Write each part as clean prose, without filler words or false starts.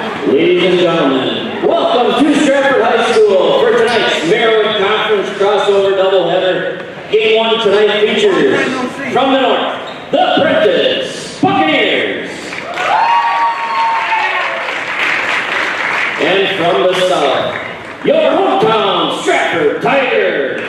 Ladies and gentlemen, welcome to Stratford High School for tonight's Maryland Conference crossover doubleheader. Game 1 tonight features from the north, the Prentice Buccaneers. And from the south, your hometown Stratford Tigers.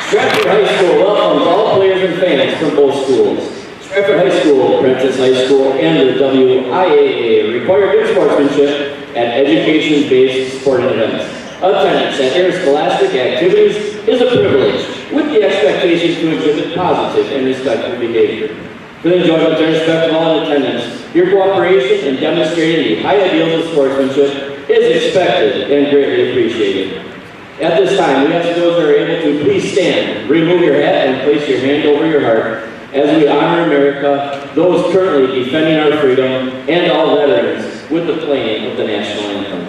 Stratford High School welcomes all players and fans from both schools. Stratford High School, Prentice High School, and the WIAA require good sportsmanship at education-based sporting events. Attendance at interscholastic activities is a privilege, with the expectation to exhibit positive and respectful behavior. For the enjoyment and respect of all in attendance, your cooperation in demonstrating the high ideals of sportsmanship is expected and greatly appreciated. At this time, we ask those that are able to please stand, remove your hat, and place your hand over your heart as we honor America, those currently defending our freedom, and all veterans with the playing of the national anthem.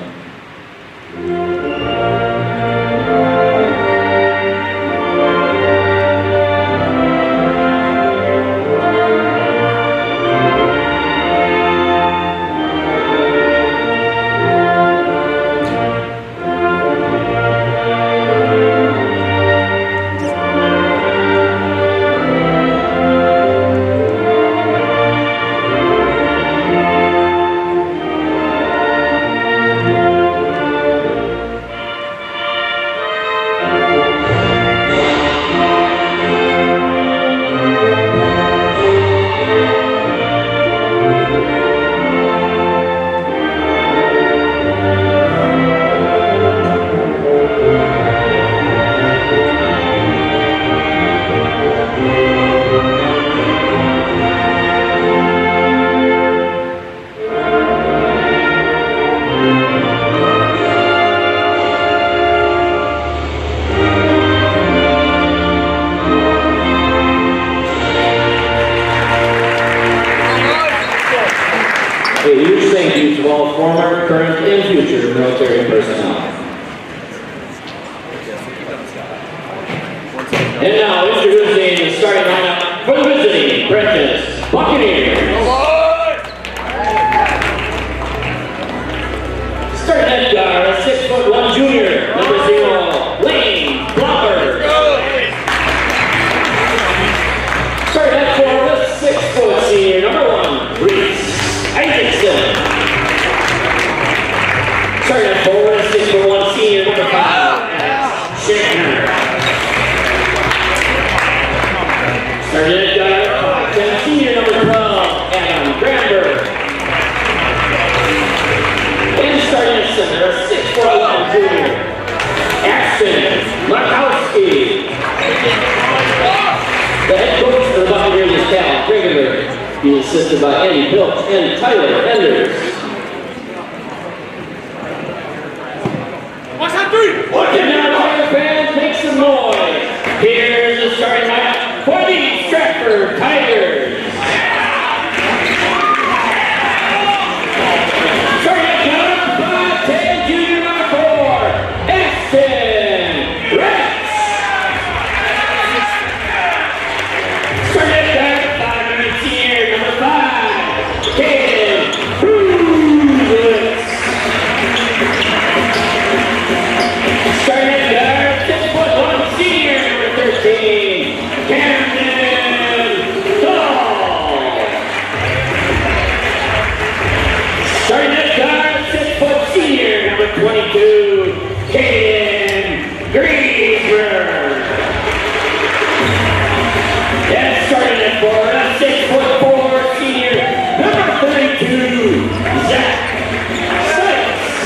A huge thank you to all former, current, and future military personnel. And now, introducing the starting lineup for the visiting Prentice Buccaneers. Starting at guard, 6'1" junior, number 0, Lane Blopper. Starting at 4, the 6' senior, number 1, Reese Isaacson. Starting at 4, 6'1" senior, number 5, Shatner. Starting at guard, 5'10" senior, number 12, Adam Granberg. And starting at center, 6'1" junior, Ashton Markowski. The head coach for the Buccaneers is Cal Granberg. He is assisted by Andy Pilch and Tyler Enders. And now, Tiger fans, make some noise. Here's the starting lineup for the Stratford Tigers. Starting at number 5'10", junior, number 4, Ashton Rex. Starting at guard, 5'9" senior, number 5, Caden Bruzowicz. Starting at guard, 6'1" senior, number 13, Caden Bruzowicz. Starting at guard, 6' senior, number 22, Caden Greenberg. And starting at 4, 6'4" senior, number 32, Zach Sykes.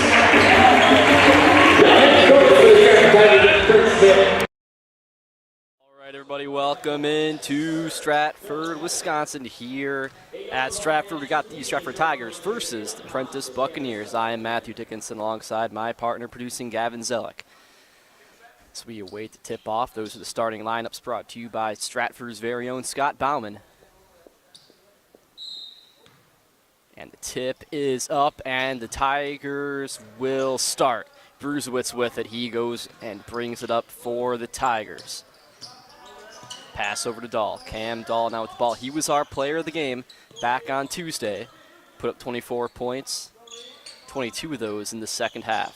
The head coach for the Stratford Tigers, Prentice. All right, everybody, welcome into Stratford, Wisconsin. Here at Stratford, we got the Stratford Tigers versus the Prentice Buccaneers. I am Matthew Dickinson alongside my partner producing Gavin Zellick. As we await the tip-off, those are the starting lineups brought to you by Stratford's very own Scott Bauman. And the tip is up, and the Tigers will start. Bruzowicz with it. He goes and brings it up for the Tigers. Pass over to Dahl. Cam Dahl now with the ball. He was our player of the game back on Tuesday. Put up 24 points, 22 of those in the second half.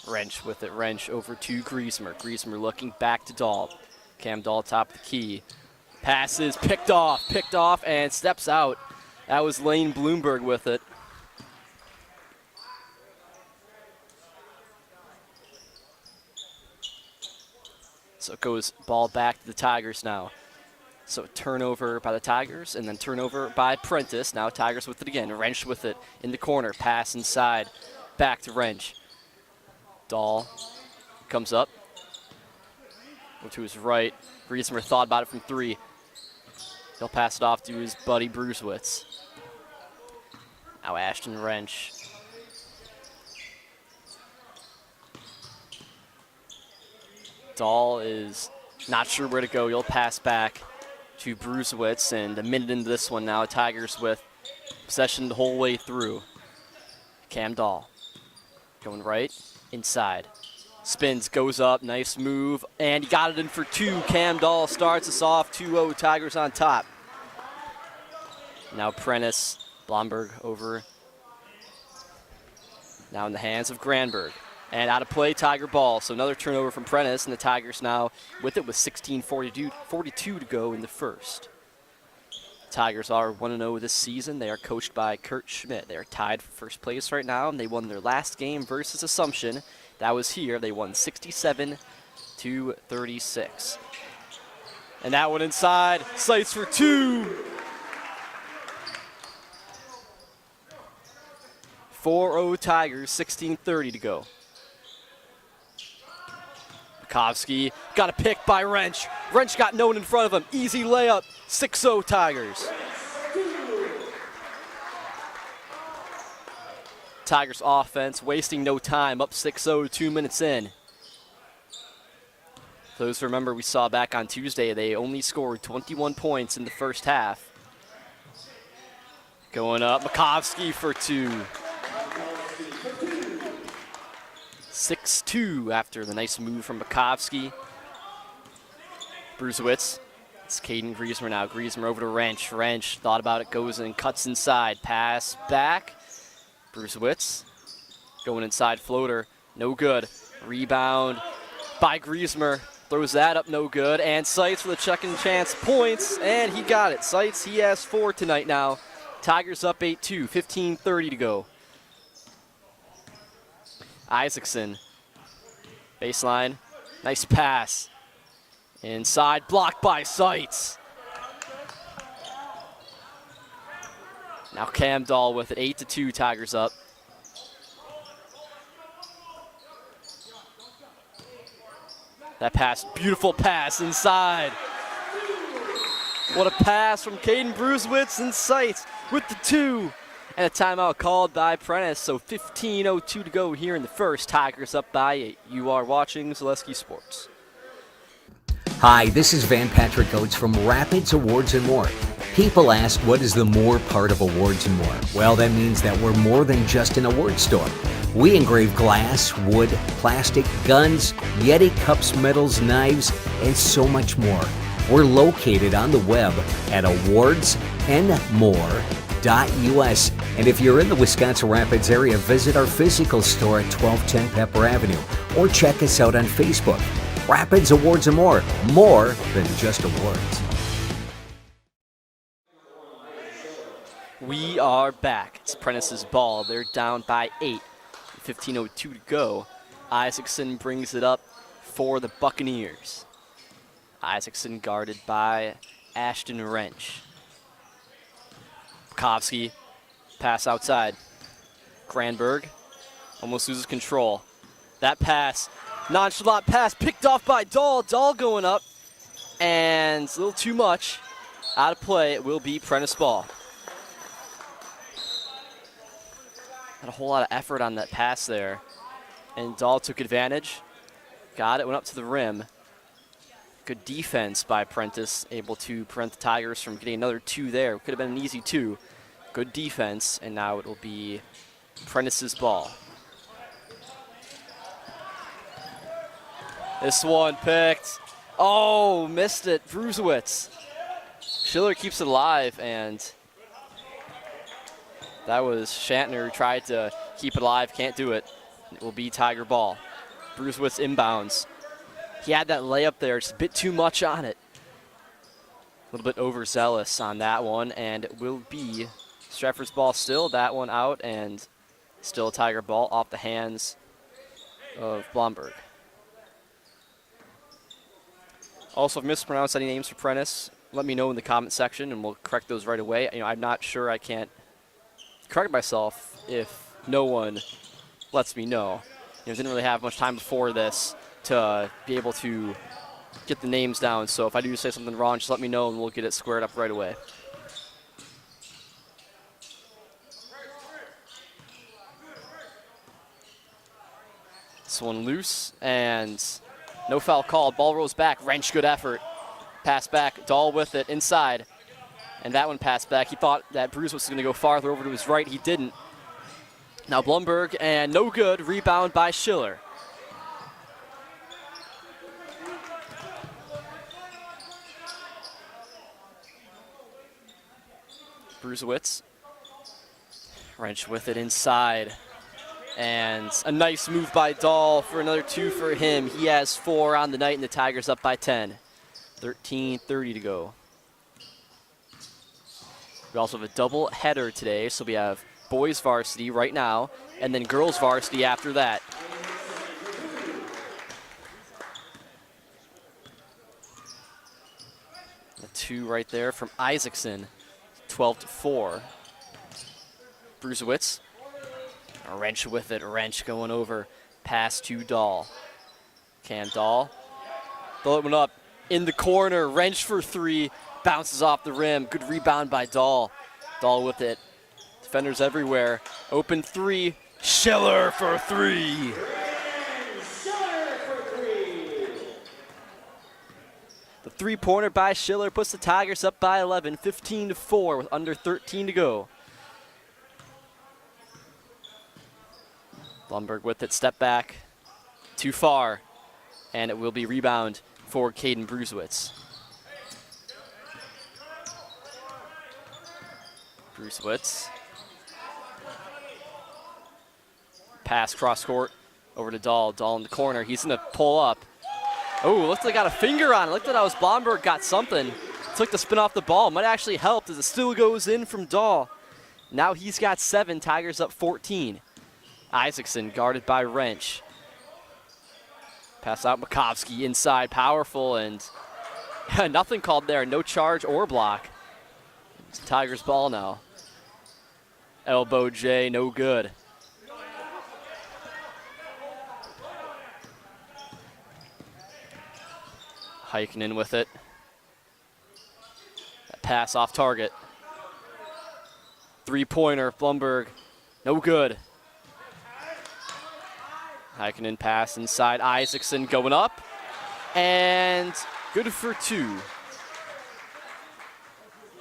Wrench with it. Wrench over to Griesmer. Griesmer looking back to Dahl. Cam Dahl top of the key. Passes picked off, and steps out. That was Lane Bloomberg with it. So it goes ball back to the Tigers now. So turnover by the Tigers, and then turnover by Prentice. Now Tigers with it again. Wrench with it in the corner. Pass inside. Back to Wrench. Dahl comes up. Go to his right. Griesmer thought about it from 3. He'll pass it off to his buddy Bruzowicz. Now Ashton Wrench. Dahl is not sure where to go. He'll pass back to Bruzowicz, and a minute into this one now, Tigers with possession the whole way through. Cam Dahl going right, inside. Spins, goes up, nice move, and he got it in for 2. Cam Dahl starts us off, 2-0, Tigers on top. Now Prentice, Blomberg over. Now in the hands of Granberg. And out of play, Tiger ball. So another turnover from Prentice, and the Tigers now with it with 16:42 to go in the first. Tigers are 1-0 this season. They are coached by Kurt Schmidt. They are tied for first place right now, and they won their last game versus Assumption. That was here. They won 67-36. And that one inside. Sights for 2. 4-0 Tigers, 16:30 to go. Bukovsky got a pick by Wrench. Wrench got no one in front of him. Easy layup, 6-0 Tigers. Tigers offense wasting no time, up 6-0, 2 minutes in. For those who remember, we saw back on Tuesday, they only scored 21 points in the first half. Going up, Bukovsky for 2. 6-2 after the nice move from Bukovsky. Bruzowicz. It's Caden Griesmer now. Griesmer over to Wrench. Wrench thought about it, goes in, cuts inside. Pass back. Bruzowicz going inside, floater. No good. Rebound by Griesmer. Throws that up, no good. And Seitz for the second chance points, and he got it. Seitz, he has 4 tonight now. Tigers up 8-2, 15:30 to go. Isaacson, baseline, nice pass. Inside, blocked by Seitz. Now Cam Dahl with it, 8-2, Tigers up. That pass, beautiful pass inside. What a pass from Caden Bruzowicz and Seitz with the 2. And a timeout called by Prentice, so 15:02 to go here in the first. Tigers up by 8. You are watching Zaleski Sports. Hi, this is Van Patrick Oates from Rapids Awards and More. People ask, what is the more part of Awards and More? Well, that means that we're more than just an award store. We engrave glass, wood, plastic, guns, Yeti cups, medals, knives, and so much more. We're located on the web at awardsandmore.us. And if you're in the Wisconsin Rapids area, visit our physical store at 1210 Pepper Avenue or check us out on Facebook. Rapids Awards and More than just awards. We are back. It's Prentice's ball. They're down by 8. 15:02 to go. Isaacson brings it up for the Buccaneers. Isaacson guarded by Ashton Wrench. Bukovsky, pass outside. Granberg almost loses control. That pass, nonchalant pass, picked off by Dahl. Dahl going up, and it's a little too much. Out of play, it will be Prentice ball. Had a whole lot of effort on that pass there, and Dahl took advantage. Got it, went up to the rim. Good defense by Prentice, able to prevent the Tigers from getting another 2 there. Could have been an easy 2. Good defense, and now it will be Prentice's ball. This one picked Oh, missed it. Bruzowicz. Schiller keeps it alive, and that was Shatner who tried to keep it alive. Can't do it. It will be Tiger ball. Bruzowicz inbounds. He had that layup there, just a bit too much on it. A little bit overzealous on that one, and it will be Stratford's ball still. That one out, and still a Tiger ball off the hands of Blomberg. Also, if I mispronounced any names for Prentice, let me know in the comment section, and we'll correct those right away. You know, I'm not sure, I can't correct myself if no one lets me know. You know, didn't really have much time before this to be able to get the names down. So if I do say something wrong, just let me know, and we'll get it squared up right away. This one loose, and no foul called. Ball rolls back. Wrench, good effort. Pass back. Dahl with it inside. And that one passed back. He thought that Bruzowicz was going to go farther over to his right. He didn't. Now Blomberg, and no good. Rebound by Schiller. Bruzowicz. Wrench with it inside. And a nice move by Dahl for another 2 for him. He has 4 on the night, and the Tigers up by 10. 13:30 to go. We also have a double header today, so we have boys varsity right now, and then girls varsity after that. The 2 right there from Isaacson, 12-4. Bruzowicz. A wrench with it, wrench going over, pass to Dahl. Can Dahl throw it one up in the corner, wrench for 3, bounces off the rim. Good rebound by Dahl. Dahl with it. Defenders everywhere. Open 3, Schiller for 3. The 3-pointer by Schiller puts the Tigers up by 11, 15-4 with under 13 to go. Blomberg with it, step back, too far, and it will be rebound for Caden Bruzowicz. Bruzowicz. Pass cross court over to Dahl. Dahl in the corner. He's going to pull up. Oh, looks like I got a finger on it. Looked like that was Blomberg got something. Took the spin off the ball. Might actually help as it still goes in from Dahl. Now he's got 7. Tigers up 14. Isaacson guarded by Wrench. Pass out Makovsky inside, powerful, and nothing called there. No charge or block. It's Tigers ball now. Elbow J, no good. Heikkinen with it. That pass off target. 3-pointer, Blomberg, no good. Heikkinen pass inside, Isaacson going up, and good for 2.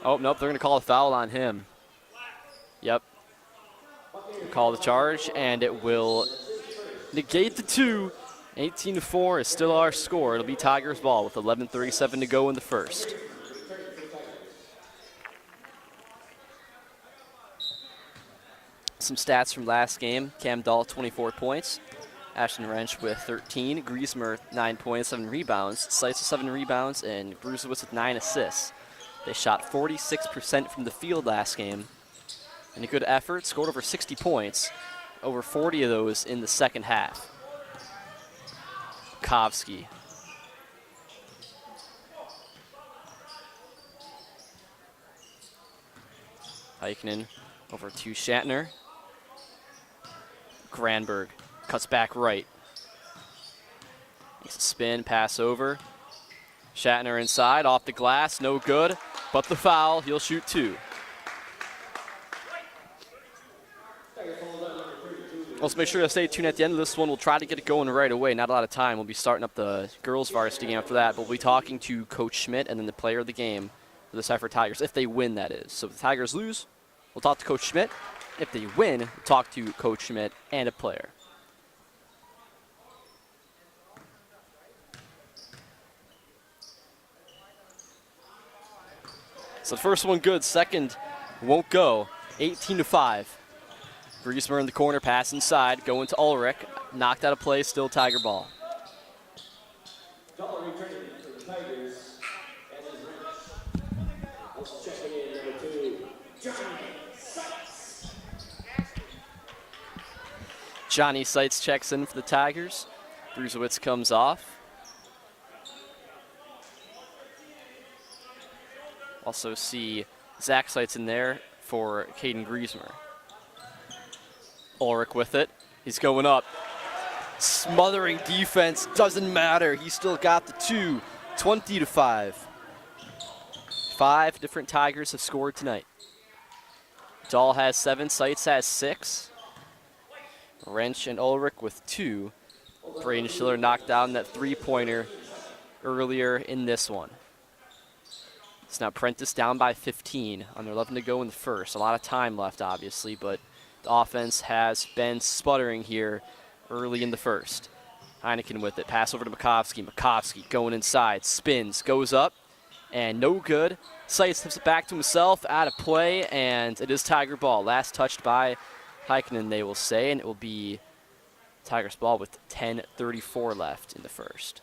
Oh, nope, they're going to call a foul on him. Yep. Call the charge, and it will negate the 2. 18-4 is still our score. It'll be Tigers ball with 11:37 to go in the first. Some stats from last game. Cam Dahl, 24 points. Ashton Wrench with 13. Griesmer, 9 points, 7 rebounds. Seitz with 7 rebounds, and Bruzowicz with 9 assists. They shot 46% from the field last game. And a good effort, scored over 60 points. Over 40 of those in the second half. Kovsky. Heikkinen over to Shatner. Granberg cuts back right. Makes a spin, pass over. Shatner inside, off the glass, no good. But the foul, he'll shoot 2. Also, make sure to stay tuned at the end of this one. We'll try to get it going right away. Not a lot of time. We'll be starting up the girls' varsity game after that. But we'll be talking to Coach Schmidt and then the player of the game for the Stratford Tigers, if they win, that is. So if the Tigers lose, we'll talk to Coach Schmidt. If they win, we'll talk to Coach Schmidt and a player. So the first one good, second won't go. 18-5. Griezmer in the corner, pass inside, going to Ulrich. Knocked out of play, still Tiger ball. Johnny Seitz checks in for the Tigers. Bruzowicz comes off. Also see Zach Seitz in there for Caden Bruzowicz. Ulrich with it. He's going up. Smothering defense. Doesn't matter. He still got the 2. 20-5. 5 different Tigers have scored tonight. Dahl has 7. Seitz has 6. Wrench and Ulrich with 2. Braden Schiller knocked down that 3-pointer earlier in this one. It's now Prentice down by 15. Under 11 to go in the first. A lot of time left, obviously, but the offense has been sputtering here early in the first. Heineken with it. Pass over to Makovsky. Makovsky going inside. Spins. Goes up. And no good. Seitz tips it back to himself. Out of play. And it is Tiger ball. Last touched by Heikkinen, they will say, and it will be Tigers ball with 10:34 left in the first.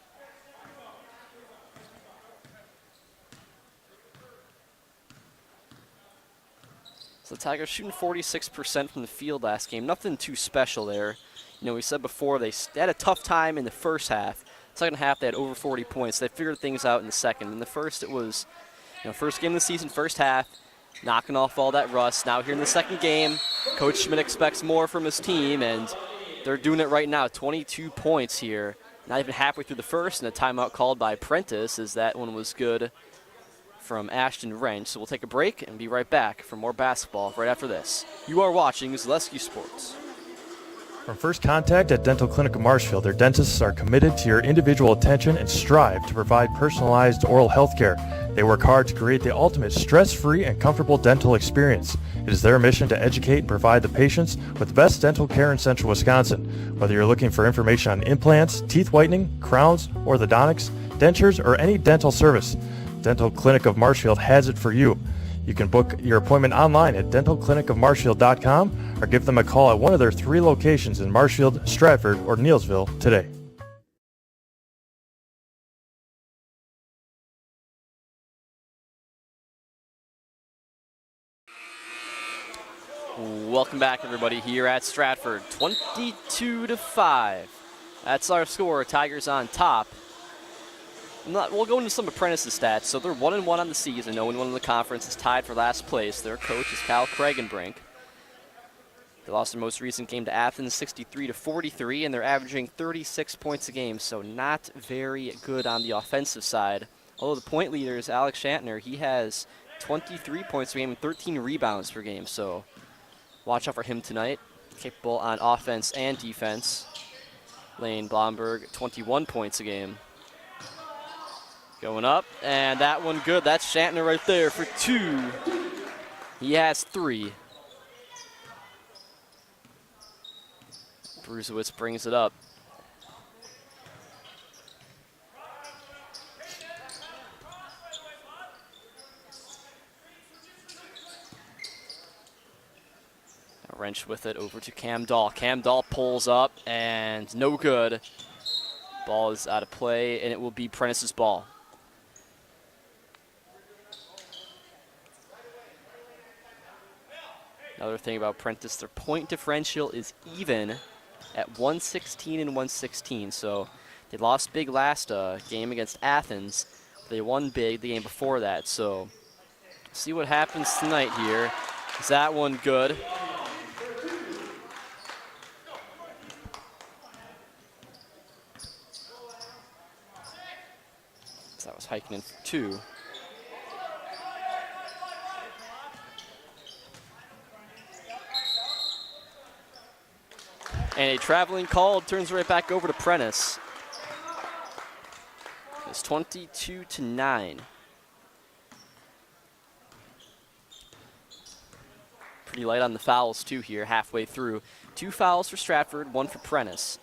So the Tigers shooting 46% from the field last game. Nothing too special there. You know, we said before they had a tough time in the first half. Second half, they had over 40 points. They figured things out in the second. In the first, it was, first game of the season, first half, knocking off all that rust. Now here in the second game, Coach Schmidt expects more from his team, and they're doing it right now. 22 points here. Not even halfway through the first, and a timeout called by Prentice, as that one was good from Ashton Wrench. So we'll take a break and be right back for more basketball right after this. You are watching Zaleski Sports. From first contact at Dental Clinic of Marshfield, their dentists are committed to your individual attention and strive to provide personalized oral health care. They work hard to create the ultimate stress-free and comfortable dental experience. It is their mission to educate and provide the patients with the best dental care in Central Wisconsin. Whether you're looking for information on implants, teeth whitening, crowns, orthodontics, dentures, or any dental service, Dental Clinic of Marshfield has it for you. You can book your appointment online at dentalclinicofmarshfield.com or give them a call at one of their 3 locations in Marshfield, Stratford, or Neillsville today. Welcome back, everybody, here at Stratford. 22-5. That's our score. Tigers on top. We'll go into some Apprentice's stats. So they're 1-1 on the season. 0-1 in the conference, is tied for last place. Their coach is Kyle Kragenbrink. They lost their most recent game to Athens, 63-43, and they're averaging 36 points a game. So not very good on the offensive side. Although the point leader is Alex Shantner. He has 23 points per game and 13 rebounds per game. So watch out for him tonight. Capable on offense and defense. Lane Blomberg, 21 points a game. Going up, and that one good. That's Shantner right there for 2. He has 3. Bruzowicz brings it up. A wrench with it over to Cam Dahl. Cam Dahl pulls up, and no good. Ball is out of play, and it will be Prentice's ball. Another thing about Prentice, their point differential is even at 116 and 116. So they lost big last game against Athens. They won big the game before that. So see what happens tonight here. Is that one good? So that was Heikkinen for 2. And a traveling call turns right back over to Prentice. It's 22-9. Pretty light on the fouls too here, halfway through. 2 fouls for Stratford, 1 for Prentice.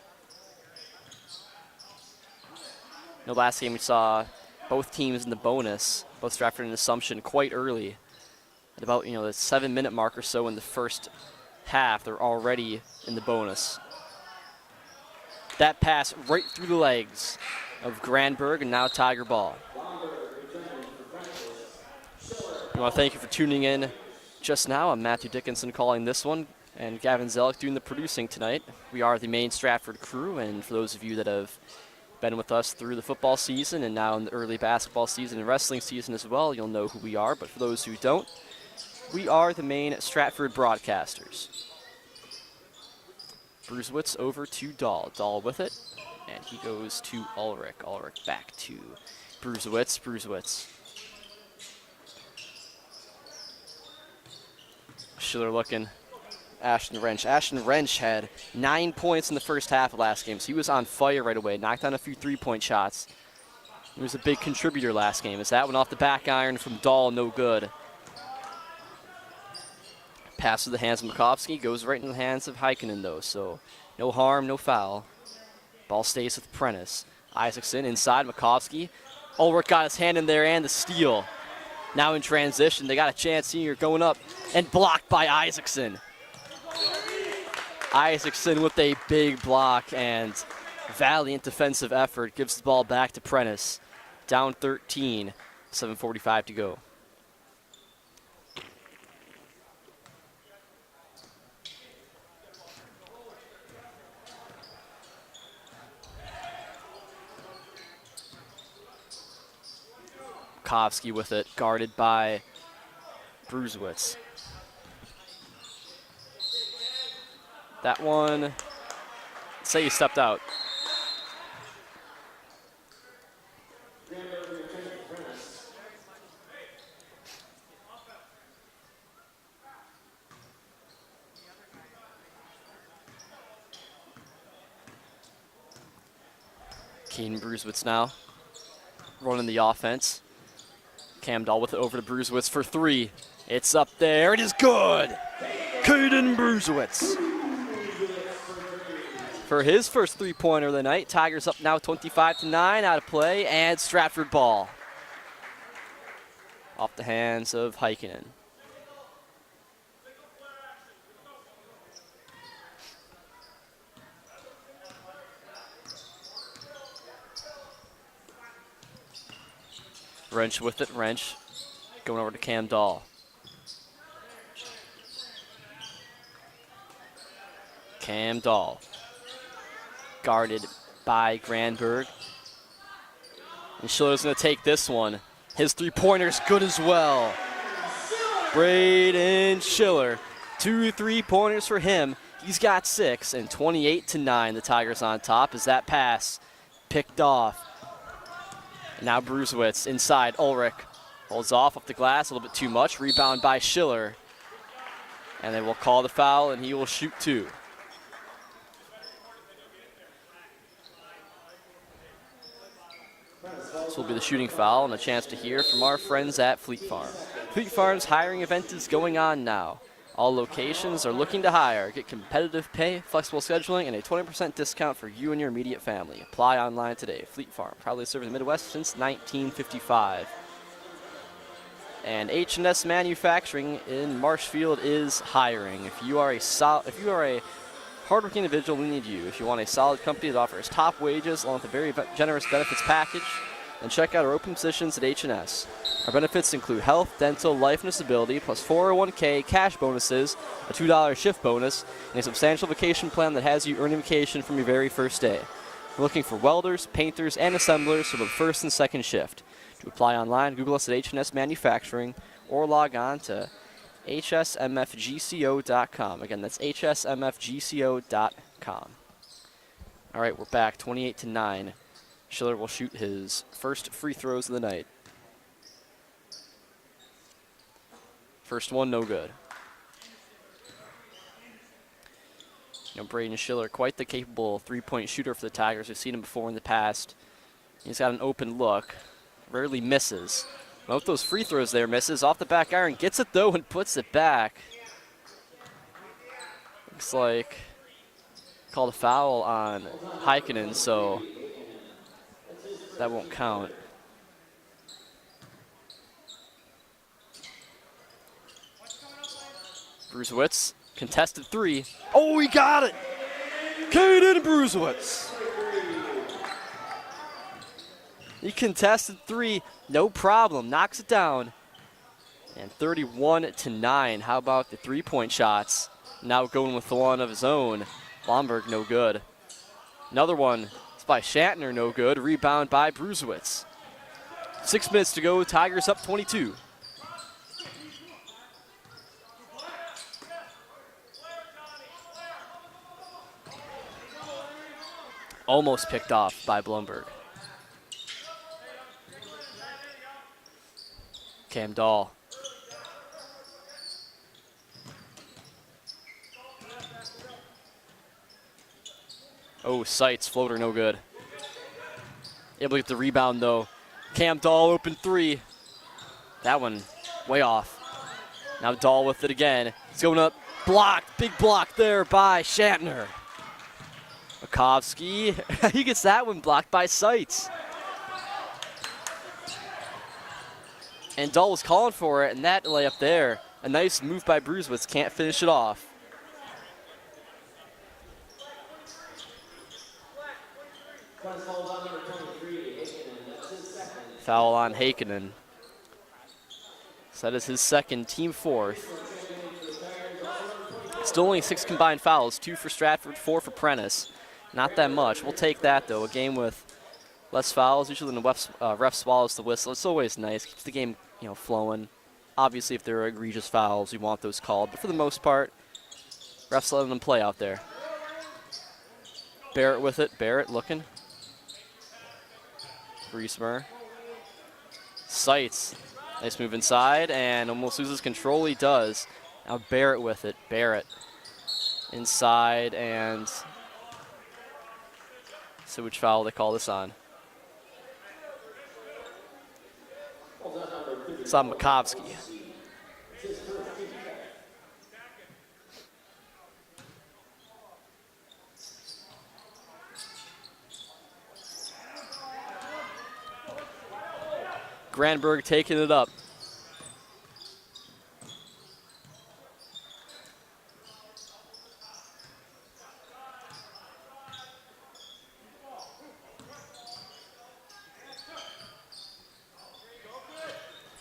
No, last game we saw both teams in the bonus, both Stratford and Assumption, quite early. At about, the 7-minute mark or so in the first half, they're already in the bonus. That pass right through the legs of Granberg, and now Tiger ball. I want to thank you for tuning in just now. I'm Matthew Dickinson calling this one, and Gavin Zellick doing the producing tonight. We are the main Stratford crew, and for those of you that have been with us through the football season and now in the early basketball season and wrestling season as well, you'll know who we are. But for those who don't, we are the main Stratford broadcasters. Bruzowicz over to Dahl. Dahl with it, and he goes to Ulrich. Ulrich back to Bruzowicz. Bruzowicz. Schiller looking. Ashton Wrench. Ashton Wrench had 9 points in the first half of last game, so he was on fire right away. Knocked down a few three-point shots. He was a big contributor last game. As that one off the back iron from Dahl, no good. Pass to the hands of Makovsky, goes right in the hands of Heikkinen though, so no harm, no foul. Ball stays with Prentice. Isaacson inside, Makovsky. Ulrich got his hand in there and the steal. Now in transition, they got a chance here going up and blocked by Isaacson. Isaacson with a big block and valiant defensive effort gives the ball back to Prentice. Down 13, 7:45 to go. Makovsky with it, guarded by Bruzowicz. That one, say he stepped out. Caden Bruzowicz now running the offense. Cam Dahl with it over to Bruzowicz for three. It's up there. It is good. Caden Bruzowicz for his first three-pointer of the night. Tigers up now 25-9 out of play, and Stratford ball. Off the hands of Heikkinen. Wrench with it, Wrench going over to Cam Dahl. Cam Dahl, guarded by Granberg. And Schiller's gonna take this one. His three-pointer's good as well. Braden Schiller, 2 3-pointers for him. He's got 6, and 28-9, the Tigers on top as that pass picked off. Now Bruzowicz inside, Ulrich holds off the glass a little bit too much. Rebound by Schiller. And they will call the foul, and he will shoot 2. This will be the shooting foul and a chance to hear from our friends at Fleet Farm. Fleet Farm's hiring event is going on now. All locations are looking to hire. Get competitive pay, flexible scheduling, and a 20% discount for you and your immediate family. Apply online today. Fleet Farm, proudly serving the Midwest since 1955. And H&S Manufacturing in Marshfield is hiring. If you are a hardworking individual, we need you. If you want a solid company that offers top wages along with a very generous benefits package, then check out our open positions at H&S. Our benefits include health, dental, life, and disability, plus 401k, cash bonuses, a $2 shift bonus, and a substantial vacation plan that has you earning vacation from your very first day. We're looking for welders, painters, and assemblers for the first and second shift. To apply online, Google us at H&S Manufacturing or log on to hsmfgco.com. Again, that's hsmfgco.com. All right, we're back, 28-9. Schiller will shoot his first free throws of the night. First one, no good. Braden Schiller, quite the capable three-point shooter for the Tigers. We've seen him before in the past. He's got an open look, rarely misses. Both those free throws there misses. Off the back iron, gets it though and puts it back. Looks like called a foul on Heikkinen, so that won't count. Bruzowicz, contested three. Oh, he got it! Caden Bruzowicz. He contested three, no problem, knocks it down. And 31-9. How about the three-point shots? Now going with the one of his own. Blomberg, no good. Another one is by Shatner, no good. Rebound by Bruzowicz. 6 minutes to go, Tigers up 22. Almost picked off by Blomberg. Cam Dahl. Oh, Sights, floater, no good. Able to get the rebound, though. Cam Dahl, open three. That one, way off. Now Dahl with it again. It's going up, blocked, big block there by Shatner. Makovsky, he gets that one blocked by Sights. And Dahl was calling for it, and that layup there, a nice move by Bruzowicz, can't finish it off. Foul on Heikkinen. So that is his second, team fourth. Still only 6 combined fouls, 2 for Stratford, 4 for Prentice. Not that much. We'll take that, though. A game with less fouls, usually when the ref swallows the whistle. It's always nice. Keeps the game, flowing. Obviously, if there are egregious fouls, we want those called. But for the most part, refs letting them play out there. Barrett with it. Barrett looking. Griesmer. Sights. Nice move inside and almost loses control. He does. Now Barrett with it. Barrett inside and so which foul they call this on? It's on Makovsky. Granberg taking it up.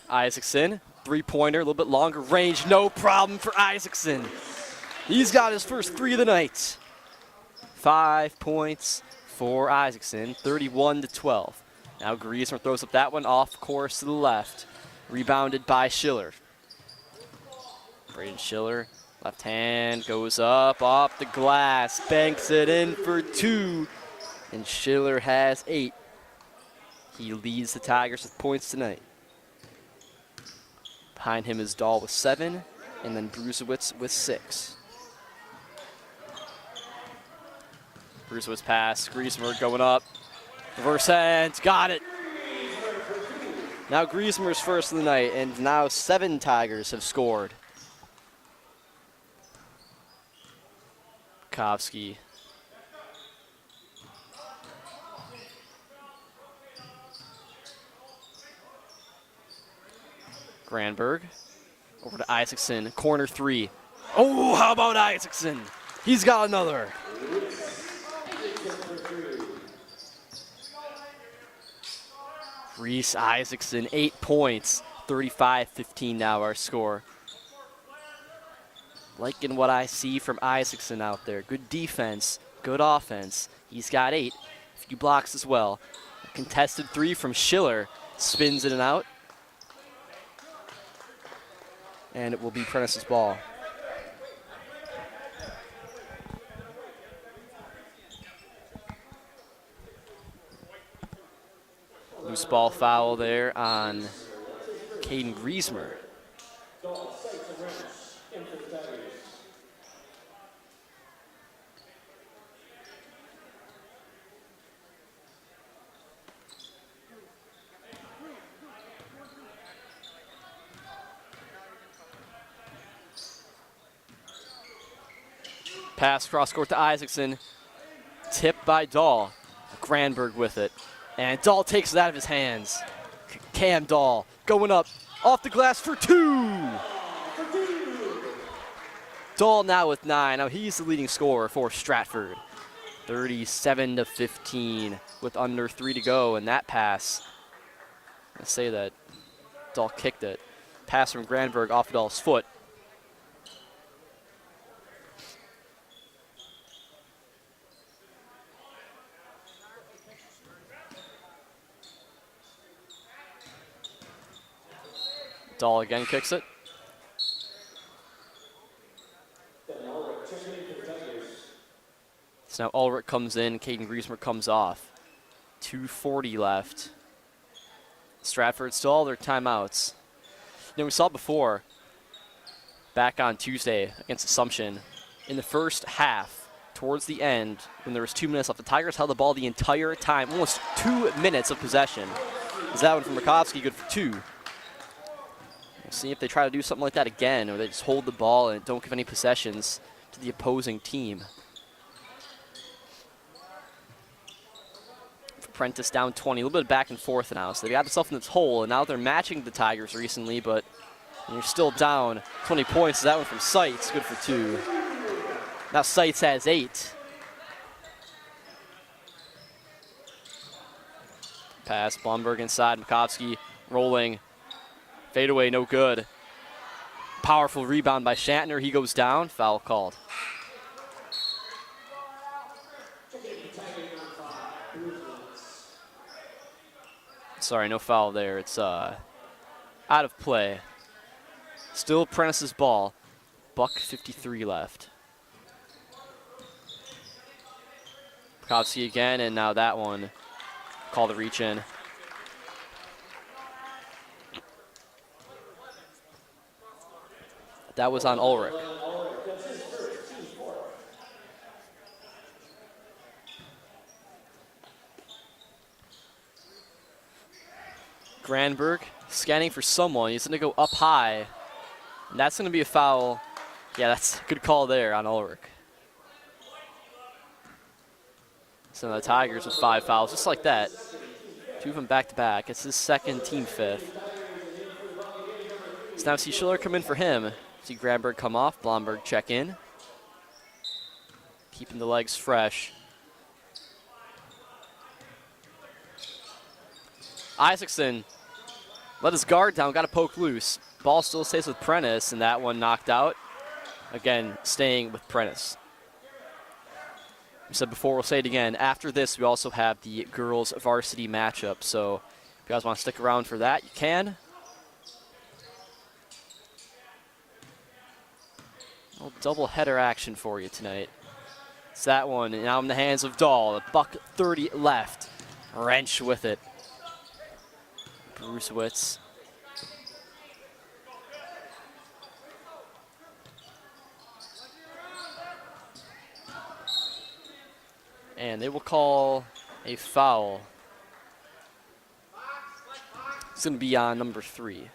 Isaacson, three-pointer, a little bit longer range, no problem for Isaacson. He's got his first 3 of the night. 5 points for Isaacson, 31-12. Now Griesmer throws up that one off course to the left. Rebounded by Schiller. Braden Schiller, left hand, goes up, off the glass, banks it in for 2. And Schiller has 8. He leads the Tigers with points tonight. Behind him is Dahl with 7, and then Bruzowicz with 6. Bruzowicz pass, Griesmer going up. Reverse hand, got it. Now Griesmer's first of the night, and now 7 Tigers have scored. Makovsky. Granberg. Over to Isaacson, corner 3. Oh, how about Isaacson? He's got another. Reese Isaacson, 8 points, 35-15 now our score. Liking what I see from Isaacson out there. Good defense, good offense. He's got 8, a few blocks as well. A contested 3 from Schiller, spins in and out. And it will be Prentice's ball. Loose ball foul there on Caden Griesmer. Pass cross court to Isaacson. Tipped by Dahl. Granberg with it. And Dahl takes it out of his hands. Cam Dahl going up off the glass for 2. Dahl now with 9. Now he's the leading scorer for Stratford. 37-15 with under 3 to go, and that pass, I say that Dahl kicked it. Pass from Granberg off Dahl's foot. Dahl again kicks it. So now Ulrich comes in, Caden Bruzowicz comes off. 2:40 left. Stratford still all their timeouts. You know, we saw it before, back on Tuesday against Assumption. In the first half, towards the end, when there was 2 minutes left, the Tigers held the ball the entire time, almost 2 minutes of possession. Is that one from Rakowski, good for 2. We'll see if they try to do something like that again, or they just hold the ball and don't give any possessions to the opposing team. Prentice down 20, a little bit of back and forth now. So they got themselves in this hole, and now they're matching the Tigers recently, but you're still down 20 points. That one from Seitz, good for 2. Now Seitz has 8. Pass, Blomberg inside, Makovsky rolling. Fadeaway, no good. Powerful rebound by Shatner. He goes down, foul called. Sorry, no foul there. It's out of play. Still Prentice's ball. $1:53 left. Makovsky again, and now that one. Call the reach in. That was on Ulrich. Granberg scanning for someone. He's going to go up high. And that's going to be a foul. Yeah, that's a good call there on Ulrich. So the Tigers with 5 fouls, just like that. 2 of them back to back. It's his second, team 5th. So now see Schiller come in for him. See Granberg come off, Blomberg check in. Keeping the legs fresh. Isaacson let his guard down, got to poke loose. Ball still stays with Prentice, and that one knocked out. Again, staying with Prentice. We said before, we'll say it again. After this, we also have the girls' varsity matchup. So if you guys want to stick around for that, you can. A little double header action for you tonight. It's that one, and now in the hands of Dahl. $1:30 left. Wrench with it. Bruzowicz. And they will call a foul. It's going to be on number 3.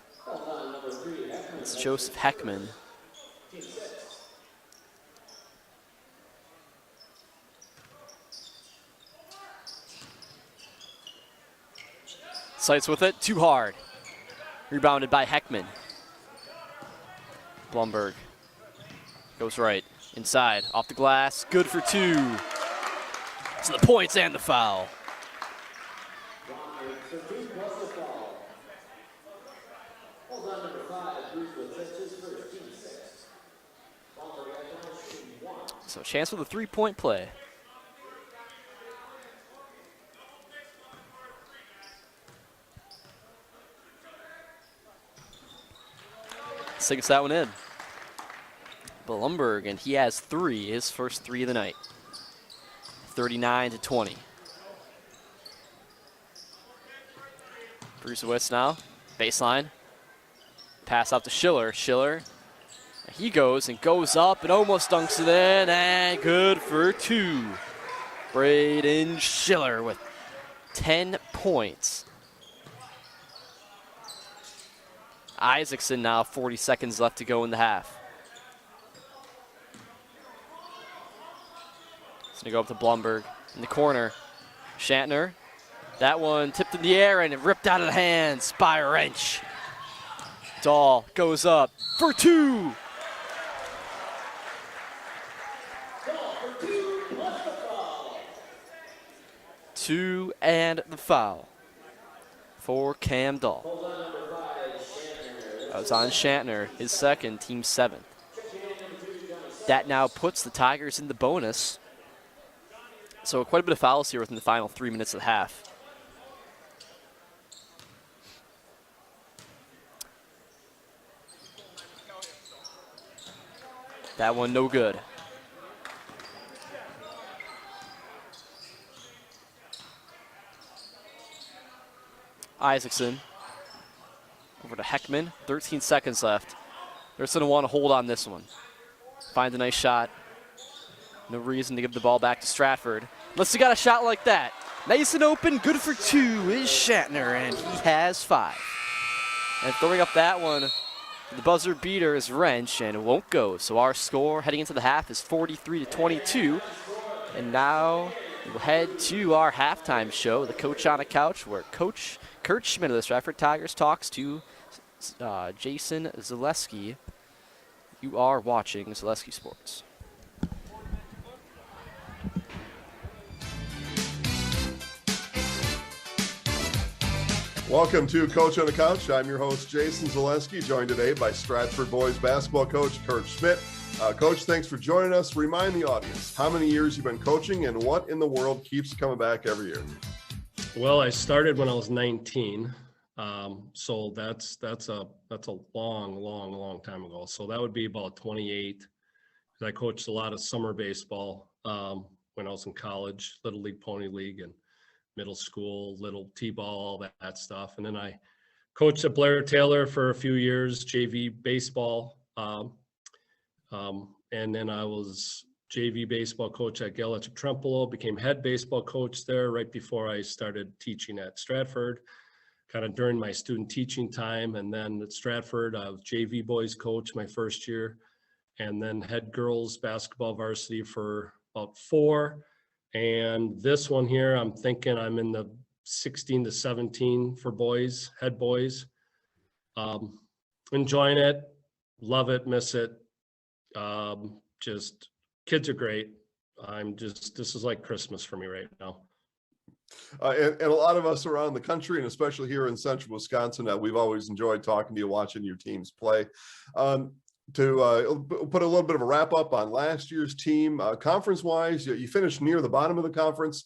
It's Joseph Heckman. Seitz with it, too hard. Rebounded by Heckman. Blomberg goes right, inside, off the glass, good for 2. So the points and the foul. So a chance for the 3-point play. Sinks that one in. Blomberg, and he has 3, his first 3 of the night. 39-20. Bruzowicz now, baseline. Pass out to Schiller. Schiller, he goes and goes up and almost dunks it in, and good for 2. Braden Schiller with 10 points. Isaacson now, 40 seconds left to go in the half. He's going to go up to Blomberg in the corner. Shatner, that one tipped in the air and it ripped out of the hands by Wrench. Dahl goes up for 2. 2, and the foul for Cam Dahl. That was on Shatner, his second, team 7th. That now puts the Tigers in the bonus. So quite a bit of fouls here within the final 3 minutes of the half. That one no good. Isaacson over to Heckman. 13 seconds left. They're going to want to hold on this one. Find a nice shot. No reason to give the ball back to Stratford. Unless you got a shot like that. Nice and open, good for 2 is Shatner, and he has 5. And throwing up that one, the buzzer beater is Wrench, and it won't go. So our score heading into the half is 43-22. And now we'll head to our halftime show, the Coach on a Couch, where Coach Kurt Schmidt of the Stratford Tigers talks to Jason Zaleski. You are watching Zaleski Sports. Welcome to Coach on the Couch. I'm your host, Jason Zaleski, joined today by Stratford boys basketball coach Kurt Schmidt. Coach, thanks for joining us. Remind the audience how many years you've been coaching and what in the world keeps you coming back every year. Well, I started when I was 19, so that's a long time ago. So that would be about 28. I coached a lot of summer baseball when I was in college, Little League, Pony League, and middle school, little T-ball, all that stuff. And then I coached at Blair Taylor for a few years, JV baseball. And then I was JV baseball coach at Gallatin Trempealeau, became head baseball coach there right before I started teaching at Stratford, kind of during my student teaching time. And then at Stratford, I was JV boys coach my first year, and then head girls basketball varsity for about 4. And this one here, I'm thinking I'm in the 16 to 17 for boys, head boys. Enjoying it, love it, miss it. Just kids are great. This is like Christmas for me right now. And a lot of us around the country, and especially here in central Wisconsin, we've always enjoyed talking to you, watching your teams play. To put a little bit of a wrap up on last year's team, conference-wise, you finished near the bottom of the conference.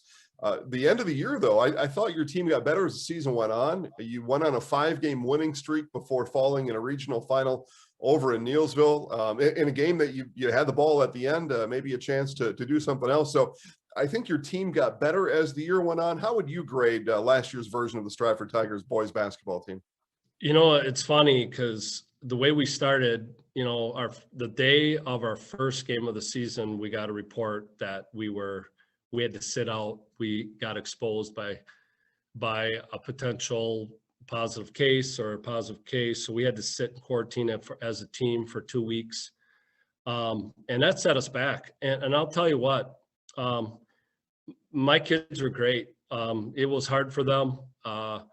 The end of the year, though, I thought your team got better as the season went on. You went on a 5-game winning streak before falling in a regional final over in Neillsville, in a game that you had the ball at the end, maybe a chance to do something else. So I think your team got better as the year went on. How would you grade last year's version of the Stratford Tigers boys basketball team? You know, it's funny because the way we started, the day of our first game of the season, we got a report that we had to sit out. We got exposed by a potential positive case or a positive case. So we had to sit in quarantine as a team for 2 weeks. And that set us back. And I'll tell you what, my kids were great. It was hard for them. But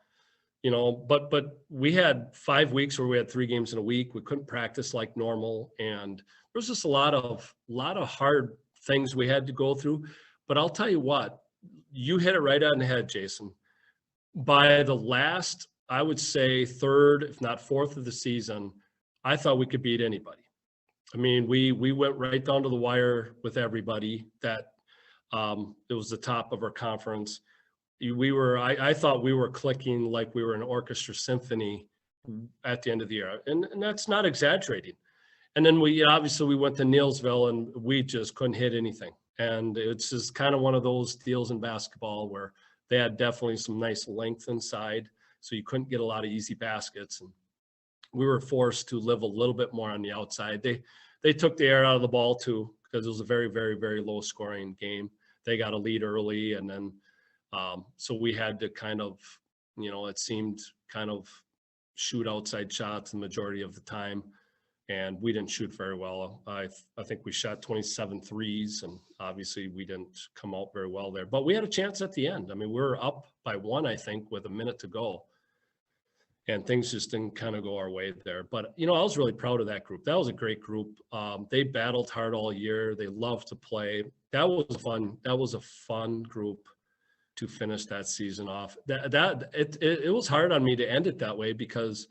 we had 5 weeks where we had 3 games in a week. We couldn't practice like normal. And there was just a lot of hard things we had to go through. But I'll tell you what, you hit it right on the head, Jason. By the last, I would say 3rd, if not 4th of the season, I thought we could beat anybody. I mean, we went right down to the wire with everybody. That it was the top of our conference. I thought we were clicking like we were an orchestra symphony at the end of the year. And that's not exaggerating. And then we went to Neillsville and we just couldn't hit anything. And it's just kind of one of those deals in basketball where they had definitely some nice length inside, so you couldn't get a lot of easy baskets. And we were forced to live a little bit more on the outside. They took the air out of the ball too, because it was a very, very, very low scoring game. They got a lead early, and then so we had to kind of, it seemed kind of shoot outside shots the majority of the time. And we didn't shoot very well. I think we shot 27 threes, and obviously we didn't come out very well there. But we had a chance at the end. I mean, we were up by 1, I think, with a minute to go. And things just didn't kind of go our way there. But, I was really proud of that group. That was a great group. They battled hard all year. They loved to play. That was fun. That was a fun group. to finish that season off. It was hard on me to end it that way because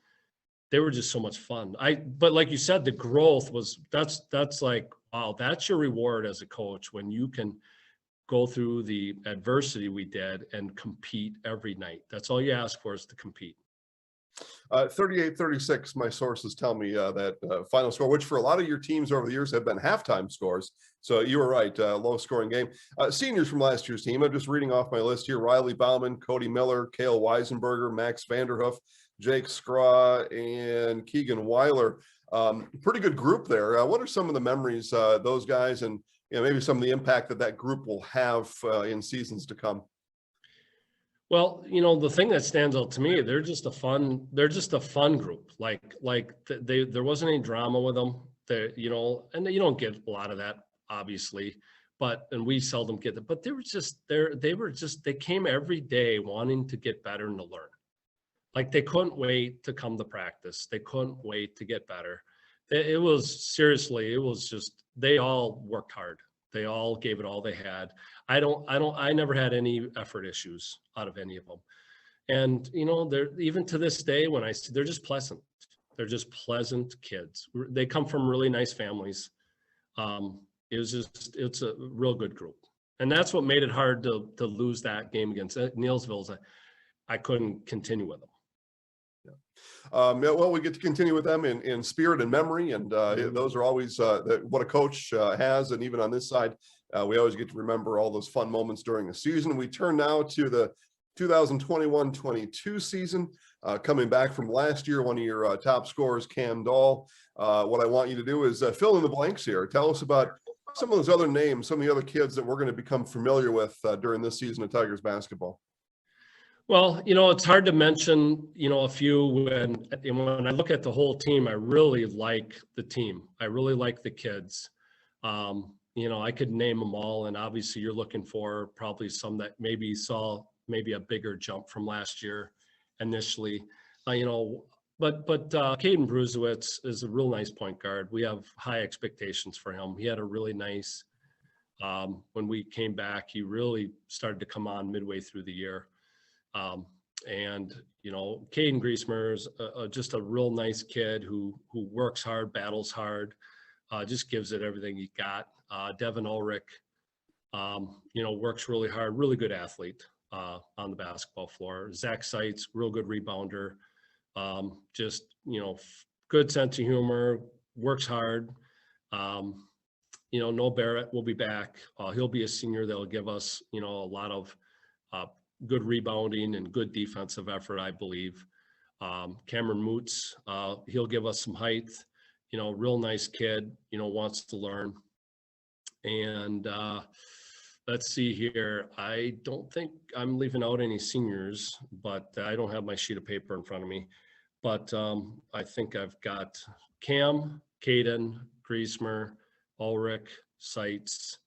they were just so much fun. But like you said, the growth was, that's like, wow, that's your reward as a coach when you can go through the adversity we did and compete every night. That's all you ask for, is to compete. 38-36, my sources tell me that final score, which for a lot of your teams over the years have been halftime scores. So you were right, low scoring game. Seniors from last year's team, I'm just reading off my list here: Riley Bauman, Cody Miller, Cale Weisenberger, Max Vanderhoof, Jake Scraw, and Keegan Weiler. Pretty good group there. What are some of the memories those guys, and maybe some of the impact that group will have in seasons to come? Well, the thing that stands out to me, they're just a fun group. There wasn't any drama with them. And you don't get a lot of that, obviously, and we seldom get that, but they came every day wanting to get better and to learn. Like, they couldn't wait to come to practice. They couldn't wait to get better. It was just, they all worked hard. They all gave it all they had. I never had any effort issues out of any of them. And, they're, even to this day, when they're just pleasant. They're just pleasant kids. They come from really nice families. It's a real good group. And that's what made it hard to lose that game against Neillsville. I couldn't continue with them. Well, we get to continue with them in spirit and memory, and those are always what a coach has. And even on this side, we always get to remember all those fun moments during the season. We turn now to the 2021-22 season. Coming back from last year, one of your top scorers, Cam Dahl. What I want you to do is fill in the blanks here. Tell us about some of those other names, some of the other kids that we're going to become familiar with during this season of Tigers basketball. Well, it's hard to mention, a few. When I look at the whole team, I really like the team. I really like the kids. I could name them all, and obviously you're looking for probably some that maybe saw a bigger jump from last year initially. But Caden Bruzowicz is a real nice point guard. We have high expectations for him. He had a really nice, when we came back, he really started to come on midway through the year. Caden Griesmer is just a real nice kid who works hard, battles hard, just gives it everything he got. Devin Ulrich, works really hard, really good athlete on the basketball floor. Zach Seitz, real good rebounder, good sense of humor, works hard. Noah Barrett will be back. He'll be a senior that'll give us, a lot of good rebounding and good defensive effort, I believe. Cameron Moots, he'll give us some height, real nice kid, wants to learn. And let's see here. I don't think I'm leaving out any seniors, but I don't have my sheet of paper in front of me. But I think I've got Cam, Caden, Griesmer, Ulrich, Seitz,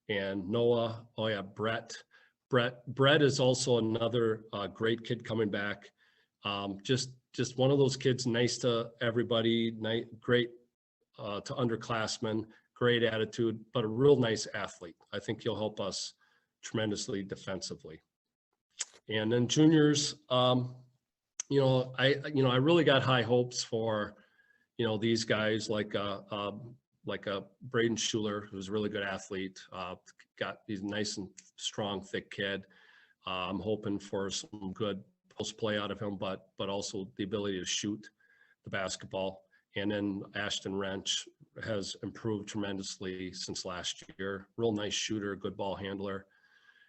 and Noah. Oh yeah, Brett is also another great kid coming back. Just one of those kids, nice to everybody, great to underclassmen, great attitude, but a real nice athlete. I think he'll help us tremendously defensively. And then juniors, I really got high hopes for, these guys like Braden Schuler, who's a really good athlete. He's a nice and strong, thick kid. I'm hoping for some good post play out of him, but also the ability to shoot the basketball. And then Ashton Wrench has improved tremendously since last year. Real nice shooter, good ball handler.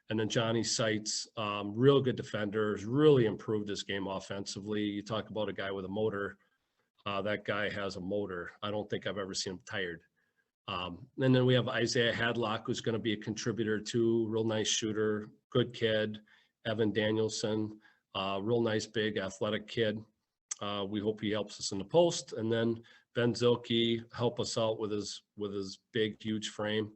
And then Johnny Seitz, real good defender, has really improved his game offensively. You talk about a guy with a motor. That guy has a motor. I don't think I've ever seen him tired. And then we have Isaiah Hadlock, who's going to be a contributor too. Real nice shooter, good kid. Evan Danielson, real nice, big, athletic kid. We hope he helps us in the post. And then Ben Zilke help us out with his big, huge frame.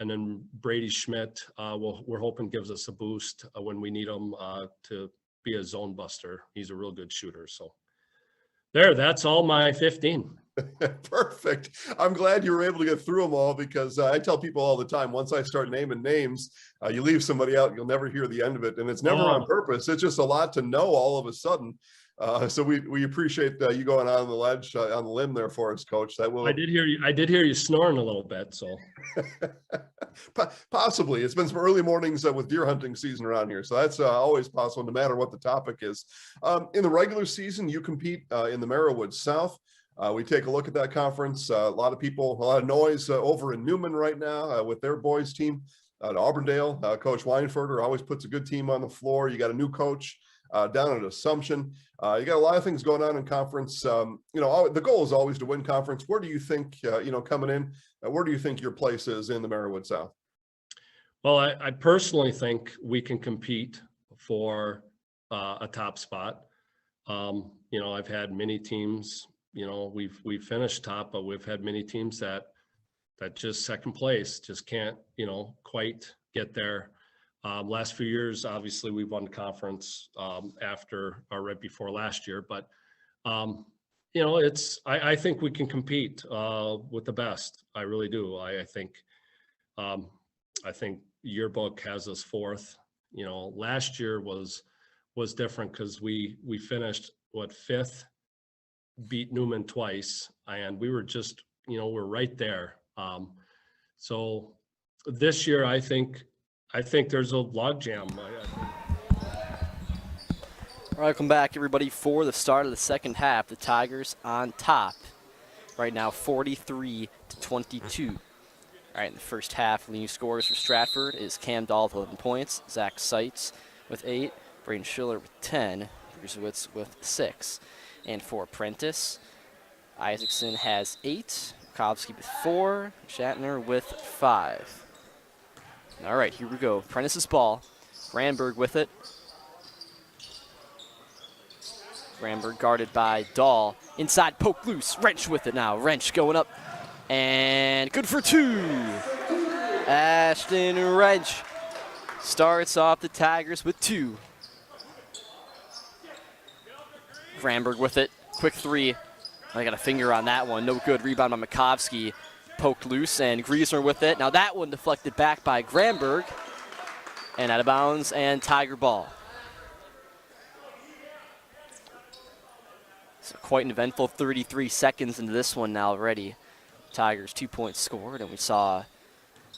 And then Brady Schmidt, we're hoping gives us a boost when we need him to be a zone buster. He's a real good shooter. So That's all my 15. Perfect. I'm glad you were able to get through them all, because I tell people all the time, once I start naming names, you leave somebody out, you'll never hear the end of it. And it's never on purpose. It's just a lot to know all of a sudden. So we appreciate you going on the ledge, on the limb there for us, Coach. That will. I did hear you snoring a little bit. So possibly it's been some early mornings with deer hunting season around here. So that's always possible, no matter what the topic is. In the regular season, you compete in the Merriwood South. We take a look at that conference. A lot of noise over in Newman right now with their boys team. At Auburndale, Coach Weinberger always puts a good team on the floor. You got a new coach down at Assumption. You got a lot of things going on in conference. The goal is always to win conference. Where do you think, coming in, where do you think your place is in the Merriwood South? Well, I personally think we can compete for a top spot. I've had many teams. We've finished top, but we've had many teams that just second place just can't, quite get there. Last few years, obviously we've won conference after or right before last year, but I think we can compete with the best. I really do. I think Yearbook has us fourth. Last year was different because we finished fifth, beat Newman twice, and we were just, we're right there. So this year, I think there's a logjam. All right, come back, everybody, for the start of the second half. The Tigers on top right now, 43-22. All right, in the first half, leading scorers for Stratford is Cam Dahl with 11 points, Zach Seitz with 8, Braden Schiller with 10, Bruzowicz with 6. And for Prentice, Isaacson has 8, Kovsky with 4, Shatner with 5. All right, here we go. Prentice's ball. Granberg with it. Granberg guarded by Dahl. Inside, poke loose. Wrench with it now. Wrench going up. And good for 2. Ashton Wrench starts off the Tigers with 2. Granberg with it. Quick 3. I got a finger on that one. No good. Rebound by Makovsky. Poked loose, and Griesmer with it. Now that one deflected back by Granberg. And out of bounds, and Tiger ball. So quite an eventful 33 seconds into this one now already. Tigers 2 points scored, and we saw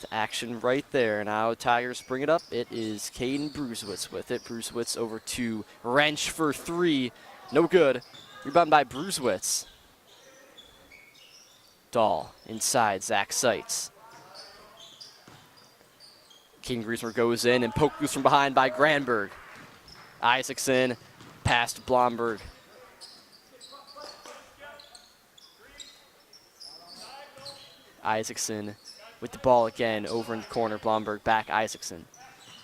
the action right there. Now Tigers bring it up. It is Caden Bruzowicz with it. Bruzowicz over to Wrench for 3. No good. Rebound by Bruzowicz. Dahl inside, Zach Seitz. King Griesmer goes in and poked loose from behind by Granberg. Isaacson past Blomberg. Isaacson with the ball again over in the corner. Blomberg back, Isaacson.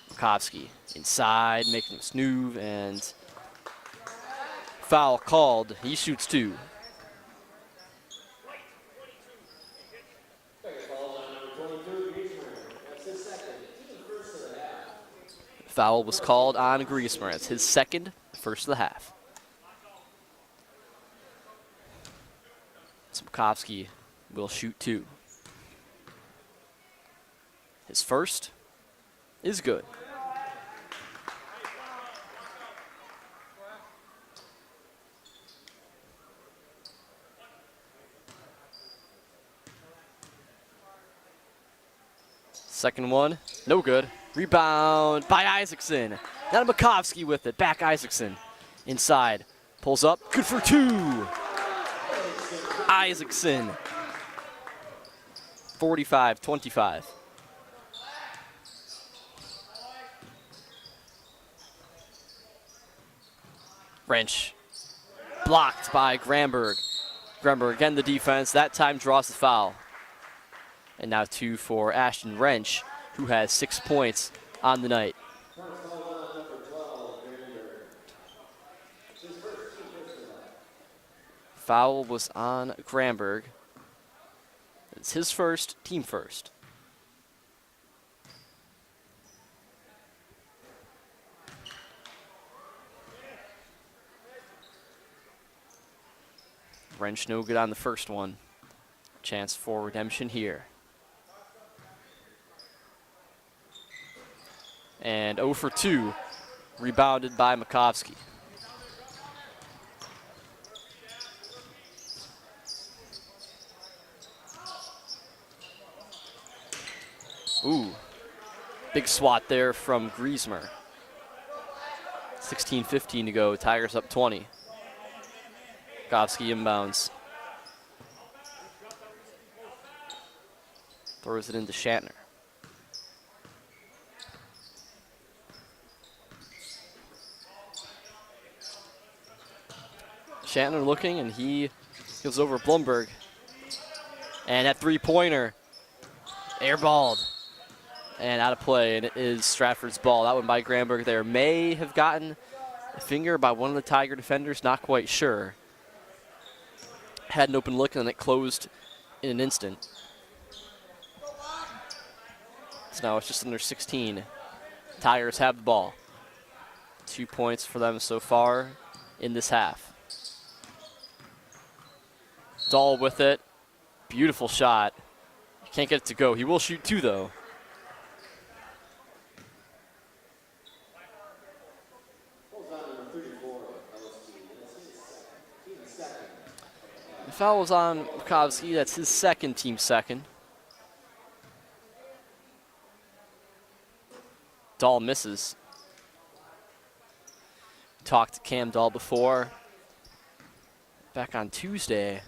Makovsky inside, making a move, and foul called. He shoots 2. Foul was called on Griesmer. It's his second, first of the half. Makovsky will shoot 2. His first is good. Second one, no good. Rebound by Isaacson. Now Makovsky with it. Back Isaacson. Inside. Pulls up. Good for 2. Isaacson. 45-25. Wrench. Blocked by Granberg. Granberg again the defense. That time draws the foul. And now 2 for Ashton Wrench, who has 6 points on the night. Foul was on Granberg. It's his first, team first. Wrench no good on the first one. Chance for redemption here. And 0 for 2, rebounded by Makovsky. Ooh, big swat there from Griezmer. 16:15 to go, Tigers up 20. Makovsky inbounds. Throws it into Shatner. Shatner looking, and he goes over Blumberg. And that three-pointer, airballed and out of play, and it is Stratford's ball. That one by Granberg there may have gotten a finger by one of the Tiger defenders, not quite sure. Had an open look, and then it closed in an instant. So now it's just under 16. Tigers have the ball. 2 points for them so far in this half. Dahl with it. Beautiful shot. Can't get it to go. He will shoot 2, though. The foul was on Makovsky. That's his second, team second. Dahl misses. Talked to Cam Dahl before, back on Tuesday,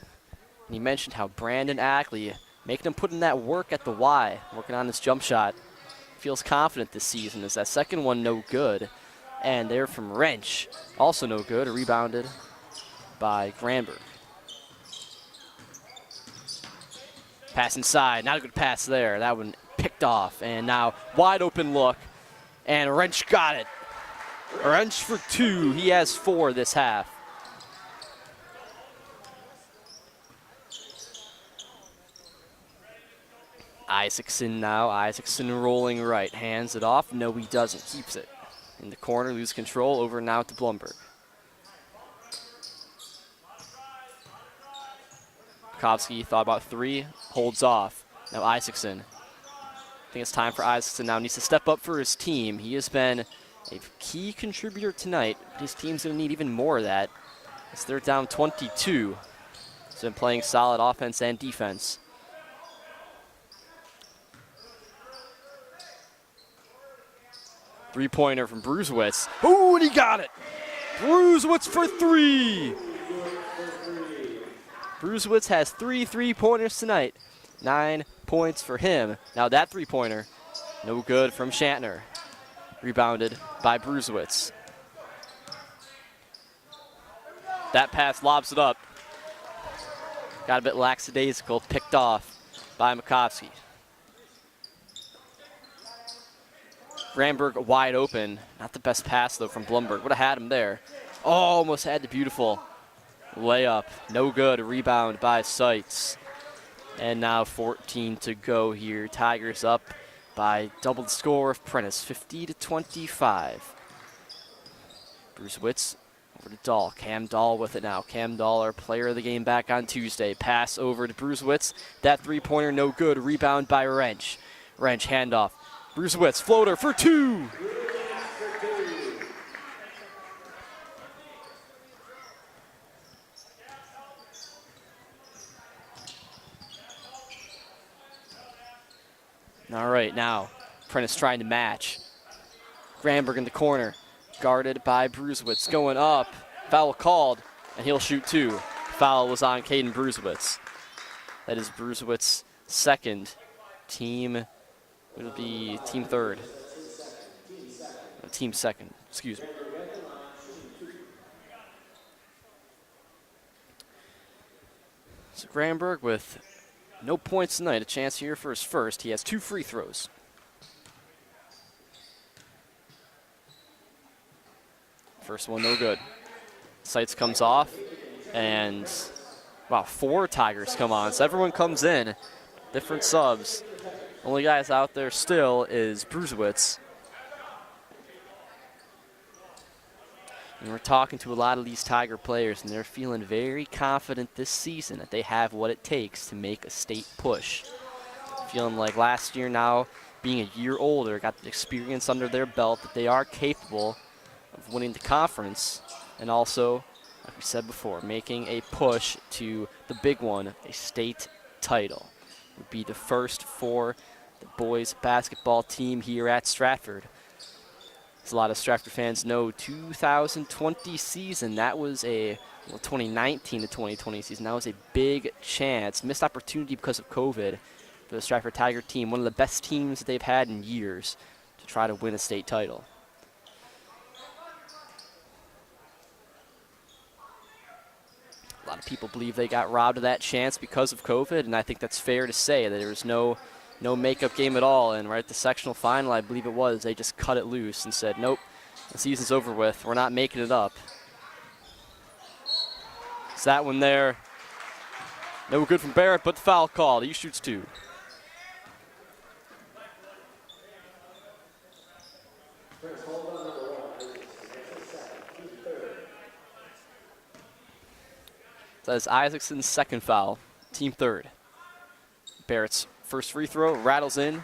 and he mentioned how Brandon Ackley, making him put in that work at the Y, working on his jump shot. Feels confident this season. Is that second one no good? And there from Wrench, also no good, rebounded by Granberg. Pass inside, not a good pass there. That one picked off, and now wide open look, and Wrench got it. Wrench for 2, he has 4 this half. Isaacson now, Isaacson rolling right, hands it off, no he doesn't, keeps it. In the corner, lose control, over now to Blumberg. Makovsky thought about 3, holds off. Now Isaacson. I think it's time for Isaacson now. Needs to step up for his team. He has been a key contributor tonight, but his team's going to need even more of that, as they're down 22. He's been playing solid offense and defense. Three-pointer from Bruzowicz. Ooh, and he got it! Bruzowicz for 3! Bruzowicz has 3 three-pointers tonight. 9 points for him. Now that three-pointer, no good from Shatner. Rebounded by Bruzowicz. That pass lobs it up. Got a bit lackadaisical, picked off by Makovsky. Granberg wide open. Not the best pass, though, from Blumberg. Would have had him there. Oh, almost had the beautiful layup. No good. A rebound by Seitz. And now 14 to go here. Tigers up by double the score of Prentice, 50-25. Bruzowicz over to Dahl. Cam Dahl with it now. Cam Dahl, our player of the game back on Tuesday. Pass over to Bruzowicz. That three-pointer no good. Rebound by Wrench. Wrench handoff. Bruzowicz floater for 2. All right, now Prentice trying to match. Granberg in the corner, guarded by Bruzowicz. Going up, foul called, and he'll shoot 2. Foul was on Caden Bruzowicz. That is Bruzowicz's second. Team, it'll be team third. Team second, excuse me. So Granberg with no points tonight, a chance here for his first. He has 2 free throws. First one no good. Seitz comes off, and wow, 4 Tigers come on. So everyone comes in, different subs. Only guys out there still is Bruzowicz. And we're talking to a lot of these Tiger players, and they're feeling very confident this season that they have what it takes to make a state push. Feeling like last year now, being a year older, got the experience under their belt that they are capable of winning the conference, and also, like we said before, making a push to the big one, a state title. Would be the first for the boys basketball team here at Stratford. As a lot of Stratford fans know, 2020 season, that was a 2019 to 2020 season, that was a big chance, missed opportunity because of COVID for the Stratford Tiger team, one of the best teams that they've had in years to try to win a state title. A lot of people believe they got robbed of that chance because of COVID, and I think that's fair to say that there was no makeup game at all. And right at the sectional final, I believe it was, they just cut it loose and said, nope, the season's over with. We're not making it up. It's that one there. No good from Barrett, but the foul called. He shoots two. That is Isaacson's second foul, team third. Barrett's first free throw rattles in.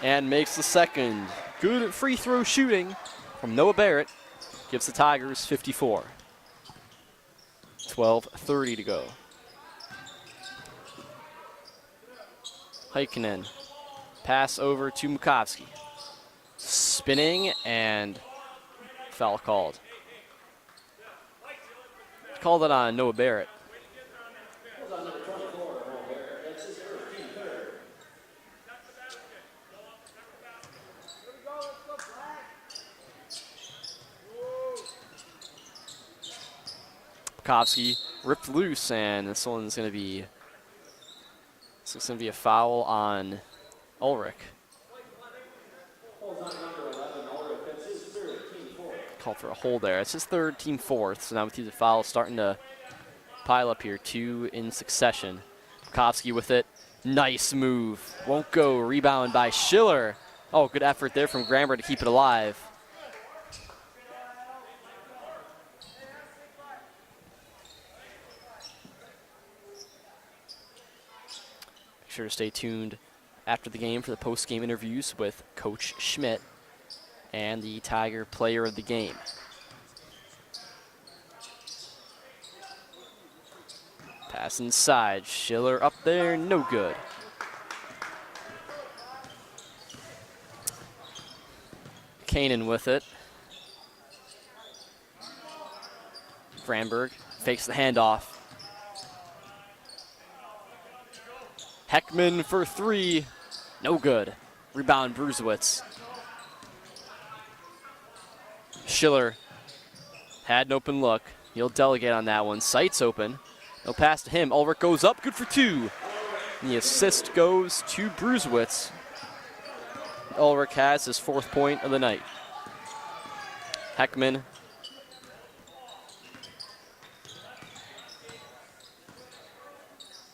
And makes the second. Good free throw shooting from Noah Barrett. Gives the Tigers 54. 12:30 to go. Heikkinen. Pass over to Mukovsky. Spinning and foul called. Called it on Noah Barrett. Mukovsky ripped loose, and this one's going to be a foul on Ulrich. Called for a hold there. It's his third, team fourth. So now with these fouls starting to pile up here, two in succession. Mukovsky with it. Nice move. Won't go. Rebound by Schiller. Oh, good effort there from Gramber to keep it alive. Make sure to stay tuned after the game for the post-game interviews with Coach Schmidt and the Tiger player of the game. Pass inside. Schiller up there, no good. Kanan with it. Granberg fakes the handoff. Heckman for three, no good. Rebound Bruzowicz. Schiller had an open look. He'll delegate on that one. Sights open. No pass to him. Ulrich goes up, good for two. And the assist goes to Bruzowicz. Ulrich has his fourth point of the night. Heckman.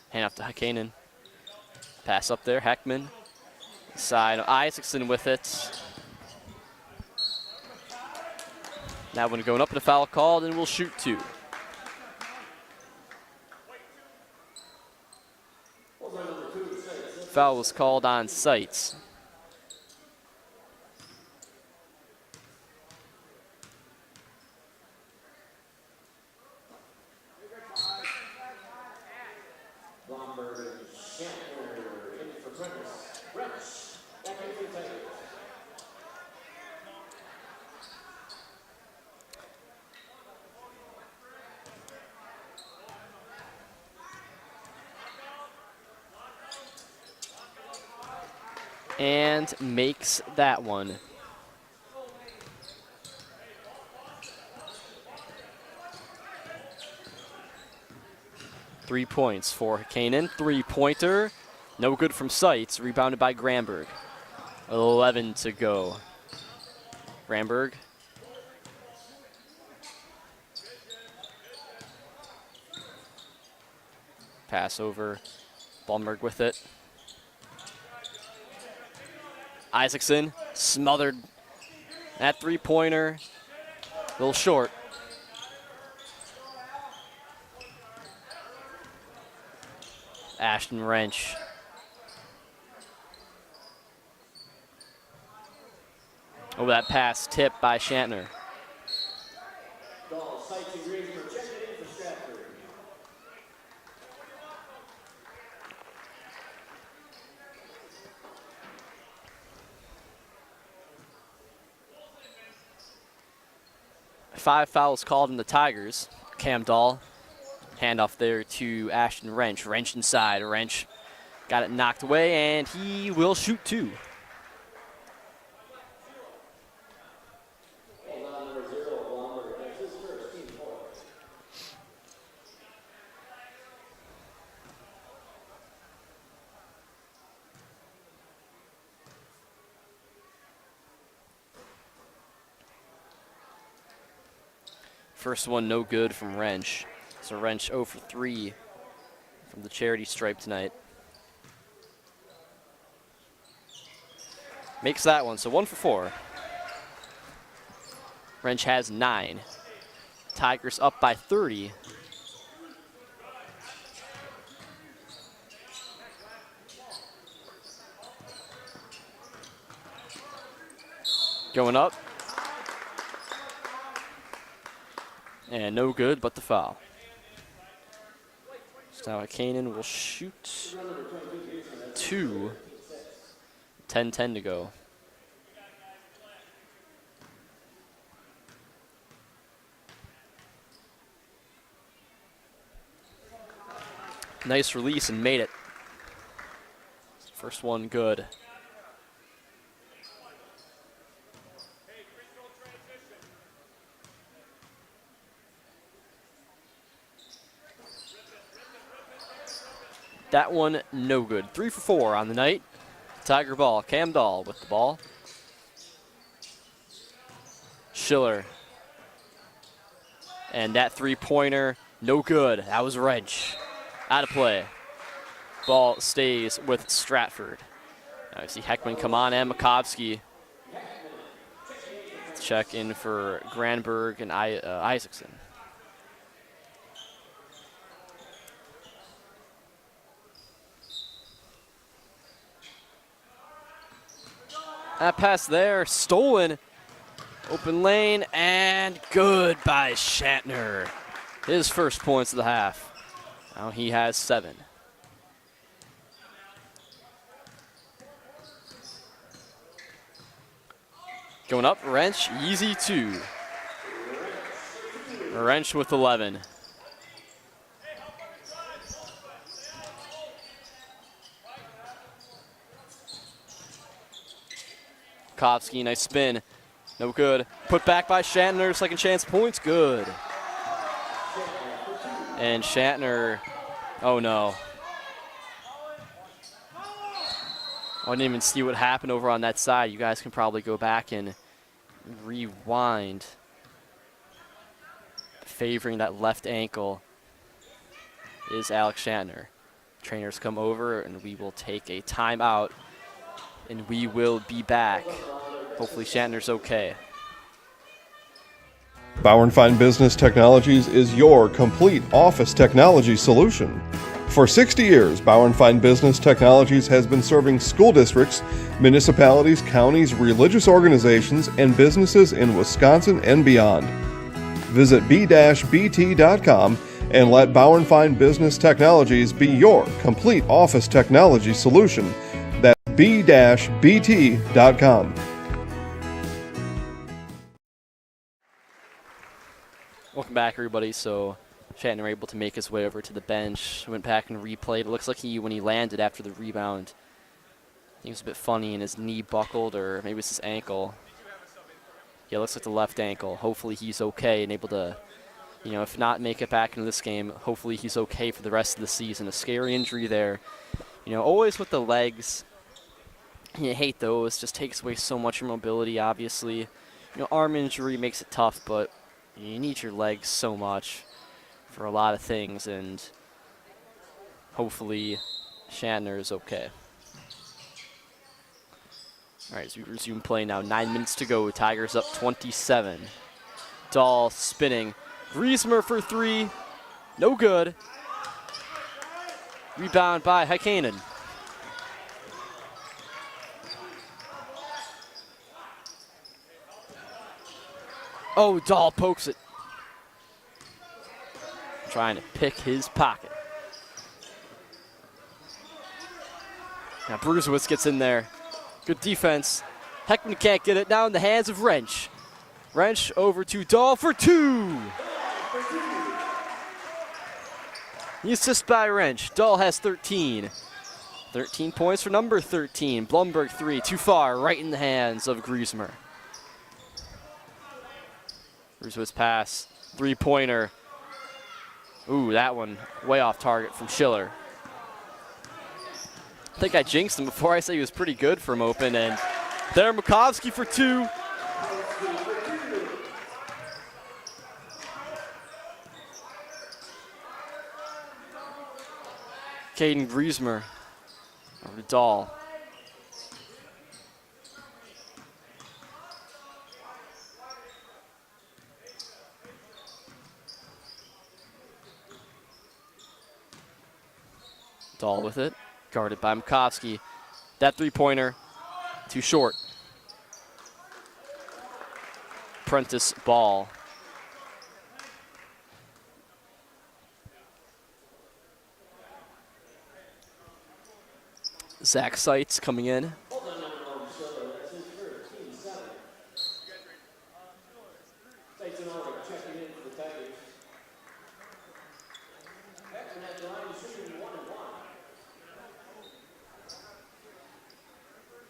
Hand off to Kanan. Pass up there, Heckman. Side, Isaacson with it. That one going up and a foul called, and we'll shoot two. Foul was called on Sights. And makes that one. Three points for Kanan. Three-pointer. No good from Sights. Rebounded by Granberg. 11 to go. Granberg. Pass over. Blumberg with it. Isaacson smothered that three-pointer. A little short. Ashton Wrench. Oh, that pass tipped by Shatner. Five fouls called in the Tigers. Cam Dahl, handoff there to Ashton Wrench. Wrench inside. Wrench got it knocked away, and he will shoot two. First one no good from Wrench. So Wrench 0 for 3 from the charity stripe tonight. Makes that one, so 1 for 4. Wrench has 9. Tigers up by 30. Going up. And no good, but the foul. So now Caden will shoot 2. 10-10 to go. Nice release and made it. First one good. That one, no good. 3 for 4 on the night. Tiger ball. Cam Dahl with the ball. Schiller. And that three-pointer, no good. That was Wrench. Out of play. Ball stays with Stratford. Now I see Heckman come on and Makovsky. Check in for Granberg and Isaacson. That pass there, stolen. Open lane, and good by Shatner. His first points of the half. Now he has 7. Going up, Wrench, easy 2. Wrench with 11. Kovsky, nice spin. No good. Put back by Shatner. Second chance points. Good. And Shatner. Oh no. I didn't even see what happened over on that side. You guys can probably go back and rewind. Favoring that left ankle is Alex Shatner. Trainers come over and we will take a timeout. And we will be back. Hopefully Shatner's okay. Bauer & Fine Business Technologies is your complete office technology solution. For 60 years, Bauer & Fine Business Technologies has been serving school districts, municipalities, counties, religious organizations, and businesses in Wisconsin and beyond. Visit b-bt.com and let Bauer & Fine Business Technologies be your complete office technology solution. That's b-bt.com. Welcome back, everybody. So Shatner able to make his way over to the bench. Went back and replayed. It looks like when he landed after the rebound, I think it was a bit funny and his knee buckled, or maybe it's his ankle. Yeah, it looks like the left ankle. Hopefully he's okay and able to, if not make it back into this game, hopefully he's okay for the rest of the season. A scary injury there. Always with the legs. You hate those. Just takes away so much of your mobility, obviously. Arm injury makes it tough, but you need your legs so much for a lot of things. And, hopefully Shatner is okay. All right, as we resume play now, 9 minutes to go. Tigers up 27. Dahl spinning. Griesmer for three. No good. Rebound by Heikkinen. Oh, Dahl pokes it. Trying to pick his pocket. Now Bruzowicz gets in there. Good defense. Heckman can't get it. Now in the hands of Wrench. Wrench over to Dahl for two. The assist by Wrench. Dahl has 13. 13 points for number 13. Blumberg three. Too far. Right in the hands of Griesmer. Bruzowicz pass. Three-pointer. Ooh, that one way off target from Schiller. I think I jinxed him before. I said he was pretty good from open, and there Makovsky for two. Caden Griesmer over to Dahl. Dahl with it. Guarded by Makovsky. That three-pointer, too short. Prentice ball. Zach Seitz coming in.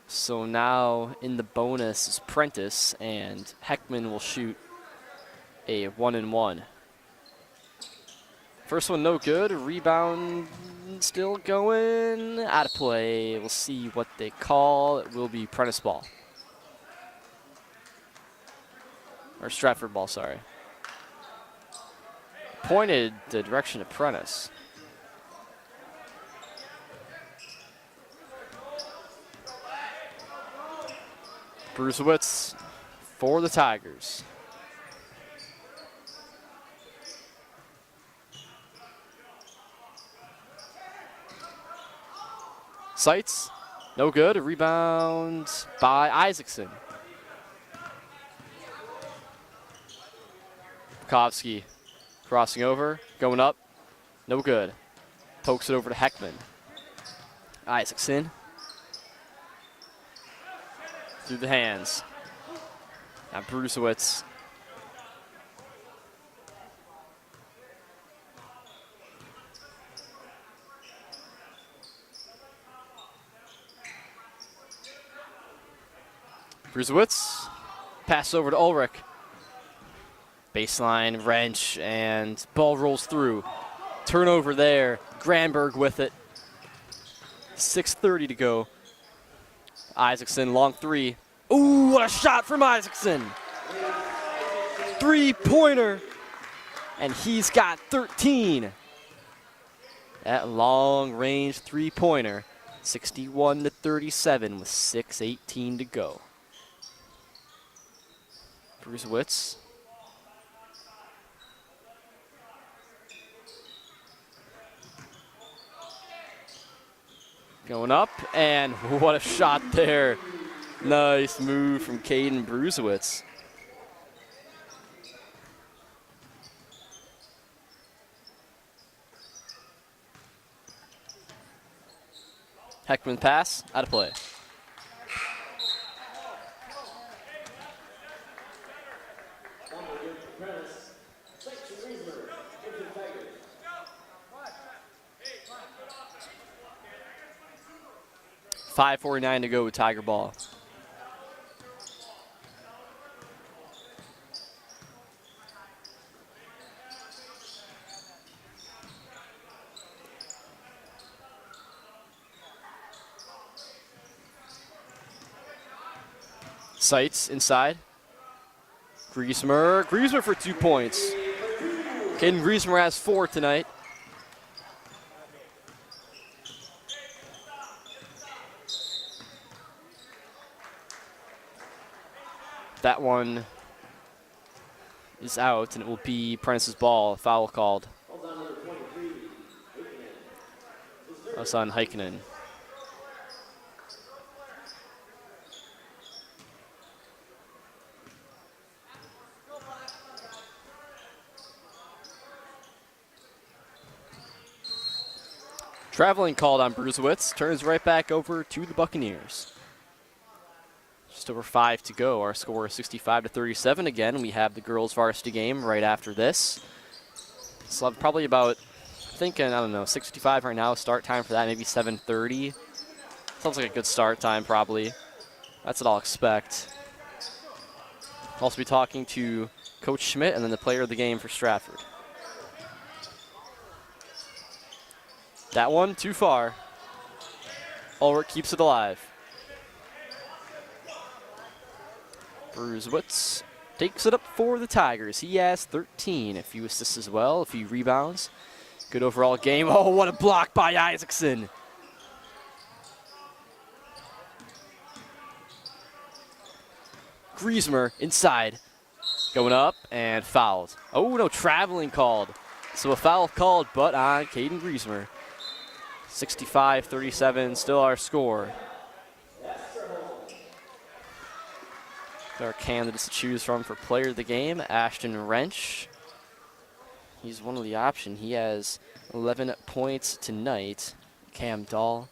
So now in the bonus is Prentice, and Heckman will shoot a 1-and-1. First one no good. Rebound still going. Out of play. We'll see what they call. It will be Prentice ball. Or Stratford ball, sorry. Pointed the direction of Prentice. Bruzowicz for the Tigers. Seitz, no good. A rebound by Isaacson. Makovsky crossing over, going up, no good. Pokes it over to Heckman. Isaacson. Through the hands. Now Bruzowicz. Bruzowicz. Pass over to Ulrich. Baseline, Wrench, and ball rolls through. Turnover there. Granberg with it. 6:30 to go. Isaacson, long three. Ooh, what a shot from Isaacson. Three-pointer. And he's got 13. That long-range three-pointer. 61-37 with 6:18 to go. Bruzowicz. Going up, and what a shot there. Nice move from Caden Bruzowicz. Heckman pass, out of play. .549 to go with Tiger ball. Seitz inside. Griesmer for 2 points. Caden Griesmer has 4 tonight. That one is out, and it will be Prentice's ball. Foul called. That's on Heikkinen. Traveling called on Bruzowicz. Turns right back over to the Buccaneers. Just over 5 to go. Our score is 65-37. Again, we have the girls' varsity game right after this. So probably about, thinking, I don't know, 6:55 right now. Start time for that, maybe 7:30. Sounds like a good start time, probably. That's what I'll expect. I'll also be talking to Coach Schmidt and then the player of the game for Stratford. That one, too far. Ulrich keeps it alive. Bruzowicz takes it up for the Tigers. He has 13, a few assists as well, a few rebounds. Good overall game. Oh, what a block by Isaacson. Griezmer inside. Going up and fouled. Oh, no, traveling called. So a foul called, but on Caden Bruzowicz. 65-37, still our score. Our candidates to choose from for player of the game, Ashton Wrench. He's one of the options. He has 11 points tonight. Cam Dahl,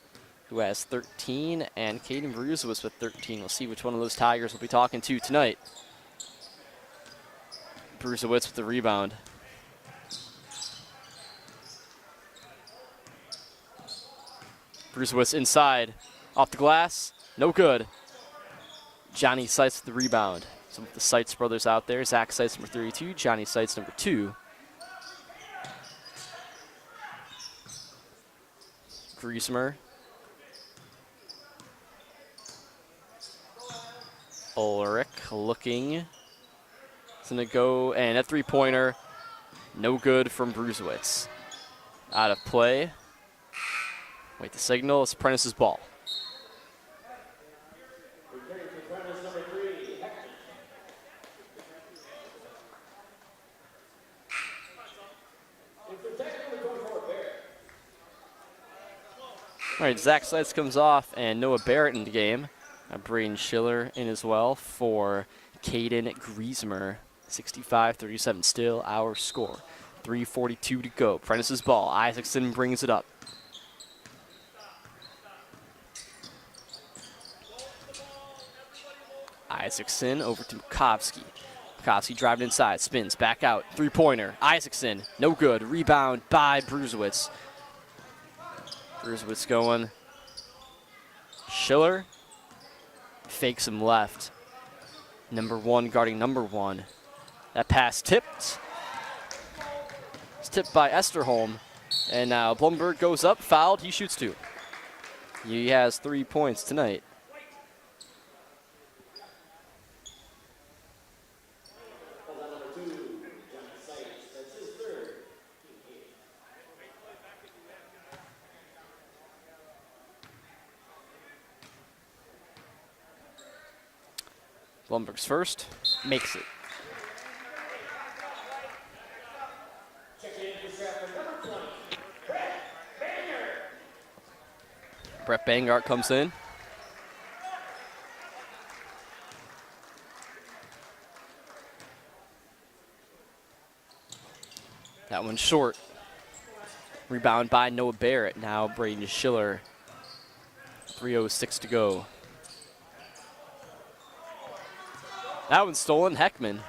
who has 13, and Caden Bruzowicz with 13. We'll see which one of those Tigers we'll be talking to tonight. Bruzowicz with the rebound. Bruzowicz inside, off the glass, no good. Johnny Seitz with the rebound. Some of the Seitz brothers out there. Zach Seitz, number 32. Johnny Seitz, number 2. Griezmer. Ulrich looking. It's going to go, and a three-pointer. No good from Bruzowicz. Out of play. Wait, the signal is Prentice's ball. All right, Zach Seitz comes off, and Noah Barrett in the game. Braden Schiller in as well for Caden Griezmer. 65-37, still our score. 3:42 to go. Prentice's ball. Isaacson brings it up. Isaacson over to Makovsky. Makovsky driving inside, spins, back out, three-pointer. Isaacson, no good. Rebound by Bruzowicz. Bruzowicz going. Schiller fakes him left. Number 1 guarding number 1. That pass tipped. It's tipped by Esterholm. And now Blumberg goes up, fouled, he shoots 2. He has 3 points tonight. Blumberg's first, makes it. Brett Bangart comes in. That one's short. Rebound by Noah Barrett. Now Braden Schiller. 3:06 to go. That one's stolen. Heckman.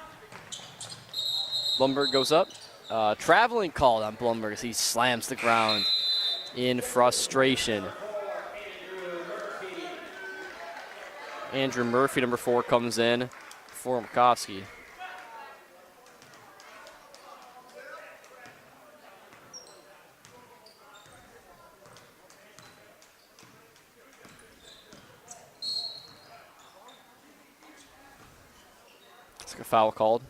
Blumberg goes up. Traveling called on Blumberg as he slams the ground in frustration. Andrew Murphy, number 4, comes in for Makovsky. It's like a foul called.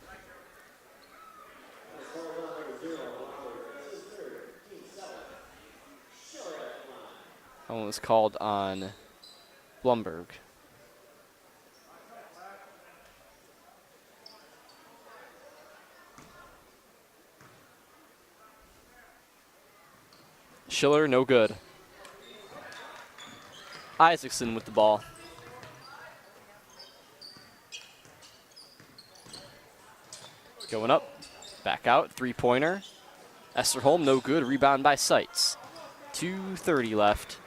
That one was called on Blumberg. Schiller, no good. Isaacson with the ball. Going up, back out, three-pointer. Esterholm, no good. Rebound by Seitz. 2:30 left.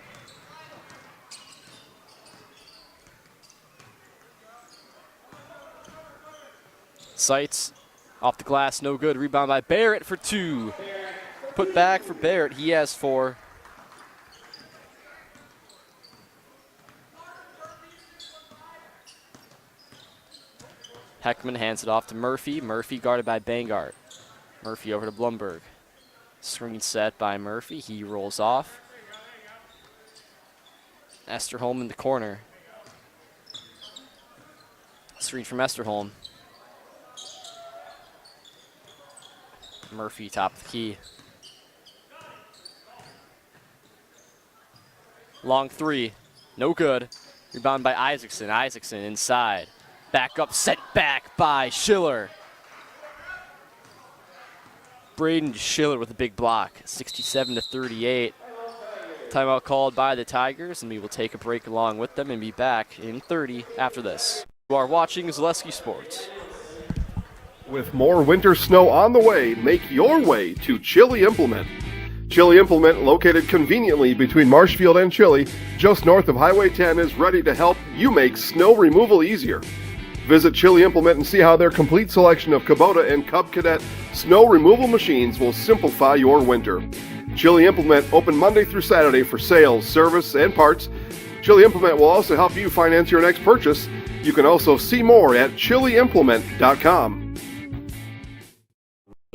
Seitz off the glass, no good. Rebound by Barrett for 2. Put back for Barrett. He has 4. Heckman hands it off to Murphy. Murphy guarded by Bangart. Murphy over to Blumberg. Screen set by Murphy. He rolls off. Esterholm in the corner. Screen from Esterholm. Murphy top of the key. Long 3. No good. Rebound by Isaacson. Isaacson inside. Back up, sent back by Schiller. Braden Schiller with a big block. 67-38. Timeout called by the Tigers, and we will take a break along with them and be back in 30 after this. You are watching Zaleski Sports. With more winter snow on the way, make your way to Chili Implement. Chili Implement, located conveniently between Marshfield and Chili, just north of Highway 10, is ready to help you make snow removal easier. Visit Chili Implement and see how their complete selection of Kubota and Cub Cadet snow removal machines will simplify your winter. Chili Implement open Monday through Saturday for sales, service, and parts. Chili Implement will also help you finance your next purchase. You can also see more at chiliimplement.com.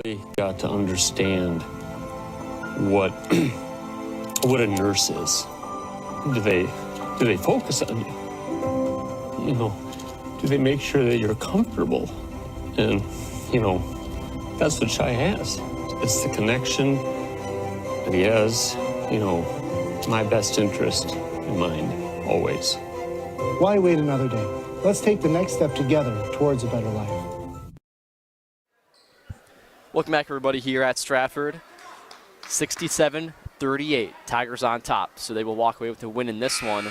Really got to understand what a nurse is. Do they focus on you? You know, do they make sure that you're comfortable? And, you know, that's what Shai has. It's the connection that he has, you know, my best interest in mind, always. Why wait another day? Let's take the next step together towards a better life. Welcome back, everybody, here at Stratford. 67-38. Tigers on top, so they will walk away with a win in this one.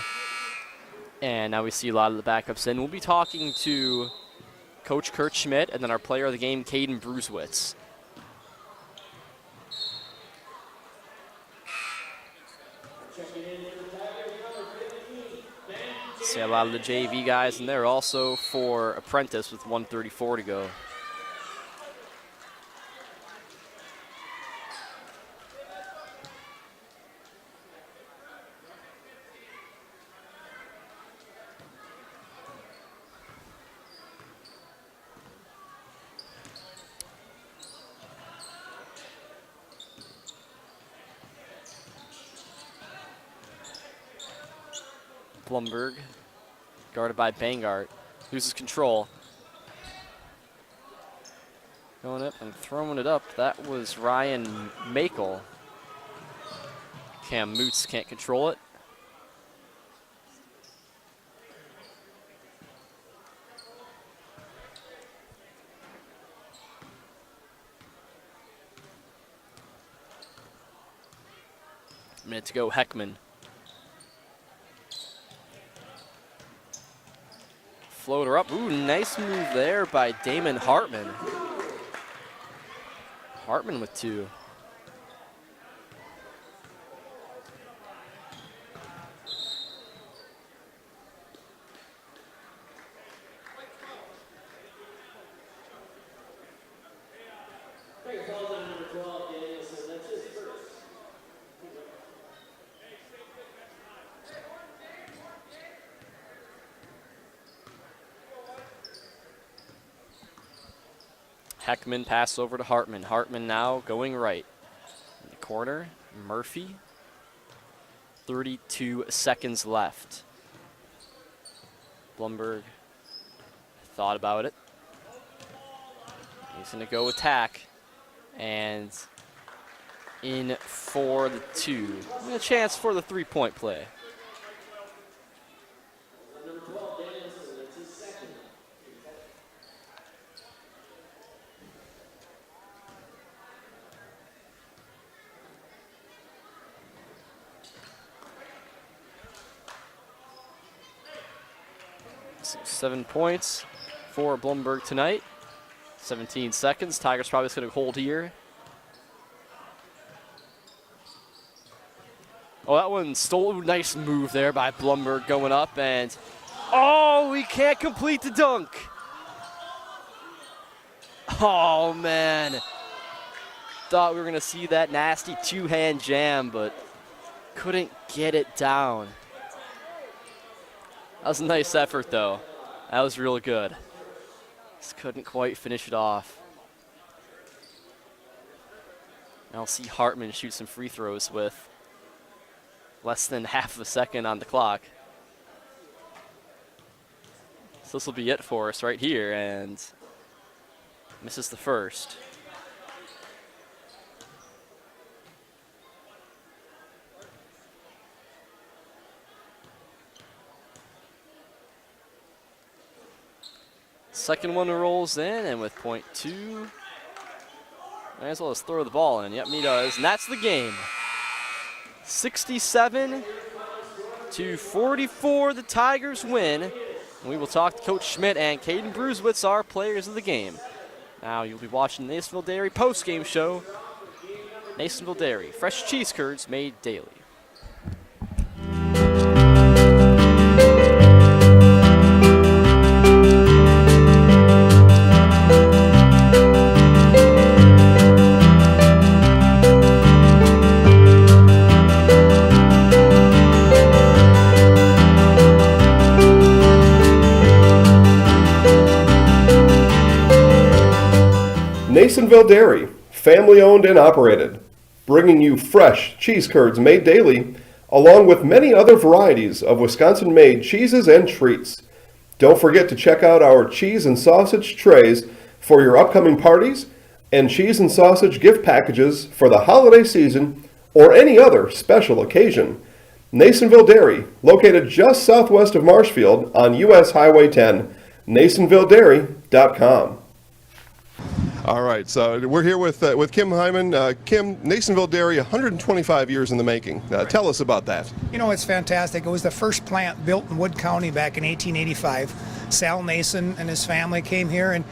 And now we see a lot of the backups in. We'll be talking to Coach Kurt Schmidt and then our player of the game, Caden Bruzowicz. See a lot of the JV guys in there also for Apprentice with 1:34 to go. Blumberg, guarded by Bangart, loses control. Going up and throwing it up. That was Ryan Makel. Cam Moots can't control it. A minute to go, Heckman. Floater up. Ooh, nice move there by Damon Hartman. Hartman with 2. Heckman pass over to Hartman. Hartman now going right. In the corner, Murphy. 32 seconds left. Blumberg thought about it. He's going to go attack. And in for the 2. A chance for the 3-point play. 7 points for Blumberg tonight. 17 seconds. Tigers probably just going to hold here. Oh, that one stole. Nice move there by Blumberg going up, and oh, we can't complete the dunk. Oh, man. Thought we were going to see that nasty two-hand jam, but couldn't get it down. That was a nice effort, though. That was real good. Just couldn't quite finish it off. Now I'll see Hartman shoot some free throws with less than half of a second on the clock. So this will be it for us right here, and misses the first. Second one rolls in, and with .2, might as well just throw the ball in. Yep, he does, and that's the game. 67-44, the Tigers win. And we will talk to Coach Schmidt and Caden Bruzowicz, our players of the game. Now you'll be watching the Nasonville Dairy post-game show. Nasonville Dairy, fresh cheese curds made daily. Nasonville Dairy, family owned and operated, bringing you fresh cheese curds made daily, along with many other varieties of Wisconsin-made cheeses and treats. Don't forget to check out our cheese and sausage trays for your upcoming parties and cheese and sausage gift packages for the holiday season or any other special occasion. Nasonville Dairy, located just southwest of Marshfield on US Highway 10, NasonvilleDairy.com. All right, so we're here with Kim Hyman. Kim, Nasonville Dairy, 125 years in the making. Tell us about that. You know, it's fantastic. It was the first plant built in Wood County back in 1885. Sal Nason and his family came here, and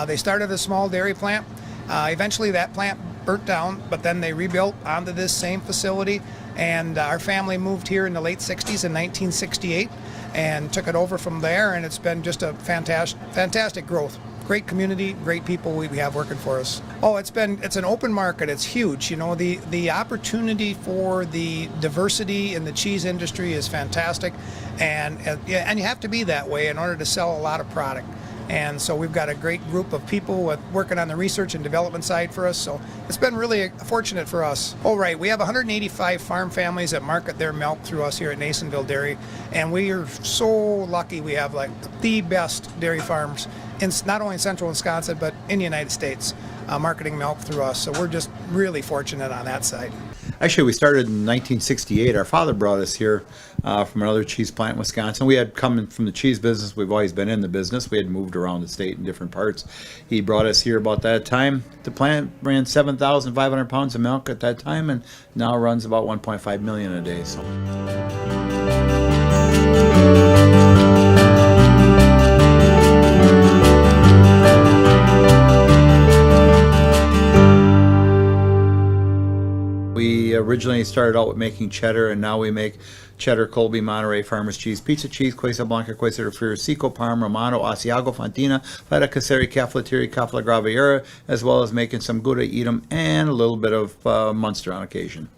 they started a small dairy plant. Eventually that plant burnt down, but then they rebuilt onto this same facility, and our family moved here in the late 60s in 1968 and took it over from there, and it's been just a fantastic growth. Great community, great people we have working for us. Oh, it's an open market. It's huge. You know, the opportunity for the diversity in the cheese industry is fantastic, and you have to be that way in order to sell a lot of product. And so we've got a great group of people working on the research and development side for us. So it's been really fortunate for us. Oh, right. We have 185 farm families that market their milk through us here at Nasonville Dairy. And we are so lucky we have like the best dairy farms not only in central Wisconsin, but in the United States, marketing milk through us. So we're just really fortunate on that side. Actually, we started in 1968. Our father brought us here from another cheese plant in Wisconsin. We had come from the cheese business. We've always been in the business. We had moved around the state in different parts. He brought us here about that time. The plant ran 7,500 pounds of milk at that time, and now runs about 1.5 million a day. So. We originally started out with making cheddar, and now we make cheddar, Colby, Monterey, Farmers Cheese, Pizza Cheese, Quesa Blanca, Quesa de Friar, Seco, Parm, Romano, Asiago, Fontina, Feta Caseri, Caflateri, Cafla Graviera, as well as making some Gouda Edam and a little bit of Munster on occasion.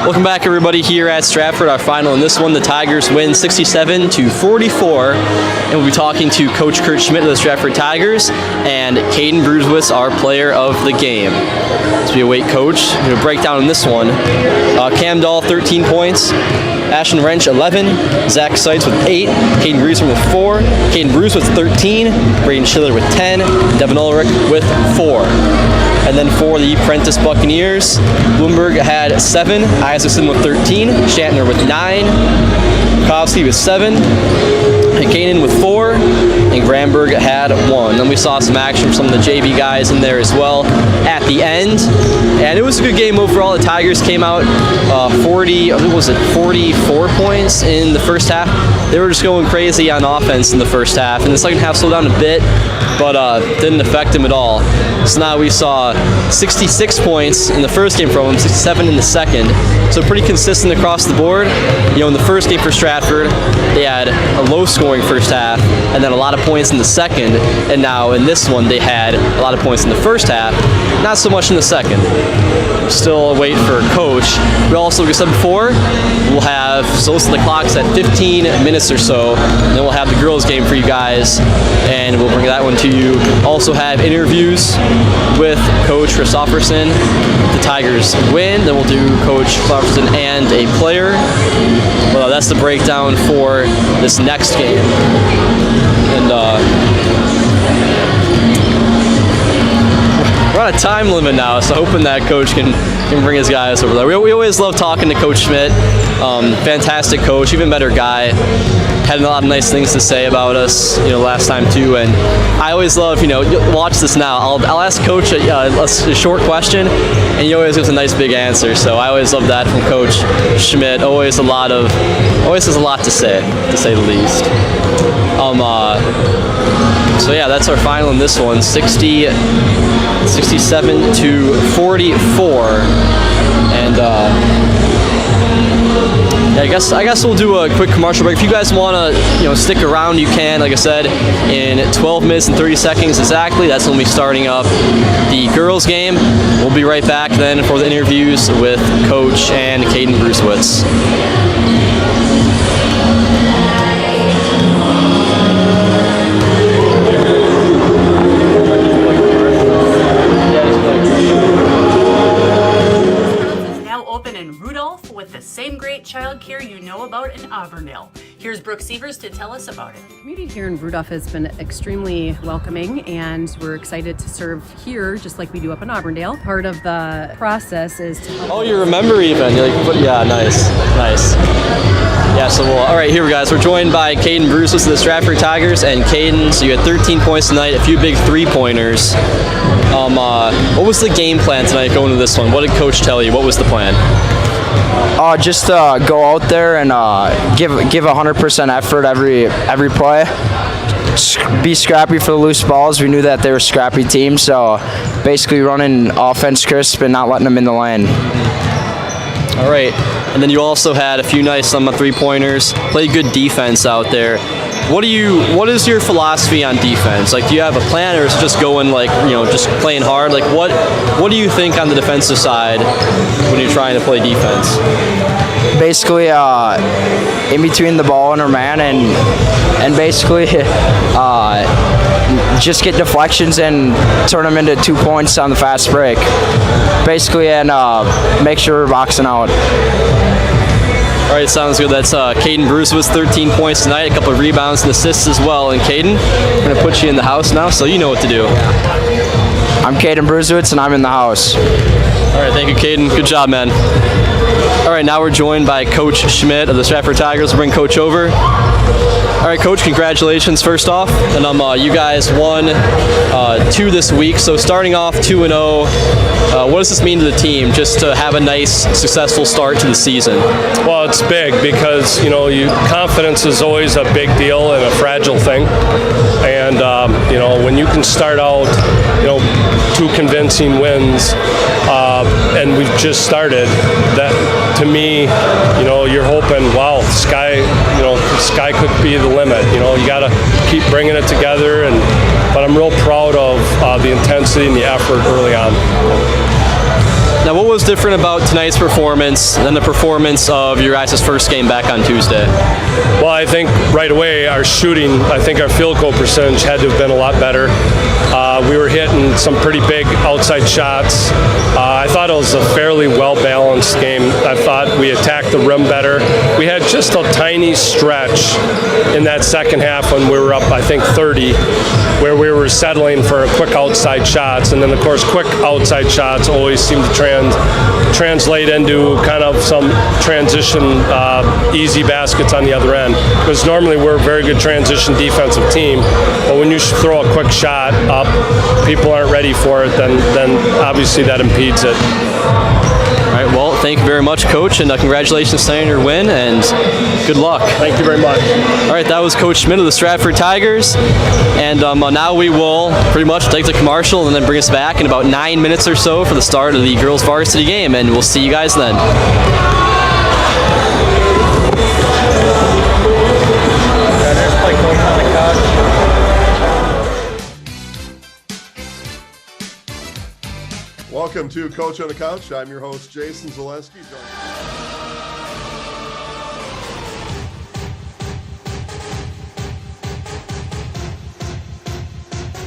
Welcome back, everybody, here at Stratford. Our final in this one, the Tigers win 67-44, and we'll be talking to Coach Kurt Schmidt of the Stratford Tigers and Caden Bruzowicz, our player of the game. As we await Coach, we're going to break down in this one. Cam Dahl, 13 points. Ashton Wrench, 11. Zach Seitz with 8. Caden Bruzowicz with 4. Caden Bruzowicz with 13. Braden Schiller with 10. Devin Ulrich with 4. And then for the Prentice Buccaneers, Bloomberg had 7, Isaacson with 13, Shatner with 9, Krauss with 7, and Kanan with 4, and Granberg had 1. Then we saw some action from some of the JV guys in there as well at the end. And it was a good game overall. The Tigers came out 44 points in the first half. They were just going crazy on offense in the first half. And the second half slowed down a bit, but didn't affect them at all. So now we saw 66 points in the first game from them, 67 in the second. So pretty consistent across the board. You know, in the first game for Stratford, they had a low-scoring first half and then a lot of points in the second. And now in this one, they had a lot of points in the first half, not so much in the second. Still waiting for a coach. We also, like I said before, we'll have, so listen, the clock's at 15 minutes or so, and then we'll have the girls' game for you guys, and we'll bring that one to you. Also have interviews with Coach Kristofferson. The Tigers win, then we'll do Coach Kristofferson and a player. Well, that's the breakdown for this next game. And we're on a time limit now, so hoping that Coach can bring his guys over there. We always love talking to Coach Schmidt. Fantastic coach, even better guy. Had a lot of nice things to say about us, you know, last time too. And I always love, you know, watch this now. I'll ask Coach a short question, and he always gives a nice big answer. So I always love that from Coach Schmidt. Always has a lot to say the least. So yeah, that's our final in this one, 67-44, and yeah, I guess we'll do a quick commercial break. If you guys want to, you know, stick around, you can. Like I said, in 12 minutes and 30 seconds exactly, that's when we'll be starting up the girls' game. We'll be right back then for the interviews with Coach and Caden Bruzowicz. With the same great childcare you know about in Auburndale. Here's Brooke Sievers to tell us about it. The community here in Rudolph has been extremely welcoming, and we're excited to serve here just like we do up in Auburndale. Part of the process is to help. Oh, you remember even. You're like, yeah, nice. Yeah, so all right, here we guys. We're joined by Caden Bruzowicz of the Stratford Tigers, and Caden, so you had 13 points tonight, a few big three-pointers. What was the game plan tonight going to this one? What did Coach tell you? What was the plan? Just go out there and give 100% effort every play. Be scrappy for the loose balls. We knew that they were a scrappy team, so basically running offense crisp and not letting them in the lane. All right, and then you also had a few nice three-pointers. Played good defense out there. What is your philosophy on defense? Like, do you have a plan, or is it just going like, you know, just playing hard? Like, what do you think on the defensive side when you're trying to play defense? Basically, in between the ball and our man, and basically just get deflections and turn them into 2 points on the fast break. Basically, and make sure we're boxing out. All right, sounds good. That's Caden Bruzowicz, 13 points tonight, a couple of rebounds and assists as well. And Caden, we're going to put you in the house now, so you know what to do. I'm Caden Bruzowicz, and I'm in the house. All right, thank you, Caden. Good job, man. All right, now we're joined by Coach Schmidt of the Stratford Tigers. We'll bring Coach over. All right, Coach, congratulations first off. And you guys won 2 this week. So starting off 2-0, what does this mean to the team just to have a nice, successful start to the season? Well, it's big because, you know, confidence is always a big deal and a fragile thing. And, you know, when you can start out, you know, 2 convincing wins, and we've just started, that to me, you know, you're hoping, wow, the sky could be the limit. You know, you got to keep bringing it together, but I'm real proud of the intensity and the effort early on. Now, what was different about tonight's performance than the performance of your guys' first game back on Tuesday? Well, I think right away our shooting, I think our field goal percentage had to have been a lot better. We were hitting some pretty big outside shots. I thought it was a fairly well-balanced game. I thought we attacked the rim better. We had just a tiny stretch in that second half when we were up, I think, 30, where we were settling for quick outside shots. And then, of course, quick outside shots always seem to translate into kind of some transition easy baskets on the other end. Because normally we're a very good transition defensive team, but when you throw a quick shot up, people aren't ready for it, then obviously that impedes it. All right, well, thank you very much, Coach, and congratulations tonight on your win, and good luck. Thank you very much. All right, that was Coach Schmidt of the Stratford Tigers, and now we will pretty much take the commercial and then bring us back in about 9 minutes or so for the start of the girls varsity game, and we'll see you guys then. Welcome to Coach on the Couch. I'm your host, Jason Zaleski.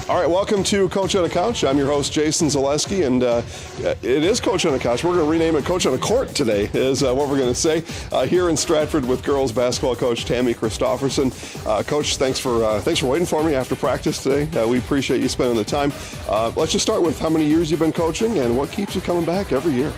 All right, welcome to Coach on the Couch. I'm your host, Jason Zaleski, and it is Coach on the Couch. We're going to rename it Coach on the Court today, is what we're going to say. Here in Stratford with girls basketball coach Tammy Christofferson. Coach, thanks for waiting for me after practice today. We appreciate you spending the time. Let's just start with how many years you've been coaching and what keeps you coming back every year.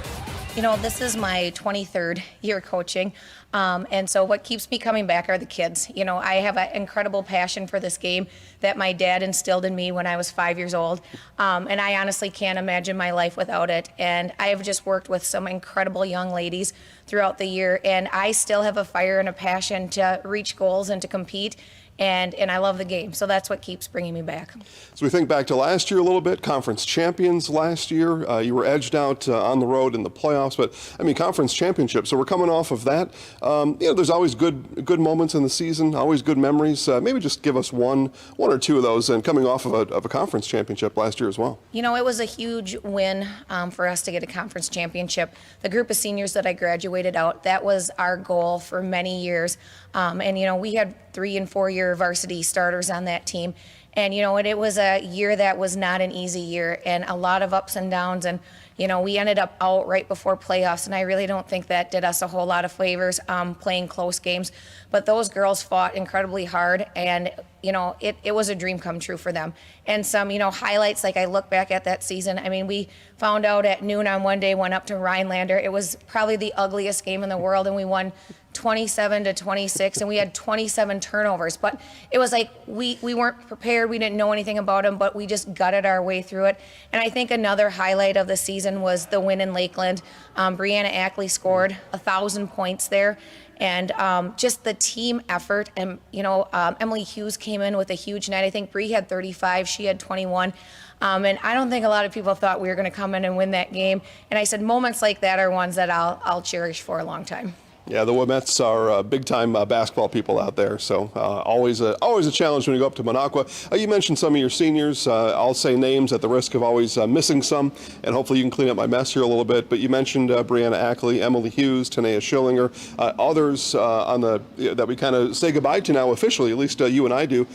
You know, this is my 23rd year coaching, and so what keeps me coming back are the kids. You know, I have an incredible passion for this game that my dad instilled in me when I was 5 years old, and I honestly can't imagine my life without it. And I have just worked with some incredible young ladies throughout the year, and I still have a fire and a passion to reach goals and to compete. And I love the game, so that's what keeps bringing me back. So we think back to last year a little bit, conference champions last year. You were edged out on the road in the playoffs, but I mean conference championship. So we're coming off of that. You know, there's always good moments in the season, always good memories. Maybe just give us one or two of those, and coming off of a conference championship last year as well. You know, it was a huge win for us to get a conference championship. The group of seniors that I graduated out, that was our goal for many years. And you know, we had 3- and 4-year varsity starters on that team. And, you know, it was a year that was not an easy year, and a lot of ups and downs. And, you know, we ended up out right before playoffs, and I really don't think that did us a whole lot of favors playing close games. But those girls fought incredibly hard, and, you know, it was a dream come true for them. And some, you know, highlights, like I look back at that season, I mean, we found out at noon on one day, went up to Rhinelander. It was probably the ugliest game in the world, and we won 27-26, and we had 27 turnovers. But it was like we weren't prepared. We didn't know anything about them, but we just gutted our way through it. And I think another highlight of the season was the win in Lakeland. Brianna Ackley scored 1,000 points there. And just the team effort. And, you know, Emily Hughes came in with a huge night. I think Bree had 35. She had 21. And I don't think a lot of people thought we were going to come in and win that game. And I said moments like that are ones that I'll cherish for a long time. Yeah, the Womettes are big-time basketball people out there, so always a challenge when you go up to Minocqua. You mentioned some of your seniors. I'll say names at the risk of always missing some, and hopefully you can clean up my mess here a little bit. But you mentioned Brianna Ackley, Emily Hughes, Tanea Schillinger, others that we kind of say goodbye to now officially, at least you and I do.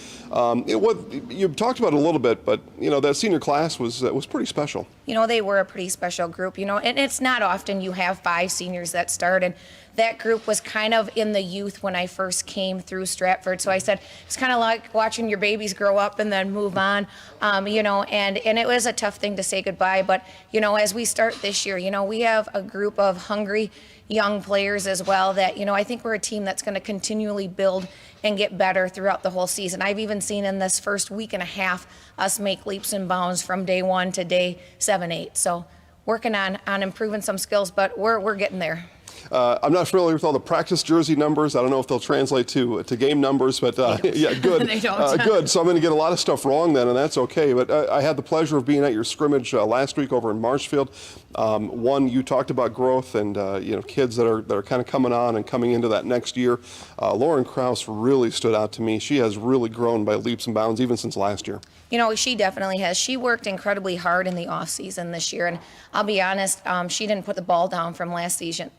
You talked about it a little bit, but you know that senior class was pretty special. You know, they were a pretty special group. You know, and it's not often you have 5 seniors that start, and that group was kind of in the youth when I first came through Stratford. So I said, it's kind of like watching your babies grow up and then move on, you know, and it was a tough thing to say goodbye. But, you know, as we start this year, you know, we have a group of hungry young players as well that, you know, I think we're a team that's going to continually build and get better throughout the whole season. I've even seen in this first week and a half us make leaps and bounds from day 1 to day 7, 8. So working on improving some skills, but we're getting there. I'm not familiar with all the practice jersey numbers. I don't know if they'll translate to game numbers, but yeah, good. They don't. Good. So I'm going to get a lot of stuff wrong then, and that's okay. But I had the pleasure of being at your scrimmage last week over in Marshfield. One, you talked about growth and you know, kids that are kind of coming on and coming into that next year. Lauren Krauss really stood out to me. She has really grown by leaps and bounds even since last year. You know, she definitely has. She worked incredibly hard in the off season this year, and I'll be honest, she didn't put the ball down from last season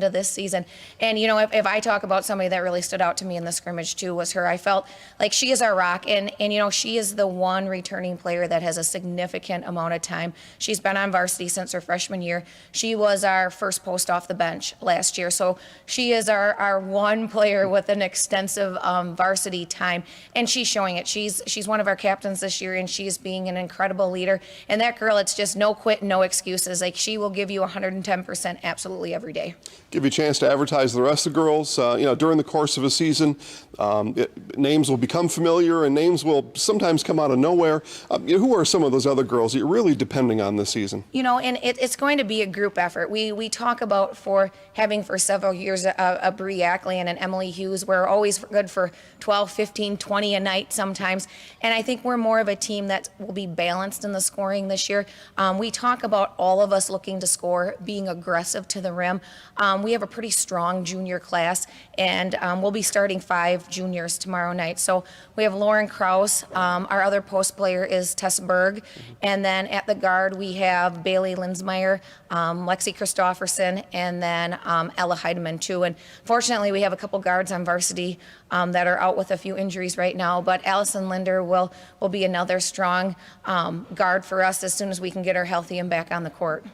to this season. And you know, if I talk about somebody that really stood out to me in the scrimmage too, was her. I felt like she is our rock, and you know, she is the one returning player that has a significant amount of time. She's been on varsity since her freshman year. She was our first post off the bench last year, so she is our one player with an extensive varsity time, and she's showing it. She's one of our captains this year, and she's being an incredible leader. And that girl, it's just no quit, no excuses. Like, she will give you 110% absolutely every day. Give you a chance to advertise the rest of the girls. During the course of a season, names will become familiar and names will sometimes come out of nowhere. Who are some of those other girls that you're really depending on this season? And it's going to be a group effort. We talk about having for several years a Bree Ackland and Emily Hughes. We're always good for 12, 15, 20 a night sometimes. And I think we're more of a team that will be balanced in the scoring this year. We talk about all of us looking to score, being aggressive to the rim. We have a pretty strong junior class, and we'll be starting 5 juniors tomorrow night. So we have Lauren Krauss. Our other post player is Tess Berg. And then at the guard, we have Bailey Linsmeyer, Lexi Christofferson, and then Ella Heidemann too. And fortunately, we have a couple guards on varsity that are out with a few injuries right now. But Allison Linder will be another strong guard for us as soon as we can get her healthy and back on the court.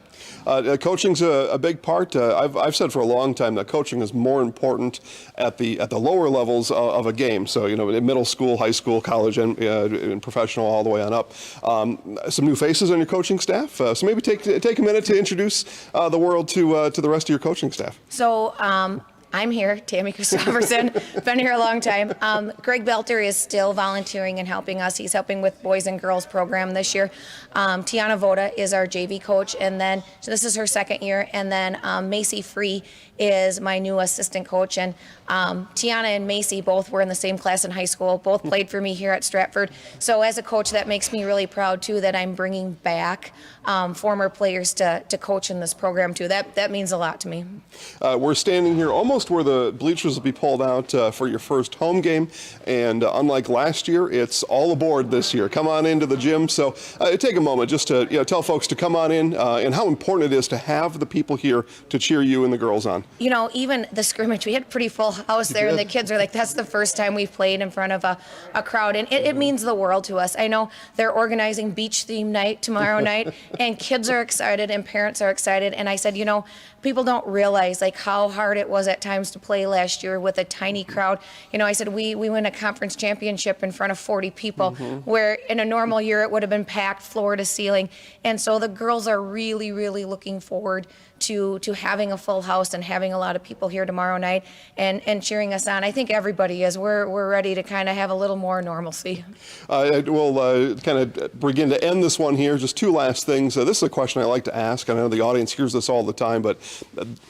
Coaching's a big part. I've said for a long time that coaching is more important at the lower levels of a game. So in middle school, high school, college, and professional, all the way on up. Some new faces on your coaching staff. So maybe take a minute to introduce the world to the rest of your coaching staff. So I'm here, Tammy Christofferson, been here a long time. Greg Belter is still volunteering and helping us. He's helping with boys and girls program this year. Tiana Voda is our JV coach, and then so this is her second year. And then Macy Free is my new assistant coach. And Tiana and Macy both were in the same class in high school, both played for me here at Stratford. So as a coach, that makes me really proud too that I'm bringing back former players to coach in this program too. That means a lot to me. We're standing here almost where the bleachers will be pulled out for your first home game, and unlike last year, it's all aboard this year. Come on into the gym. So take a moment just to tell folks to come on in and how important it is to have the people here to cheer you and the girls on. Even the scrimmage, we had a pretty full house there, and the kids are like, that's the first time we've played in front of a crowd, and it means the world to us. I know they're organizing beach theme night tomorrow night, and kids are excited and parents are excited. And I said, people don't realize like how hard it was at times to play last year with a tiny crowd. I said we win a conference championship in front of 40 people, where in a normal year it would have been packed floor to ceiling. And so the girls are really, really looking forward to having a full house and having a lot of people here tomorrow night and cheering us on. I think everybody is. We're ready to kind of have a little more normalcy. We'll kind of begin to end this one here. Just 2 last things. This is a question I like to ask. I know the audience hears this all the time, but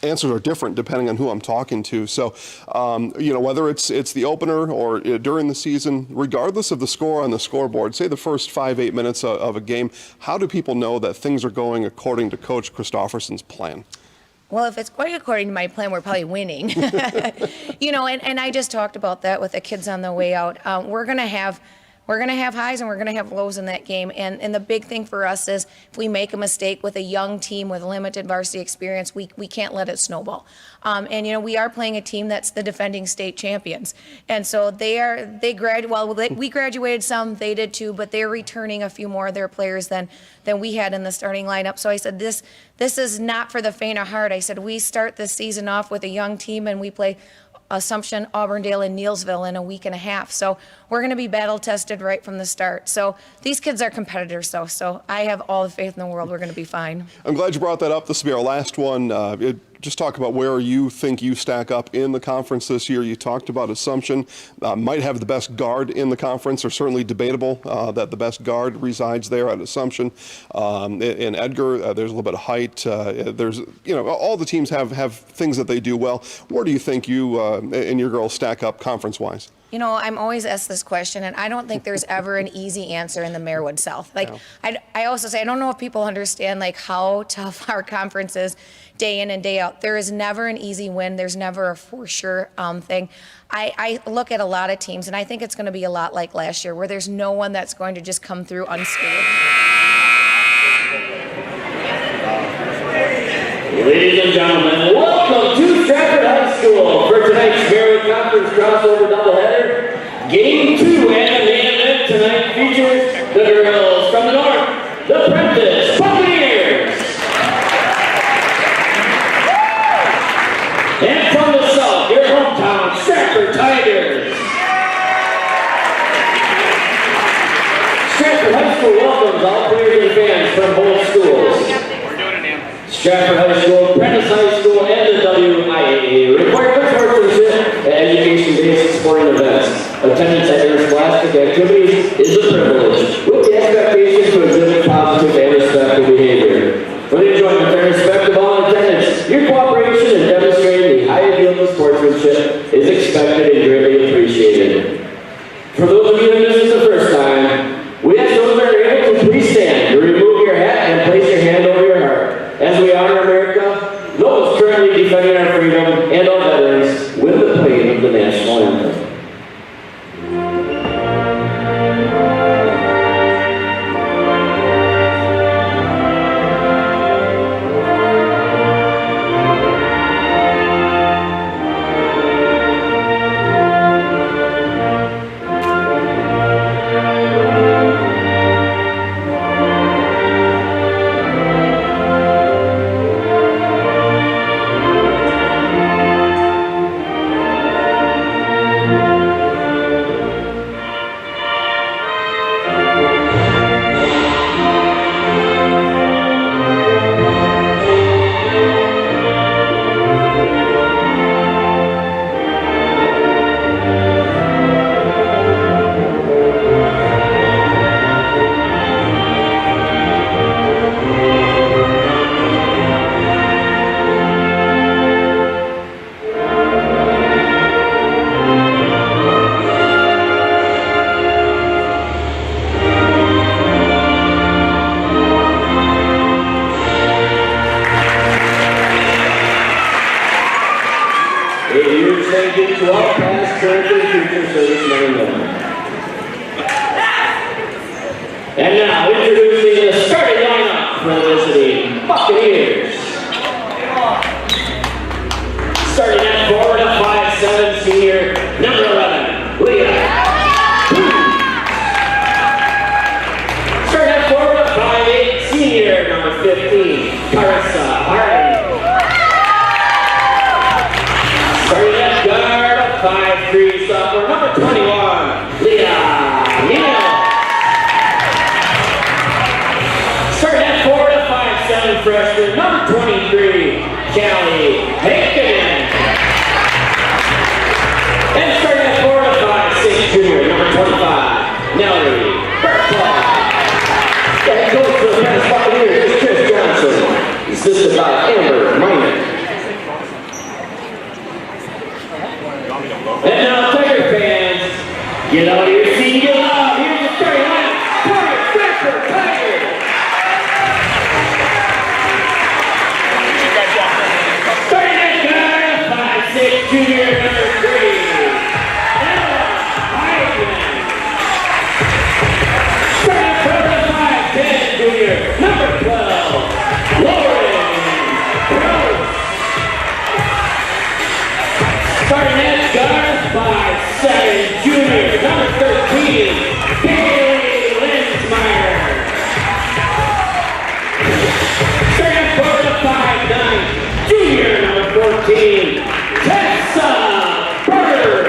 answers are different depending on who I'm talking to. So, whether it's the opener or during the season, regardless of the score on the scoreboard, say the first 5-8 minutes of a game, how do people know that things are going according to Coach Christofferson's plan? Well, if it's going according to my plan, we're probably winning. And I just talked about that with the kids on the way out. We're going to have highs and we're going to have lows in that game. And the big thing for us is if we make a mistake with a young team with limited varsity experience, we can't let it snowball. We are playing a team that's the defending state champions. And so we graduated some, they did too, but they're returning a few more of their players than we had in the starting lineup. So I said, this is not for the faint of heart. I said, we start this season off with a young team and we play Assumption, Auburndale, and Neelsville in a week and a half. So we're going to be battle tested right from the start. So these kids are competitors, though. So I have all the faith in the world we're going to be fine. I'm glad you brought that up. This will be our last one. Just talk about where you think you stack up in the conference this year. You talked about Assumption might have the best guard in the conference, or certainly debatable that the best guard resides there at Assumption. In Edgar, there's a little bit of height. There's, all the teams have things that they do well. Where do you think you and your girls stack up conference-wise? I'm always asked this question, and I don't think there's ever an easy answer in the Marywood South. I also say, I don't know if people understand how tough our conference is day in and day out. There is never an easy win. There's never a for sure thing. I look at a lot of teams, and I think it's going to be a lot like last year, where there's no one that's going to just come through unscathed. Ladies and gentlemen, welcome to Stratford High School for tonight's Marywood Conference crossover doubleheader. Game 2 and the main event tonight features the girls from the north, the Prentice Buccaneers. And from the south, your hometown Stratford Tigers. Stratford High School welcomes all players and fans from both schools. Stratford High School, Prentice High School, and the WIAA require good sportsmanship at education-based sporting events. Attendance at interscholastic activities is a privilege, with the expectation to exhibit positive and respectful behavior. For the enjoyment and respect of all attendants, your cooperation in demonstrating the high ideals of sportsmanship is expected and greatly appreciated. For those of you that missed it the first time, we ask those that are able to please stand to remove your hat and place your hand over your heart as we honor America, those currently defending our freedom, and our veterans with the playing of the national anthem. To all past, current, and future servicemen and women. And now, introducing the starting lineup for the visiting Buccaneers. Starting at forward at 5'7", senior, number 11, Leah. Starting at forward at 5'8", senior, number 15, Carissa Harding. Starting at guard, 5'3", sophomore, number 21, Leah Neal. Starting at forward at 5'7", freshman, number 23, Callie Haken. And starting at forward at 5'6", junior, number 25, Nellie Berthold. The head coach for the Prentice Buccaneers is Chris Johnson, assisted by Amber Minor. And now, Tiger fans, get out of your seat, get out. Here's the starting lineup for the Stratford Tigers. Starting at guard, 5'6", junior, number 3, Ella Heidman. Starting at forward, 5'10", junior, number 12, Lauren Krauss. Starting at guard, 5'7", junior, number 13, Haley Linsmeyer. Starting at forward, 5'9", junior, number 14, Tessa Bird.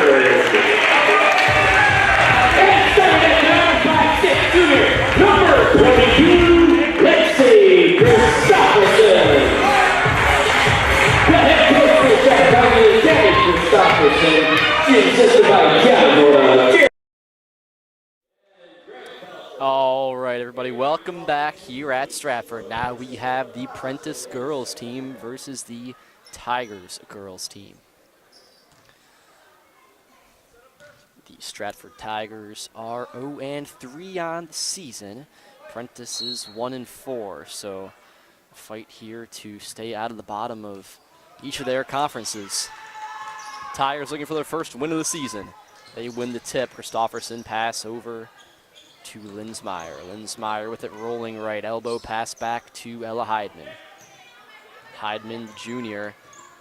And starting at guard, 5'6", junior, number 22, Lexi Christopherson. The head coach for Stratford is Debbie Christopherson. She's assisted by Kevin. All right, everybody, welcome back here at Stratford. Now we have the Prentice girls team versus the Tigers girls team. The Stratford Tigers are 0-3 on the season. Prentice is 1-4, so a fight here to stay out of the bottom of each of their conferences. Tigers looking for their first win of the season. They win the tip. Christopherson pass over to Linsmeyer. Linsmeyer with it rolling right. Elbow pass back to Ella Heidman. Heidman,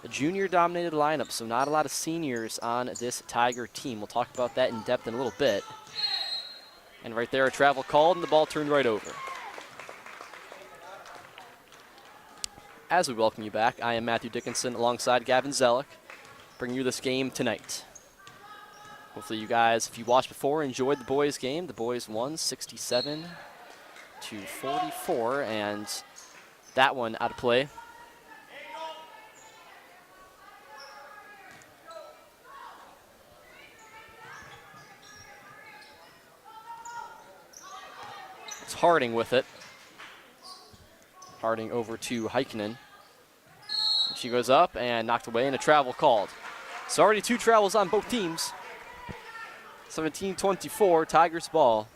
the junior-dominated lineup, so not a lot of seniors on this Tiger team. We'll talk about that in depth in a little bit. And right there, a travel called, and the ball turned right over. As we welcome you back, I am Matthew Dickinson alongside Gavin Zellick, bringing you this game tonight. Hopefully you guys, if you watched before, enjoyed the boys' game. The boys won 67-44, and that one out of play Harding with it. Harding over to Heikkinen. She goes up and knocked away, and a travel called. So already 2 travels on both teams. 17-24, Tigers ball.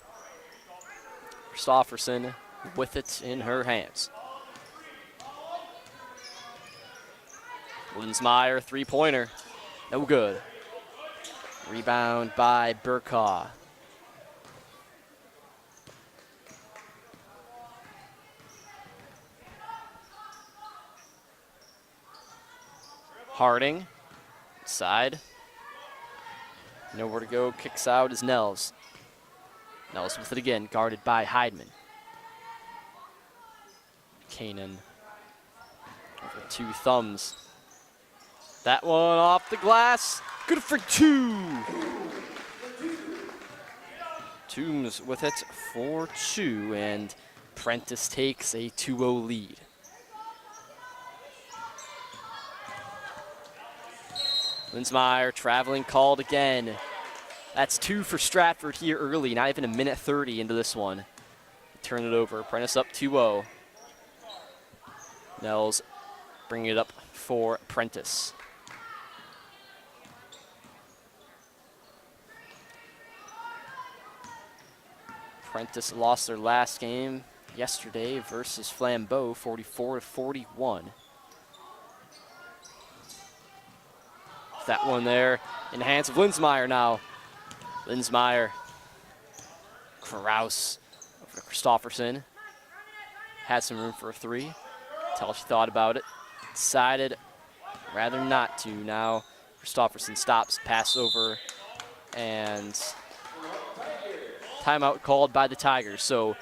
Kristofferson with it in her hands. Linsmeyer, 3-pointer. No good. Rebound by Burkaw. Harding, side. Nowhere to go, kicks out is Nels. Nels with it again, guarded by Heidman. Kanan over 2 thumbs. That one off the glass, good for 2. Toombs with it for 2, and Prentice takes a 2-0 lead. Linsmeyer traveling called again. That's 2 for Stratford here early, not even a minute 30 into this one. Turn it over, Prentice up 2-0. Nels bringing it up for Prentice. Prentice lost their last game yesterday versus Flambeau, 44-41. That one there in the hands of Linsmeyer now. Linsmeyer, Krauss over to Kristofferson. Had some room for a 3. Until she thought about it. Decided rather not to. Now Kristofferson stops, pass over, and timeout called by the Tigers. So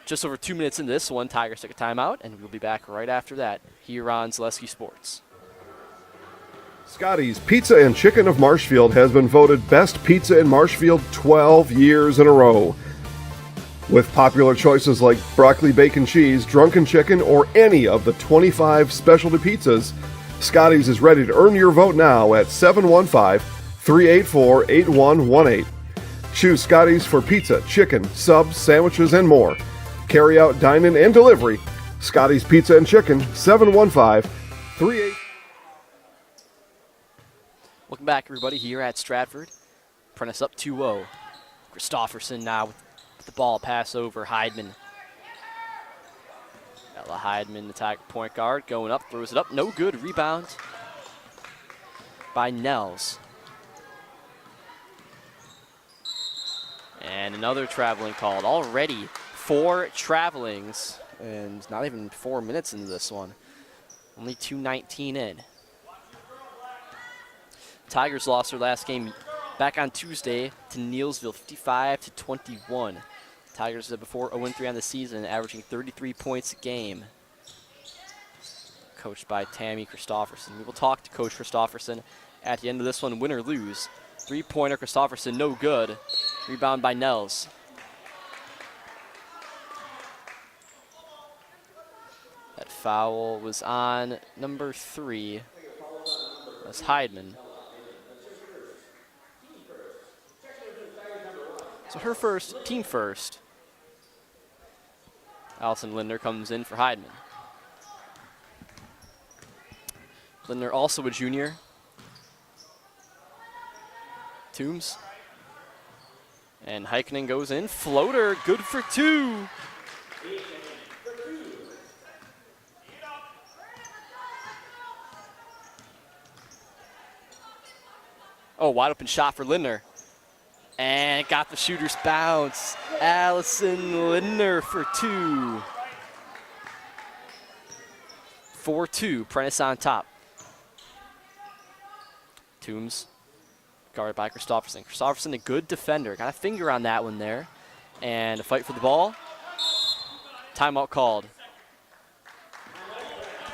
just over 2 minutes into this one, Tigers took a timeout, and we'll be back right after that here on Zaleski Sports. Scotty's Pizza and Chicken of Marshfield has been voted Best Pizza in Marshfield 12 years in a row. With popular choices like broccoli, bacon, cheese, drunken chicken, or any of the 25 specialty pizzas, Scotty's is ready to earn your vote now at 715-384-8118. Choose Scotty's for pizza, chicken, subs, sandwiches, and more. Carry out, dine-in, and delivery. Scotty's Pizza and Chicken, 715-38. Welcome back, everybody, here at Stratford. Prentice up 2-0. Kristofferson now with the ball, pass over Heidman. Ella Heidman, the Tiger point guard, going up, throws it up, no good. Rebound by Nels. And another traveling called. Already 4 travelings, and not even 4 minutes into this one. Only 2:19 in. Tigers lost their last game back on Tuesday to Neilsville, 55-21. Tigers had before 0-3 on the season, averaging 33 points a game. Coached by Tammy Kristofferson. We will talk to Coach Kristofferson at the end of this one, win or lose. 3-pointer Kristofferson, no good. Rebound by Nels. That foul was on number 3. That's Heidman. So her first, team first. Allison Lindner comes in for Heidman. Lindner also a junior. Toombs. And Heikkinen goes in. Floater, good for 2. Oh, wide open shot for Lindner. And got the shooter's bounce. Allison Lindner for 2. 4-2, Prentice on top. Toombs, guarded by Kristofferson. Kristofferson, a good defender. Got a finger on that one there. And a fight for the ball. Timeout called.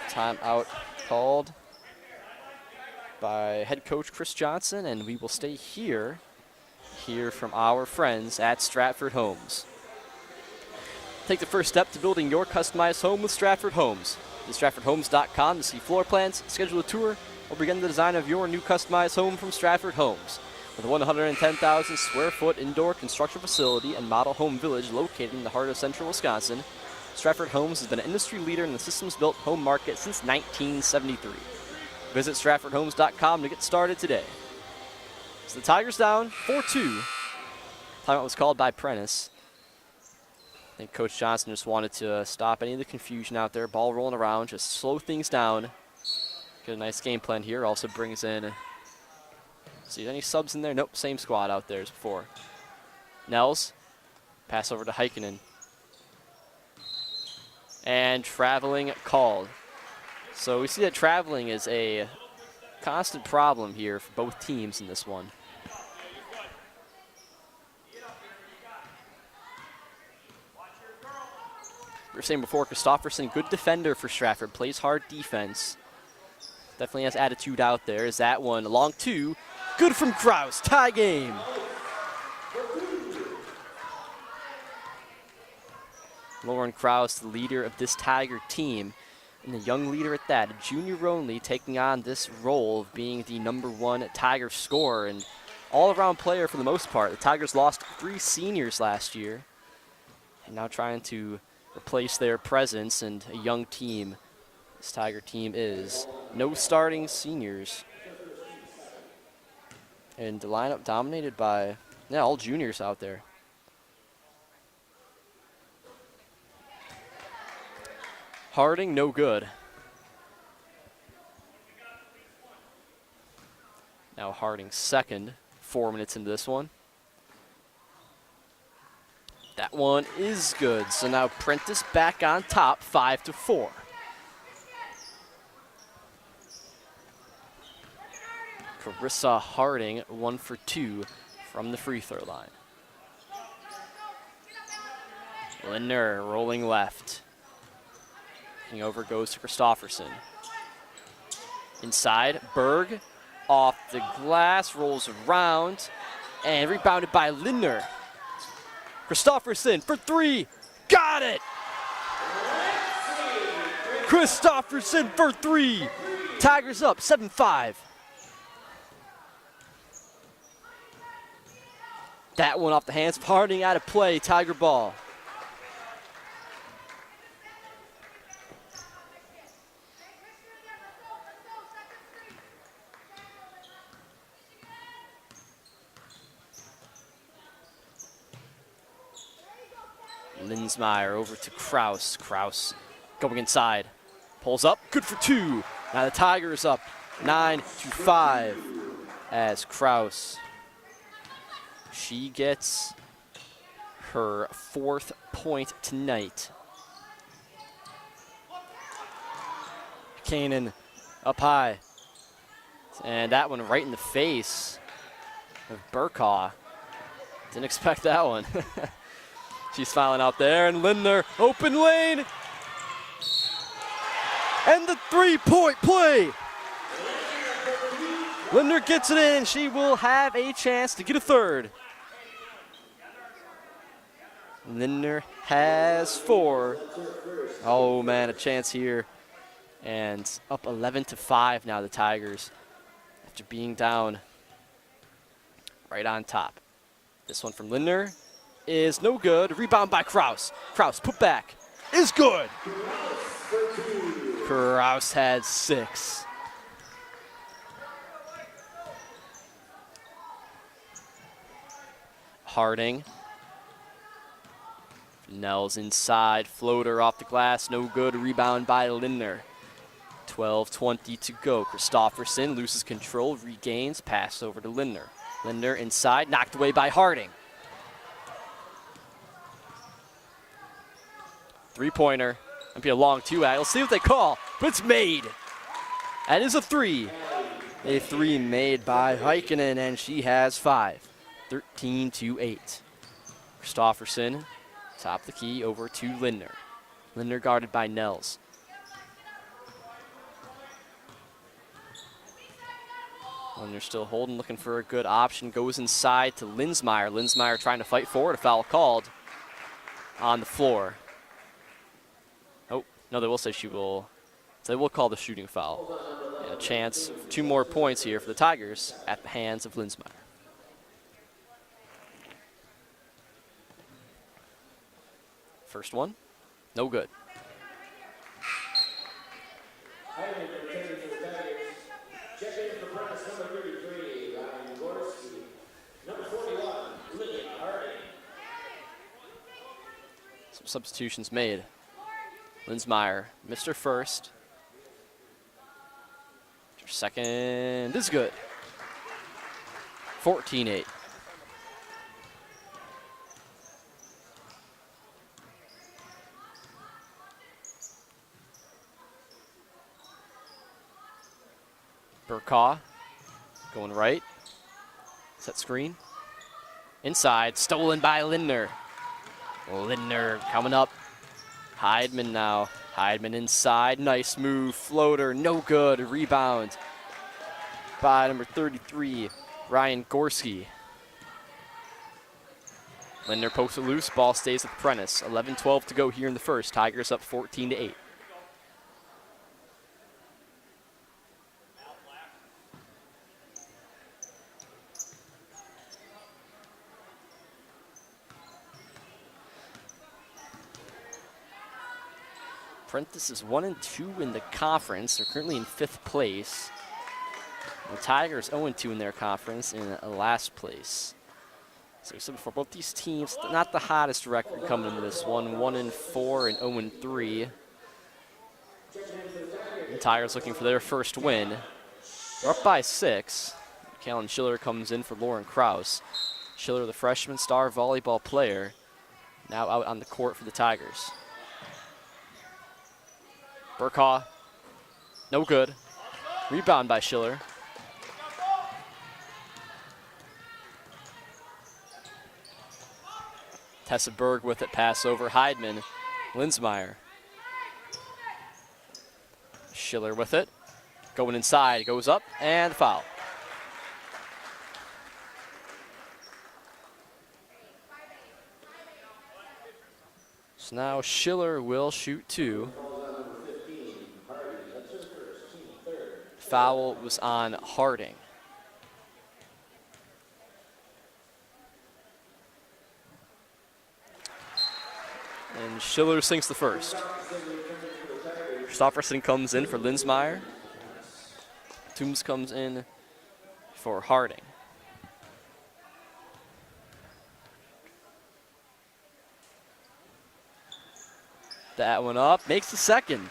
Timeout called by head coach Chris Johnson, and we will stay here. Hear from our friends at Stratford Homes. Take the first step to building your customized home with Stratford Homes. Visit StratfordHomes.com to see floor plans, schedule a tour, or begin the design of your new customized home from Stratford Homes. With a 110,000 square foot indoor construction facility and model home village located in the heart of central Wisconsin, Stratford Homes has been an industry leader in the systems-built home market since 1973. Visit StratfordHomes.com to get started today. So the Tigers down 4-2. Timeout was called by Prentice. I think Coach Johnson just wanted to stop any of the confusion out there. Ball rolling around, just slow things down. Get a nice game plan here. Also brings in, see any subs in there? Nope, same squad out there as before. Nels, pass over to Heikkinen. And traveling called. So we see that traveling is a constant problem here for both teams in this one. We were saying before, Kristofferson, good defender for Stratford, plays hard defense. Definitely has attitude out there. Is that one long two? Good from Krauss, tie game. Lauren Krauss, the leader of this Tiger team, and the young leader at that, a junior only, taking on this role of being the #1 Tiger scorer and all-around player for the most part. The Tigers lost 3 seniors last year, and now trying to replace their presence and a young team. This Tiger team is no starting seniors. And the lineup dominated by, all juniors out there. Harding, no good. Now Harding second, 4 minutes into this one. That one is good. So now Prentice back on top, 5-4. Carissa Harding, 1 for 2 from the free throw line. Lindner rolling left. Looking over goes to Kristofferson. Inside, Berg off the glass, rolls around, and rebounded by Lindner. Kristofferson for 3, got it! Kristofferson for 3. Tigers up 7-5. That one off the hands of Harding, out of play, Tiger ball. Linsmeyer over to Krauss. Krauss going inside. Pulls up, good for 2. Now the Tigers up 9-5 as Krauss. She gets her 4th point tonight. Kanan up high. And that one right in the face of Burkaw. Didn't expect that one. She's smiling out there, and Lindner, open lane. And the 3-point play. Lindner gets it in. She will have a chance to get a 3rd. Lindner has 4. Oh man, a chance here. And up 11-5 now, the Tigers, after being down right on top. This one from Lindner is no good. Rebound by Krauss. Krauss put back is good. Krauss had 6. Harding. Nels inside, floater off the glass, no good. Rebound by Lindner. 12:20 to go. Kristofferson loses control, regains, pass over to Lindner. Lindner inside, knocked away by Harding. 3-pointer. Might be a long 2-act. Let's see what they call, but it's made. That is a 3. A 3 made by Heikkinen, and she has 5. 13-8. Kristofferson, top the key, over to Lindner. Lindner guarded by Nels. Lindner still holding, looking for a good option. Goes inside to Linsmeyer. Linsmeyer trying to fight forward. A foul called on the floor. Oh, no, they will say they will call the shooting foul. And a chance, 2 more points here for the Tigers at the hands of Linsmeyer. First one, no good. Some substitutions made. Linsmeyer, Mr. First. Mr. Second is good. 14-8. Burkaw going right. Set screen. Inside, stolen by Lindner. Lindner coming up. Heidman now. Heidman inside. Nice move. Floater. No good. Rebound by number 33, Ryan Gorski. Lindner pokes it loose. Ball stays with Prentice. 11-12 to go here in the first. Tigers up 14-8. Prentice is 1-2 in the conference. They're currently in 5th place. The Tigers 0-2 in their conference in last place. So for both these teams, not the hottest record coming into this one. 1-4 and 0-3. The Tigers looking for their first win. They're up by 6. Kalen Schiller comes in for Lauren Krauss. Schiller, the freshman star volleyball player, now out on the court for the Tigers. Burkaw, no good. Rebound by Schiller. Tessa Berg with it, pass over Heidman. Linsmeyer. Schiller with it. Going inside, goes up, and foul. So now Schiller will shoot 2. Foul was on Harding. And Schiller sinks the first. Stratford comes in for Linsmeyer. Toombs comes in for Harding. That one up, makes the second.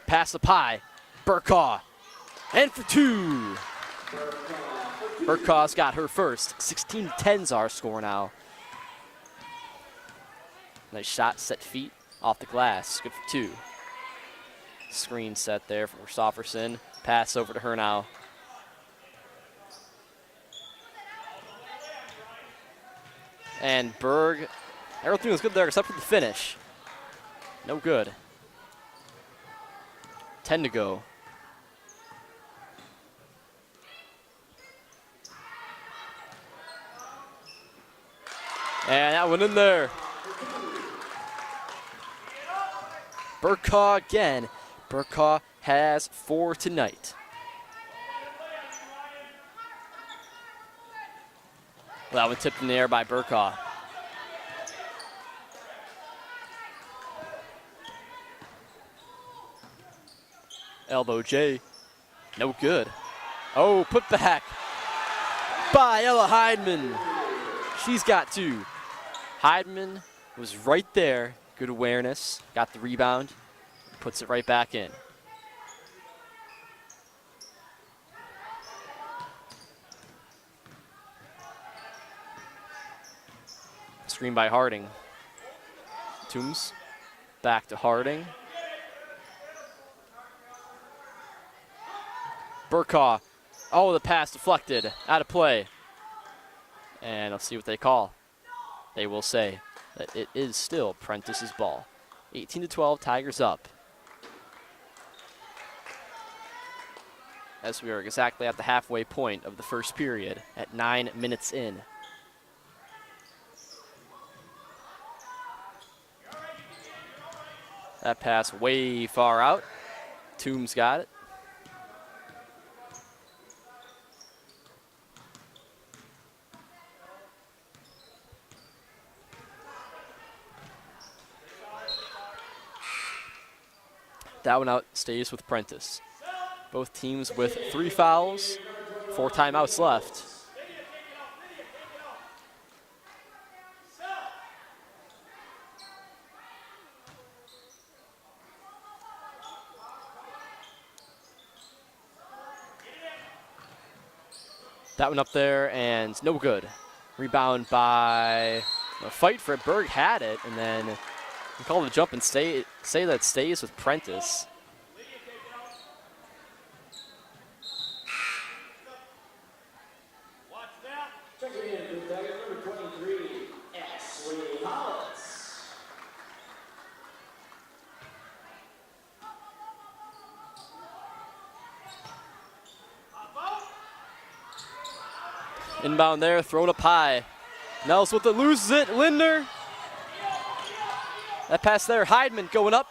Pass the pie, Burkaw, and for 2. Burkaw's got her first. 16-10's our score now. Nice shot, set feet, off the glass, good for 2. Screen set there for Stofferson. Pass over to her now. And Berg, everything was good there except for the finish. No good. 10 to go. And that one in there. Burkaw again. Burkaw has 4 tonight. That one tipped in the air by Burkaw. Elbow J, no good. Oh, put back by Ella Heidman. She's got 2. Heidman was right there. Good awareness, got the rebound, puts it right back in. Screen by Harding. Toombs, back to Harding. Burkaw, oh, the pass deflected, out of play. And let's see what they call. They will say that it is still Prentice's ball. 18-12, Tigers up. As we are exactly at the halfway point of the first period at 9 minutes in. That pass way far out. Toombs got it. That one out stays with Prentice. Both teams with 3 fouls, 4 timeouts left. That one up there and no good. Rebound by a fight for it. Berg had it, and then we call the jump and say that stays with Prentice. Inbound there, thrown up high. Nels with it, loses it, Lindner. That pass there, Heidman going up,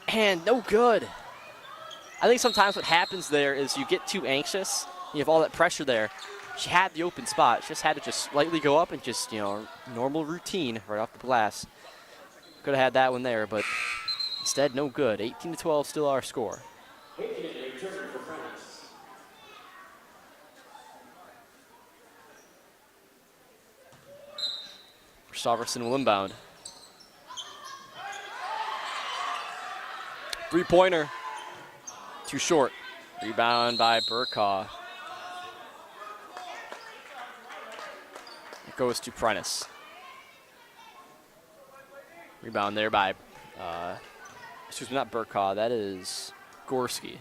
and no good. I think sometimes what happens there is you get too anxious. You have all that pressure there. She had the open spot. She just had to just slightly go up and just, normal routine right off the glass. Could have had that one there, but instead, no good. 18-12 still our score. Christopherson will inbound. 3-pointer. Too short. Rebound by Burkaw. It goes to Prentice. Rebound there by, excuse me, not Burkaw. That is Gorski.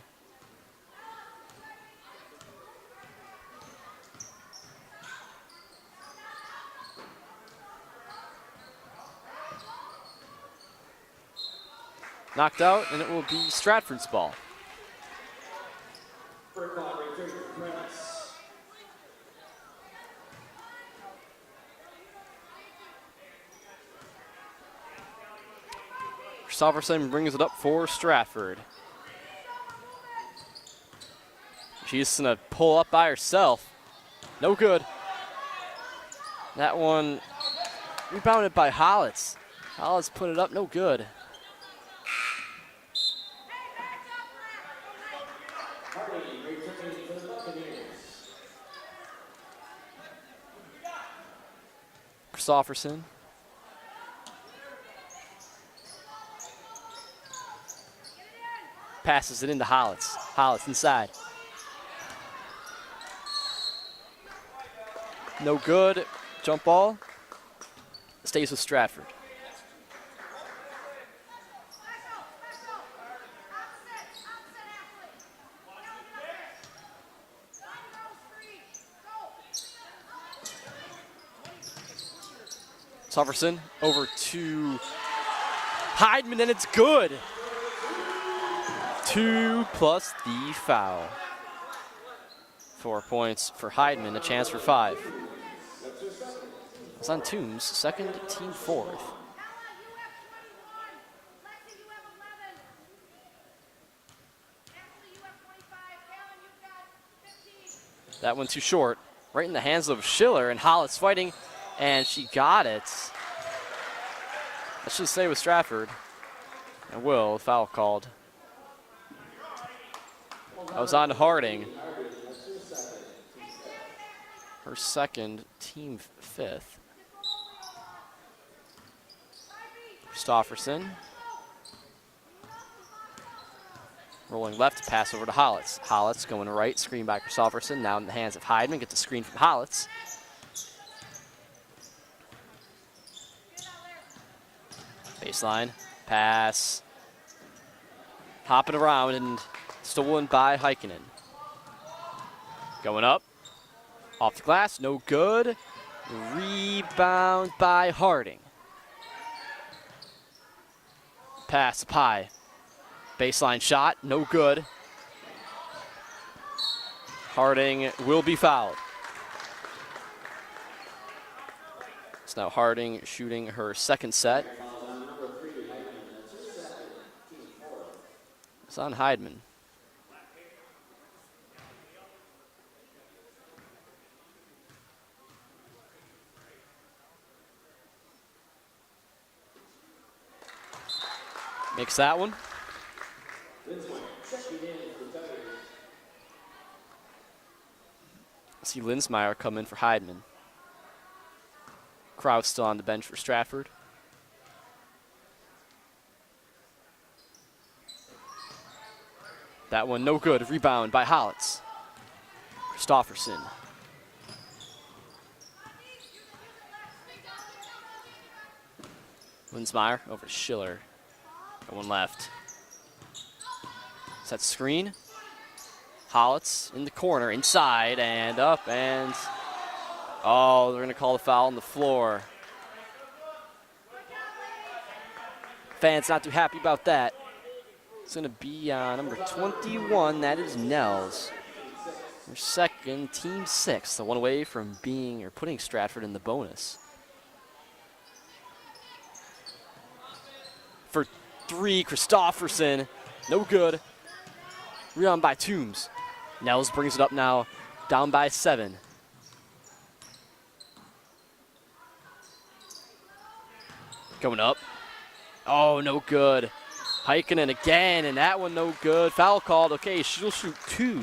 Knocked out, and it will be Stratford's ball. Christopherson brings it up for Stratford. She's gonna pull up by herself. No good. That one rebounded by Hollitz. Hollitz put it up, no good. Christopherson. Passes it into Hollitz. Hollitz inside. No good. Jump ball. Stays with Stratford. Christopherson over to Heidman, and it's good. 2 plus the foul. 4 points for Heidman, a chance for 5. It's on Toombs, second, team fourth. That one too short. Right in the hands of Schiller, and Hollitz fighting. And she got it. Let's just stay with Stratford. And will, foul called. That was on Harding. Her second, team 5th. Christopherson. Rolling left, pass over to Hollitz. Hollitz going right, screen by Christopherson. Now in the hands of Heidman, gets a screen from Hollitz. Baseline, pass, hopping around and stolen by Heikkinen. Going up, off the glass, no good. Rebound by Harding. Pass up high. Baseline shot, no good. Harding will be fouled. It's now Harding shooting her second set. It's on Heidman. Makes that one. see Linsmeyer come in for Heidman. Krauss still on the bench for Stratford. That one no good. Rebound by Holitz. Christofferson. Linsmeyer over to Schiller. Got one left. Set screen. Holitz in the corner, inside, and up, and oh, they're going to call the foul on the floor. Fans not too happy about that. It's going to be number 21, that is Nels. Their second, team 6, so one away from being or putting Stratford in the bonus. For 3, Christofferson, no good. Rebound by Toombs. Nels brings it up now, down by 7. Going up. Oh, no good. Heikkinen again, and that one no good. Foul called. Okay, she'll shoot 2.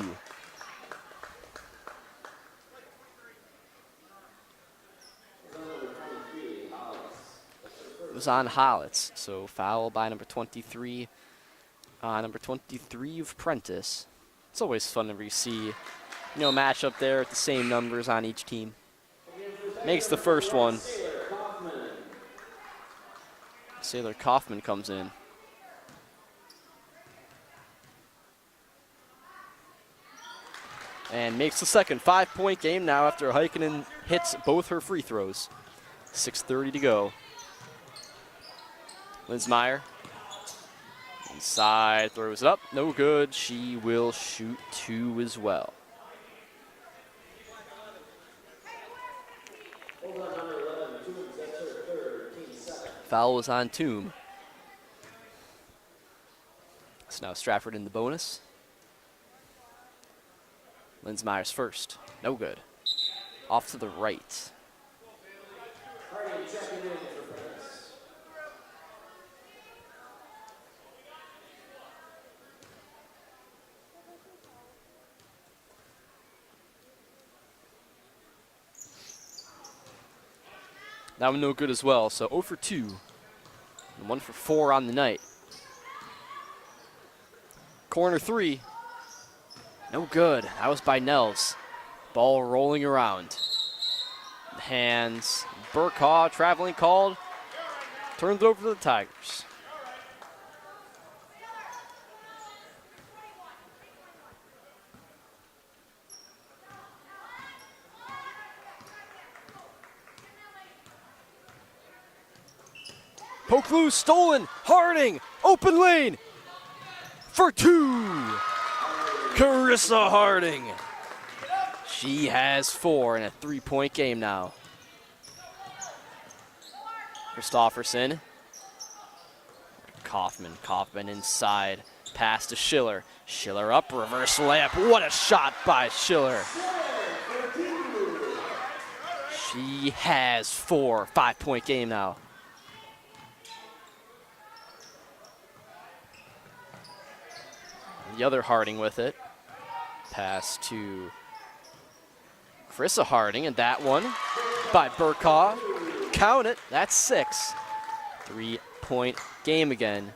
It was on Holitz, so foul by number 23. Number 23 of Prentice. It's always fun to see, a matchup there with the same numbers on each team. Makes the first one. Sailor Kaufman comes in. And makes the second. 5-point game now after Heikkinen hits both her free throws. 6:30 to go. Linsmeyer. Inside, throws it up, no good. She will shoot 2 as well. Foul was on Toom. So now Stratford in the bonus. Linsmeyer's first, no good. Off to the right. That one no good as well, so 0 for 2. And 1 for 4 on the night. Corner 3. No good. That was by Nels. Ball rolling around. Hands. Burkhaw, traveling called. Turns it over to the Tigers. Poke loose, stolen, Harding, open lane, for 2. Carissa Harding. She has 4 in a 3-point game now. Christofferson. Kaufman inside, pass to Schiller. Schiller up, reverse layup, what a shot by Schiller. She has 4, 5-point game now. The other Harding with it. Pass to Carissa Harding, and that one by Burkhaw. Count it, that's 6. 3-point game again.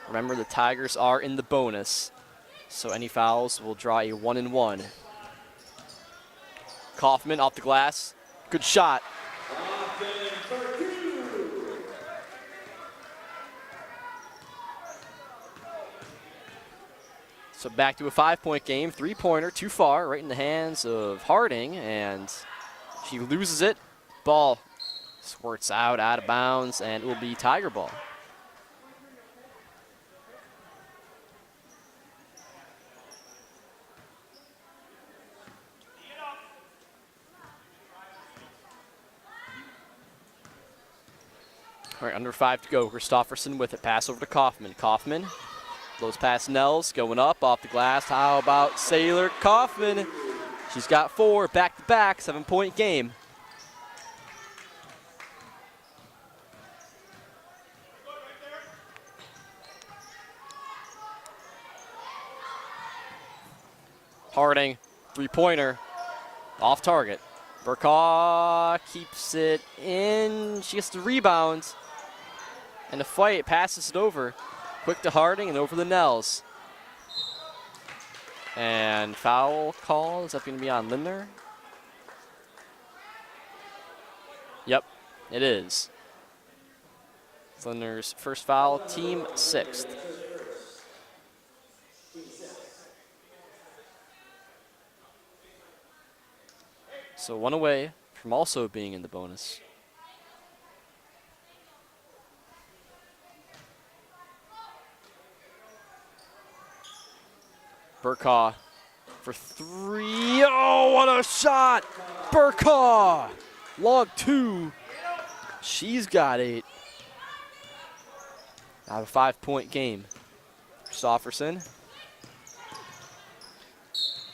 Remember, the Tigers are in the bonus, so any fouls will draw a 1-and-1. Kaufman off the glass, good shot. So back to a 5-point game, 3-pointer, too far, right in the hands of Harding, and she loses it. Ball squirts out of bounds, and it will be Tiger ball. All right, under 5 to go. Christofferson with it, pass over to Kaufman. Kaufman. Blows past Nels, going up off the glass. How about Sailor Kaufman? She's got 4 back-to-back, 7-point game. Harding Three-pointer off target. Burkaw keeps it in. She gets the rebound. And the fight passes it over. Quick to Harding and over the Nels. And foul call. Is that going to be on Lindner? Yep, it is. It's Lindner's first foul, team 6th. So one away from also being in the bonus. Burkaw for 3. Oh, what a shot! Burkaw! Log 2. She's got 8. Out of a 5-point game. Christofferson.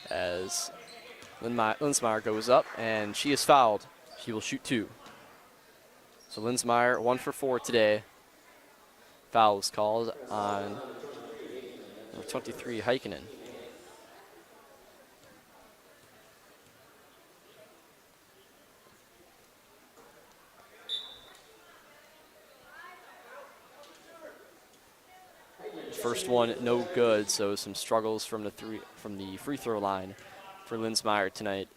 As Linsmeyer goes up, and she is fouled. She will shoot 2. So Linsmeyer 1 for 4 today. Foul was called on number 23, Heikkinen. First one, no good. So some struggles from the free throw line for Linsmeyer tonight.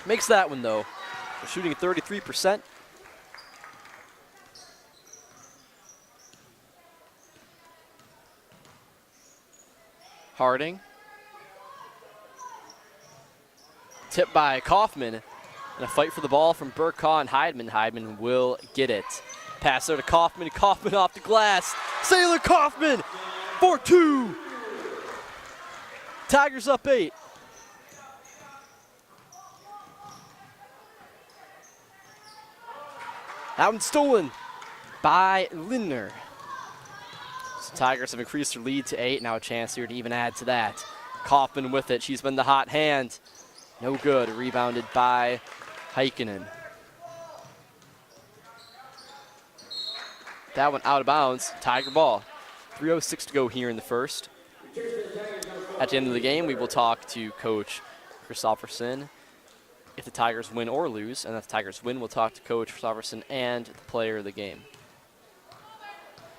Makes that one though. They're shooting at 33%. Harding. Tipped by Kaufman. And a fight for the ball from Burkaw and Heidman. Heidman will get it. Pass there to Kaufman. Kaufman off the glass. Sailor Kaufman for 2. Tigers up 8. That one's stolen by Lindner. So Tigers have increased their lead to 8. Now a chance here to even add to that. Kaufman with it. She's been the hot hand. No good. Rebounded by Heikkinen. That one out of bounds. Tiger ball. 3:06 to go here in the first. At the end of the game, we will talk to Coach Christofferson if the Tigers win or lose. And if the Tigers win, we'll talk to Coach Christofferson and the player of the game.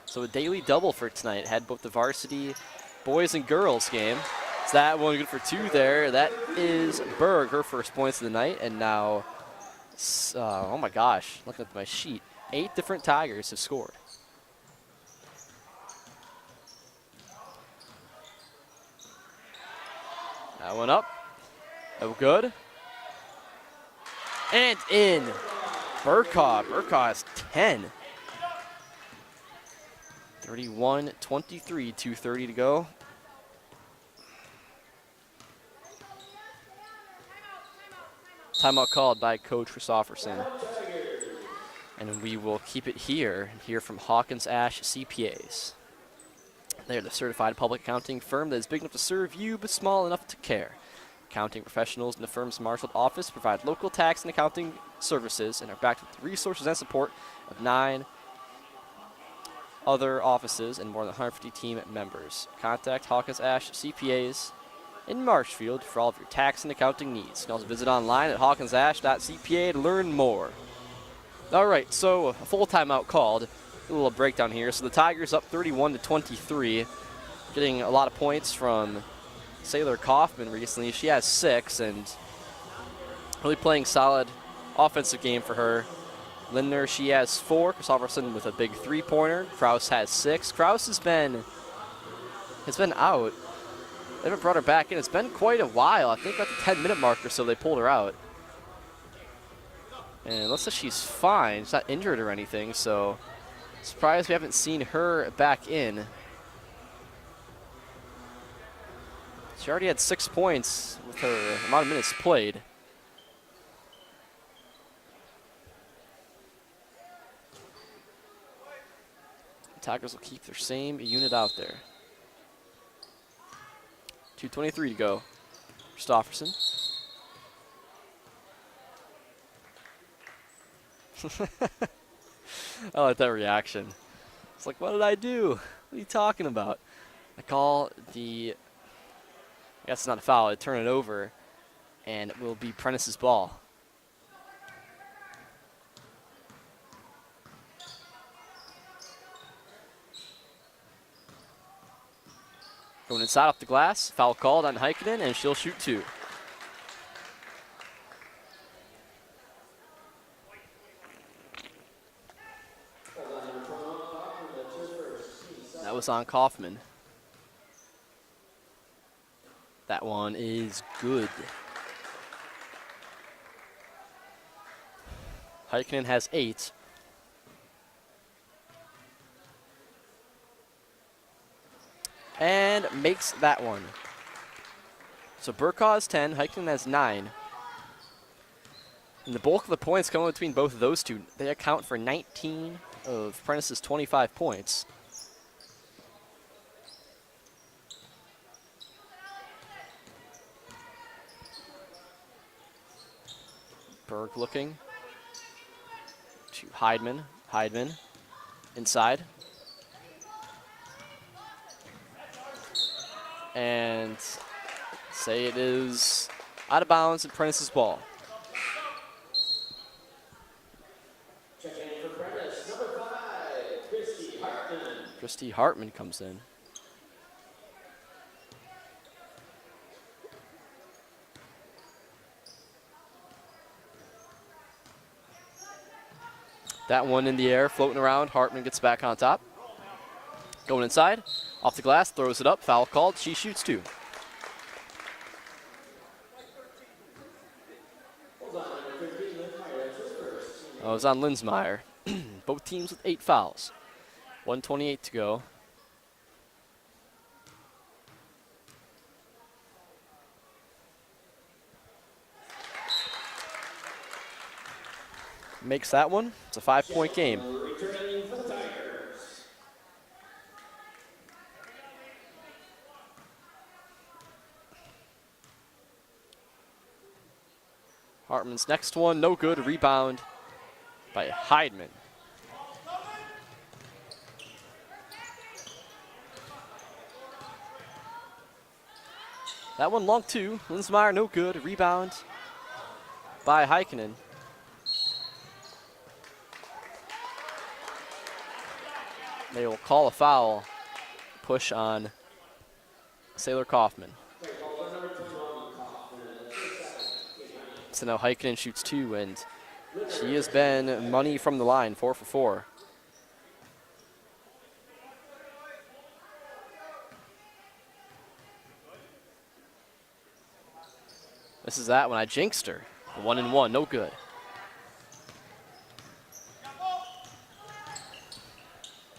So a daily double for tonight. Had both the varsity boys and girls game. So that one good for 2 there. That is Berg, her first points of the night. And now, oh my gosh, looking at my sheet, 8 different Tigers have scored. That one up. Oh, good. And in. Burkaw. Burkaw has 10. 31-23, 2:30 to go. Timeout called by Coach Christofferson. And we will keep it here and hear from Hawkins Ash CPAs. They're the certified public accounting firm that is big enough to serve you but small enough to care. Accounting professionals in the firm's marshaled office provide local tax and accounting services and are backed with the resources and support of 9 other offices and more than 150 team members. Contact Hawkins Ash CPAs in Marshfield for all of your tax and accounting needs. You can also visit online at hawkinsash.cpa to learn more. All right, so a full timeout called. A little breakdown here. So the Tigers up 31-23, getting a lot of points from Sailor Kaufman recently. She has 6 and really playing solid offensive game for her. Lindner, she has 4. Christofferson with a big 3-pointer. Krauss has 6. Krauss has been out. They haven't brought her back in. It's been quite a while. I think at the 10-minute mark or so they pulled her out. And it looks like she's fine. She's not injured or anything, so surprised we haven't seen her back in. She already had 6 points with her amount of minutes played. The Tigers will keep their same unit out there. 2:23 to go. Christofferson. I like that reaction. It's like, what did I do? What are you talking about? I call I guess it's not a foul. I turn it over, and it will be Prentice's ball. Going inside off the glass. Foul called on Heikkinen, and she'll shoot 2. That was on Kaufman. That one is good. Heikkinen has 8. And makes that one. So Burkaw has 10, Heikkinen has 9. And the bulk of the points coming between both of those two. They account for 19 of Prentice's 25 points. Berg looking to Heidman. Heidman inside. And say it is out of bounds and Prentice's ball. Checking in for Prentice, number 5, Christy Hartman. Christy Hartman comes in. That one in the air, floating around. Hartman gets back on top. Going inside. Off the glass, throws it up. Foul called. She shoots 2. Oh, it was on Linsmeyer. Both teams with 8 fouls. 1:28 to go. Makes that one. It's a 5-point game. Returning for the Tigers. Hartman's next one, no good. Rebound by Heidman. That one long 2. Linsmeyer, no good. Rebound by Heikkinen. They will call a foul. Push on Sailor Kaufman. So now Heikkinen shoots 2, and she has been money from the line, 4 for 4. This is that when I jinxed her. 1-1, no good.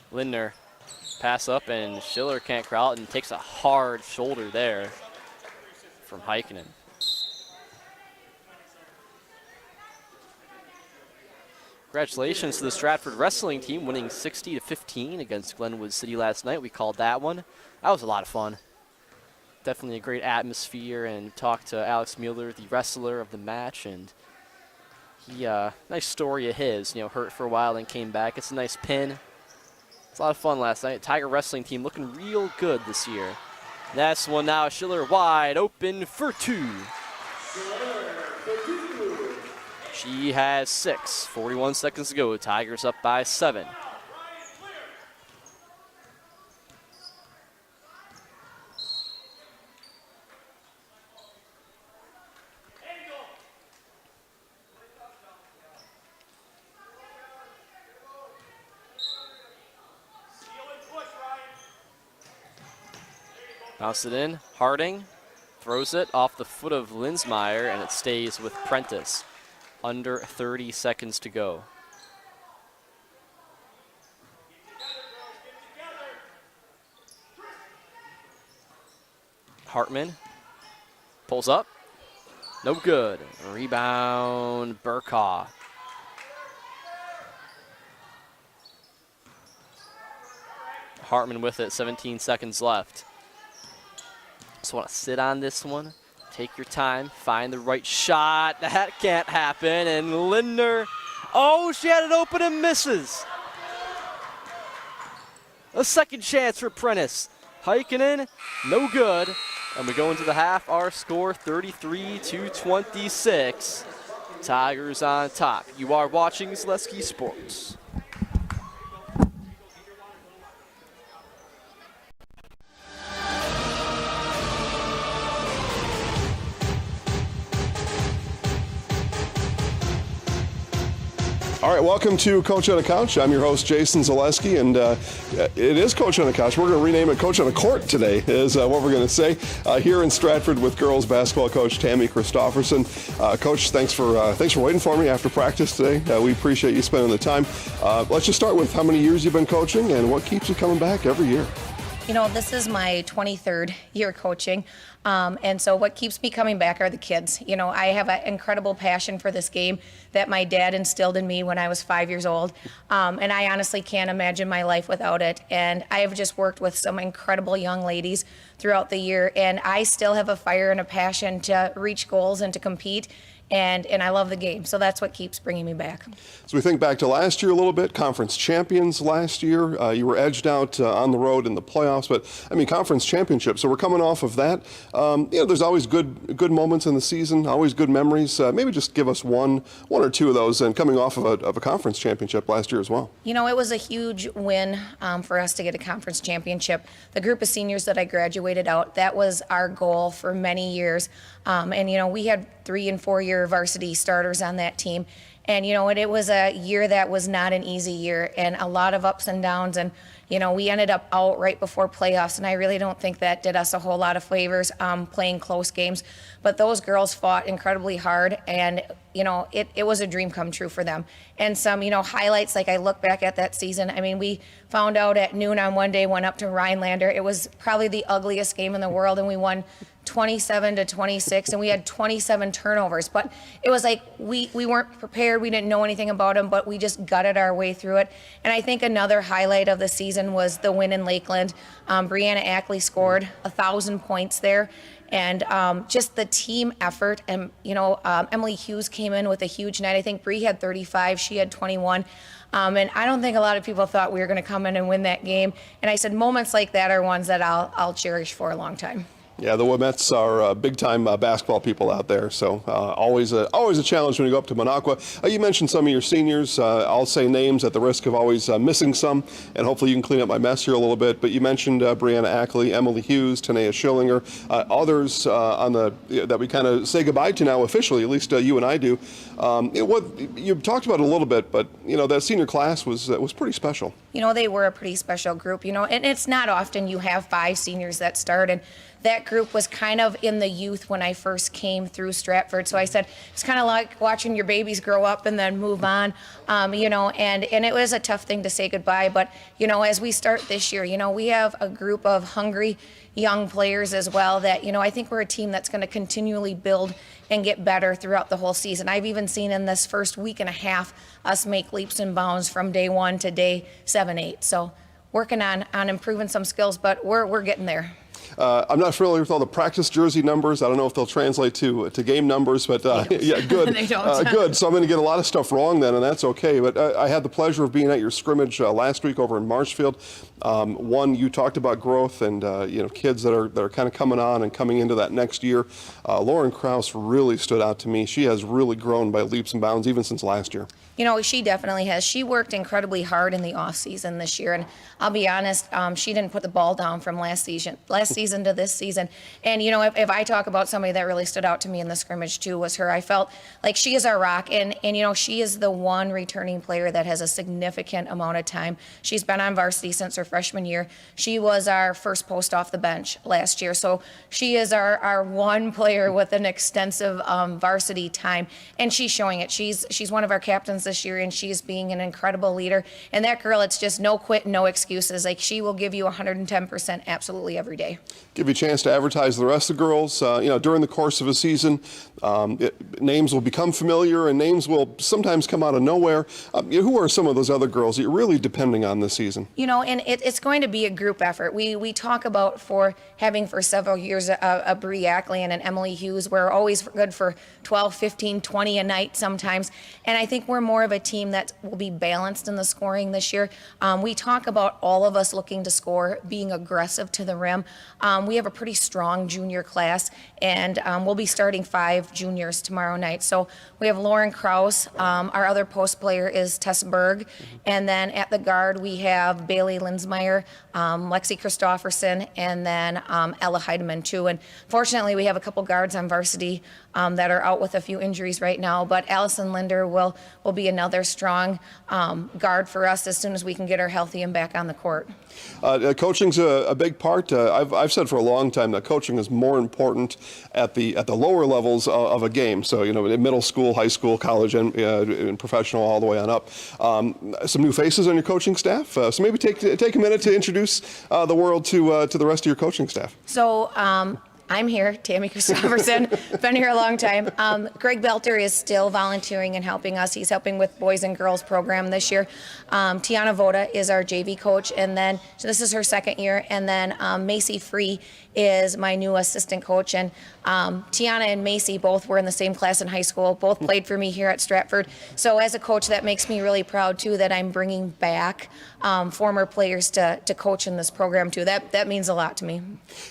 Lindner, pass up, and Schiller can't corral it and takes a hard shoulder there from Heikkinen. Congratulations to the Stratford wrestling team winning 60-15 against Glenwood City last night. We called that one. That was a lot of fun. Definitely a great atmosphere, and talked to Alex Mueller, the wrestler of the match, and he, nice story of his, you know, hurt for a while and came back. It's a nice pin. It's a lot of fun last night. Tiger wrestling team looking real good this year. That's one now. Schiller wide open for 2. She has 6. 41 seconds to go. Tigers up by 7. Bounce it in. Harding throws it off the foot of Linsmeyer, and it stays with Prentice. Under 30 seconds to go. Hartman pulls up. No good. Rebound, Burkaw. Hartman with it, 17 seconds left. Just want to sit on this one. Take your time, find the right shot. That can't happen, and Lindner, oh, she had it open and misses. A second chance for Prentice. Hiking in, no good. And we go into the half, our score 33-26. Tigers on top. You are watching Zaleski Sports. All right, welcome to Coach on a Couch. I'm your host, Jason Zaleski, and it is Coach on a Couch. We're going to rename it Coach on a Court today, is what we're going to say, here in Stratford with girls basketball coach Tammy Christofferson. Coach, thanks for waiting for me after practice today. We appreciate you spending the time. Let's just start with how many years you've been coaching and what keeps you coming back every year. You know, this is my 23rd year coaching, and so what keeps me coming back are the kids. You know, I have an incredible passion for this game that my dad instilled in me when I was 5 years old, and I honestly can't imagine my life without it. And I have just worked with some incredible young ladies throughout the year, and I still have a fire and a passion to reach goals and to compete. And I love the game, so that's what keeps bringing me back. So we think back to last year a little bit, conference champions last year. You were edged out on the road in the playoffs, but I mean conference championship. So we're coming off of that. You know, there's always good moments in the season, always good memories. Maybe just give us one or two of those, and coming off of a conference championship last year as well. You know, it was a huge win for us to get a conference championship. The group of seniors that I graduated out, that was our goal for many years. And, you know, we had 3- and 4-year varsity starters on that team. And, you know, it was a year that was not an easy year and a lot of ups and downs. And, you know, we ended up out right before playoffs. And I really don't think that did us a whole lot of favors playing close games. But those girls fought incredibly hard. And, you know, it was a dream come true for them. And some, you know, highlights, like I look back at that season. I mean, we found out at noon on one day, went up to Rhinelander. It was probably the ugliest game in the world. And we won 27-26, and we had 27 turnovers. But it was like we weren't prepared. We didn't know anything about them, but we just gutted our way through it. And I think another highlight of the season was the win in Lakeland. Brianna Ackley scored 1,000 points there. And just the team effort. And, you know, Emily Hughes came in with a huge night. I think Bree had 35. She had 21. And I don't think a lot of people thought we were going to come in and win that game. And I said moments like that are ones that I'll cherish for a long time. Yeah, the Womettes are big-time basketball people out there, so always a challenge when you go up to Minocqua. You mentioned some of your seniors. I'll say names at the risk of always missing some, and hopefully you can clean up my mess here a little bit. But you mentioned Brianna Ackley, Emily Hughes, Tanea Schillinger, others that we kind of say goodbye to now officially, at least you and I do. You talked about it a little bit, but you know that senior class was pretty special. You know, they were a pretty special group. You know, and it's not often you have 5 seniors that start, and that group was kind of in the youth when I first came through Stratford. So I said, it's kind of like watching your babies grow up and then move on, you know, and it was a tough thing to say goodbye. But, you know, as we start this year, you know, we have a group of hungry young players as well that, you know, I think we're a team that's going to continually build and get better throughout the whole season. I've even seen in this first week and a half us make leaps and bounds from day 1 to day 7, 8. So working on improving some skills, but we're getting there. I'm not familiar with all the practice jersey numbers. I don't know if they'll translate to game numbers, but yeah, good. They don't. Good. So I'm going to get a lot of stuff wrong then, and that's okay. But I had the pleasure of being at your scrimmage last week over in Marshfield. One, you talked about growth and you know, kids that are kind of coming on and coming into that next year. Lauren Krauss really stood out to me. She has really grown by leaps and bounds even since last year. You know, she definitely has. She worked incredibly hard in the off season this year, and I'll be honest, she didn't put the ball down from last season to this season. And you know, if I talk about somebody that really stood out to me in the scrimmage too, was her. I felt like she is our rock, and you know, she is the one returning player that has a significant amount of time. She's been on varsity since her freshman year. She was our first post off the bench last year, so she is our one player with an extensive varsity time, and she's showing it. She's one of our captains this year, and she's being an incredible leader. And that girl, it's just no quit, no excuses. Like, she will give you 110% absolutely every day. Give you a chance to advertise the rest of the girls. You know, during the course of a season, Names will become familiar and names will sometimes come out of nowhere. Who are some of those other girls that you're really depending on this season? And it's going to be a group effort. We talk about having for several years a Bree Ackley and an Emily Hughes. We're always good for 12, 15, 20 a night sometimes. And I think we're more of a team that will be balanced in the scoring this year. We talk about all of us looking to score, being aggressive to the rim. We have a pretty strong junior class, and we'll be starting 5 juniors tomorrow night. So we have Lauren Krauss. Our other post player is Tess Berg. And then at the guard, we have Bailey Linsmeyer, Lexi Christofferson, and then Ella Heidemann too. And fortunately, we have a couple guards on varsity that are out with a few injuries right now. But Allison Linder will be another strong guard for us as soon as we can get her healthy and back on the court. Coaching's a big part. I've said for a long time that coaching is more important at the lower levels of a game. So, in middle school, high school, college, and professional, all the way on up. Some new faces on your coaching staff. So maybe take a minute to introduce the world to the rest of your coaching staff. So I'm here, Tammy Christofferson, been here a long time. Greg Belter is still volunteering and helping us. He's helping with boys and girls program this year. Tiana Voda is our JV coach, and then so this is her second year. And then Macy Free is my new assistant coach. And Tiana and Macy both were in the same class in high school, both played for me here at Stratford. So as a coach, that makes me really proud too that I'm bringing back former players to coach in this program too. That means a lot to me.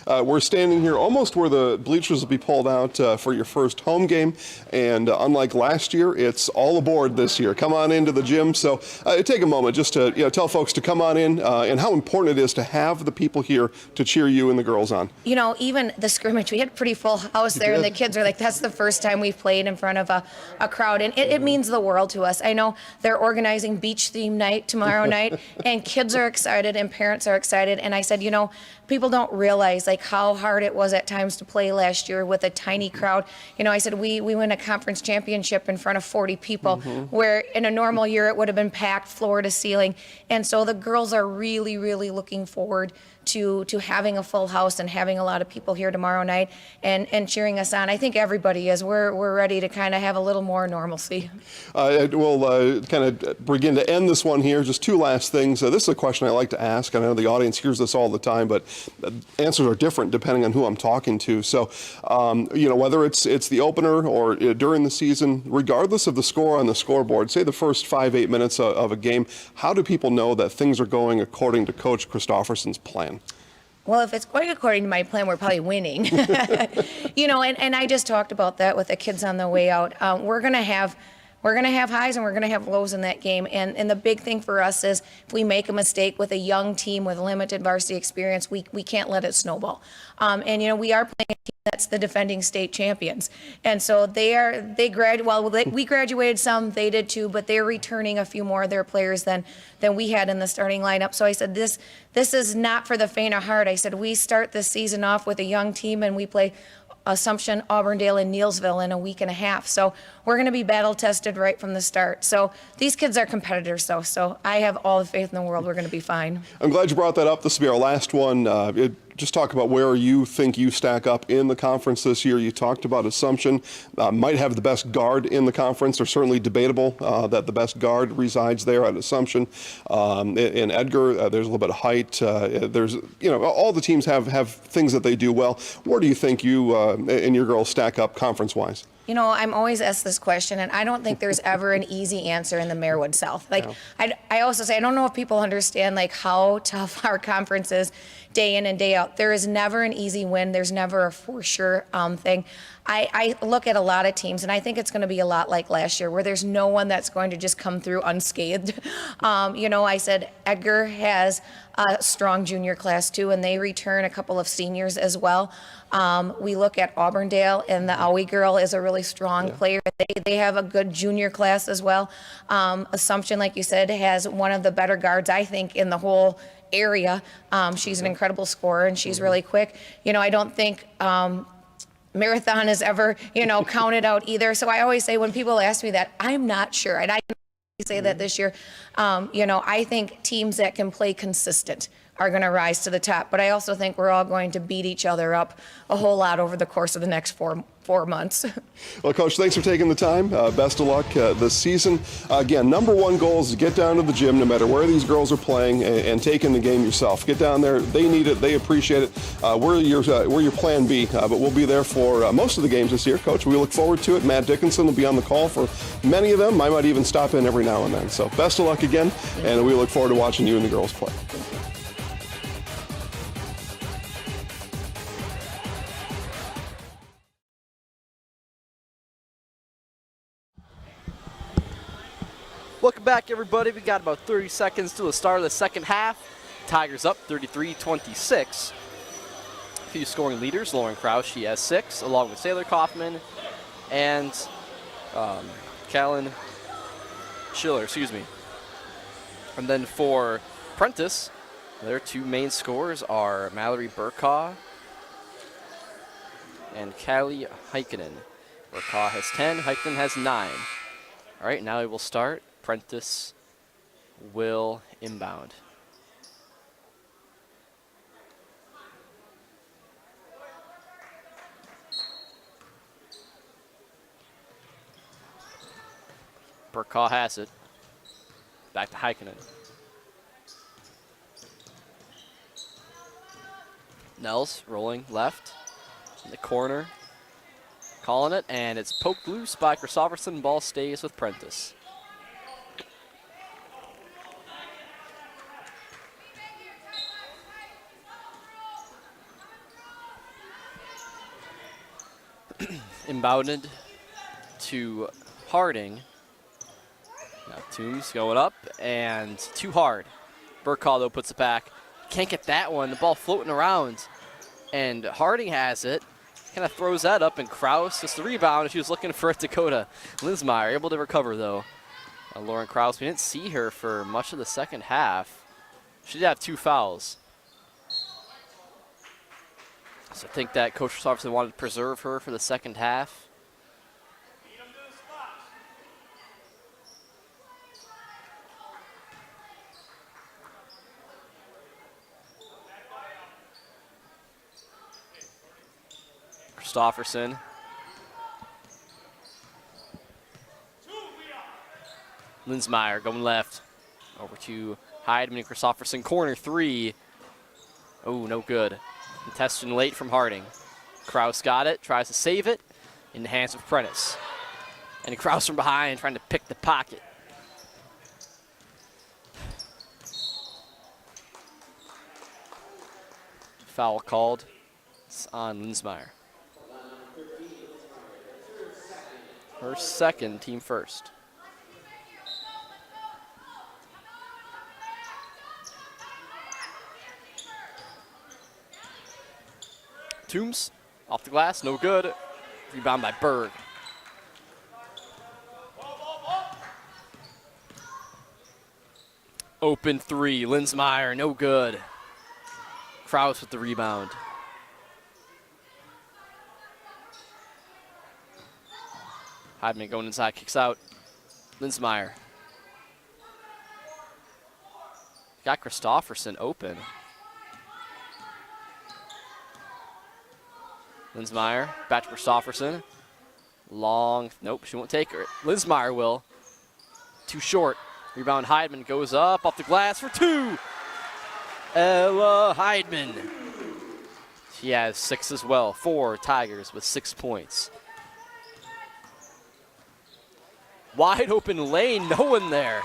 We're standing here almost where the bleachers will be pulled out for your first home game, and unlike last year, it's all aboard this year. Come on into the gym. So take a moment just to tell folks to come on in and how important it is to have the people here to cheer you and the girls on. Even the scrimmage, we had a pretty full house there, and the kids are like, that's the first time we've played in front of a crowd, and it means the world to us. I know they're organizing beach theme night tomorrow night, and kids are excited and parents are excited. And I said, people don't realize how hard it was at times to play last year with a tiny crowd. I said we win a conference championship in front of 40 people, where in a normal year it would have been packed floor to ceiling. And so the girls are really, really looking forward to having a full house and having a lot of people here tomorrow night and cheering us on. I think everybody is. We're ready to kind of have a little more normalcy. We'll kind of begin to end this one here. Just 2 last things. This is a question I like to ask. I know the audience hears this all the time, but answers are different depending on who I'm talking to. So, whether it's the opener or during the season, regardless of the score on the scoreboard, say the first 5-8 minutes of a game, how do people know that things are going according to Coach Christofferson's plan? Well, if it's going according to my plan, we're probably winning. And I just talked about that with the kids on the way out. We're going to have highs and we're going to have lows in that game. And the big thing for us is if we make a mistake with a young team with limited varsity experience, we can't let it snowball. We are playing a team that's the defending state champions. And so we graduated some, they did too, but they're returning a few more of their players than we had in the starting lineup. So I said, this is not for the faint of heart. I said, we start this season off with a young team and we play Assumption, Auburndale, and Neelsville in a week and a half. So we're going to be battle tested right from the start. So these kids are competitors, though. So I have all the faith in the world we're going to be fine. I'm glad you brought that up. This will be our last one. Just talk about where you think you stack up in the conference this year. You talked about Assumption might have the best guard in the conference. They're certainly debatable that the best guard resides there at Assumption. In Edgar, there's a little bit of height. There's all the teams have things that they do well. Where do you think you and your girls stack up conference-wise? I'm always asked this question, and I don't think there's ever an easy answer in the Marywood South. I also say, I don't know if people understand how tough our conference is day in and day out. There is never an easy win. There's never a for sure thing. I look at a lot of teams, and I think it's going to be a lot like last year, where there's no one that's going to just come through unscathed. I said Edgar has a strong junior class too, and they return a couple of seniors as well. We look at Auburndale, and the Owie girl is a really strong player. They have a good junior class as well. Assumption, like you said, has one of the better guards, I think, in the whole area. She's an incredible scorer, and she's really quick. I don't think Marathon is ever, counted out either. So I always say when people ask me that, I'm not sure. And I say that this year, I think teams that can play consistent are going to rise to the top. But I also think we're all going to beat each other up a whole lot over the course of the next four months. Well, Coach, thanks for taking the time. Best of luck this season. Again, #1 goal is to get down to the gym, no matter where these girls are playing, and take in the game yourself. Get down there. They need it. They appreciate it. We're your plan B, but we'll be there for most of the games this year, Coach. We look forward to it. Matt Dickinson will be on the call for many of them. I might even stop in every now and then. So best of luck again, and we look forward to watching you and the girls play. Welcome back, everybody. We got about 30 seconds to the start of the second half. Tigers up 33-26. A few scoring leaders. Lauren Krauss, she has 6, along with Sailor Kaufman and Callan Schiller, excuse me. And then for Prentice, their 2 main scorers are Mallory Burkaw and Callie Heikkinen. Burkaw has 10, Heikkinen has 9. All right, now we will start. Prentice will inbound. Burkaw has it. Back to Heikkinen. Nels rolling left in the corner. Calling it, and it's poked loose by Kristofferson. Ball stays with Prentice. Inbounded to Harding. Now Toombs going up, and too hard. Burkaw, though, puts it back. Can't get that one. The ball floating around. And Harding has it. Kind of throws that up, and Krauss gets the rebound. She was looking for it. Dakota Linsmeyer able to recover, though. Lauren Krauss, we didn't see her for much of the second half. She did have 2 fouls. So I think that Coach Kristofferson wanted to preserve her for the second half. Kristofferson. Linsmeyer going left. Over to Heidman and Kristofferson. Corner 3. Oh, no good. Contested late from Harding. Krauss got it, tries to save it. In the hands of Prentice. And Krauss from behind trying to pick the pocket. Foul called. It's on Linsmeyer. Her second, team first. Toombs off the glass, no good. Rebound by Berg. Open 3, Linsmeyer, no good. Krauss with the rebound. Heidman going inside, kicks out. Linsmeyer. Got Kristofferson open. Linsmeyer, back to Kristofferson. Long, nope, she won't take her. Linsmeyer will. Too short. Rebound Heidman goes up off the glass for 2. Ella Heidman. She has 6 as well. 4 Tigers with 6 points. Wide open lane, no one there.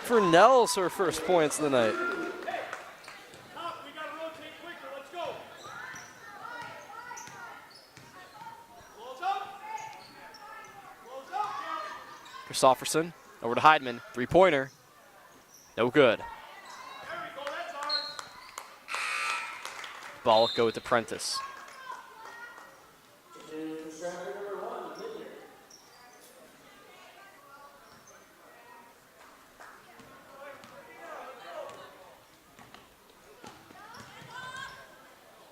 For Nels, her first points of the night. Kristofferson over to Heidman, 3-pointer. No good. Ball go to Prentice.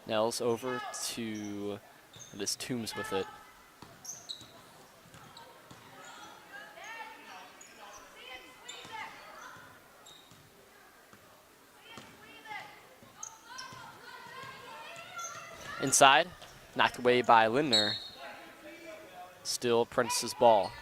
Nels over to this Toombs with it. Inside, knocked away by Lindner. Still Prentice's ball.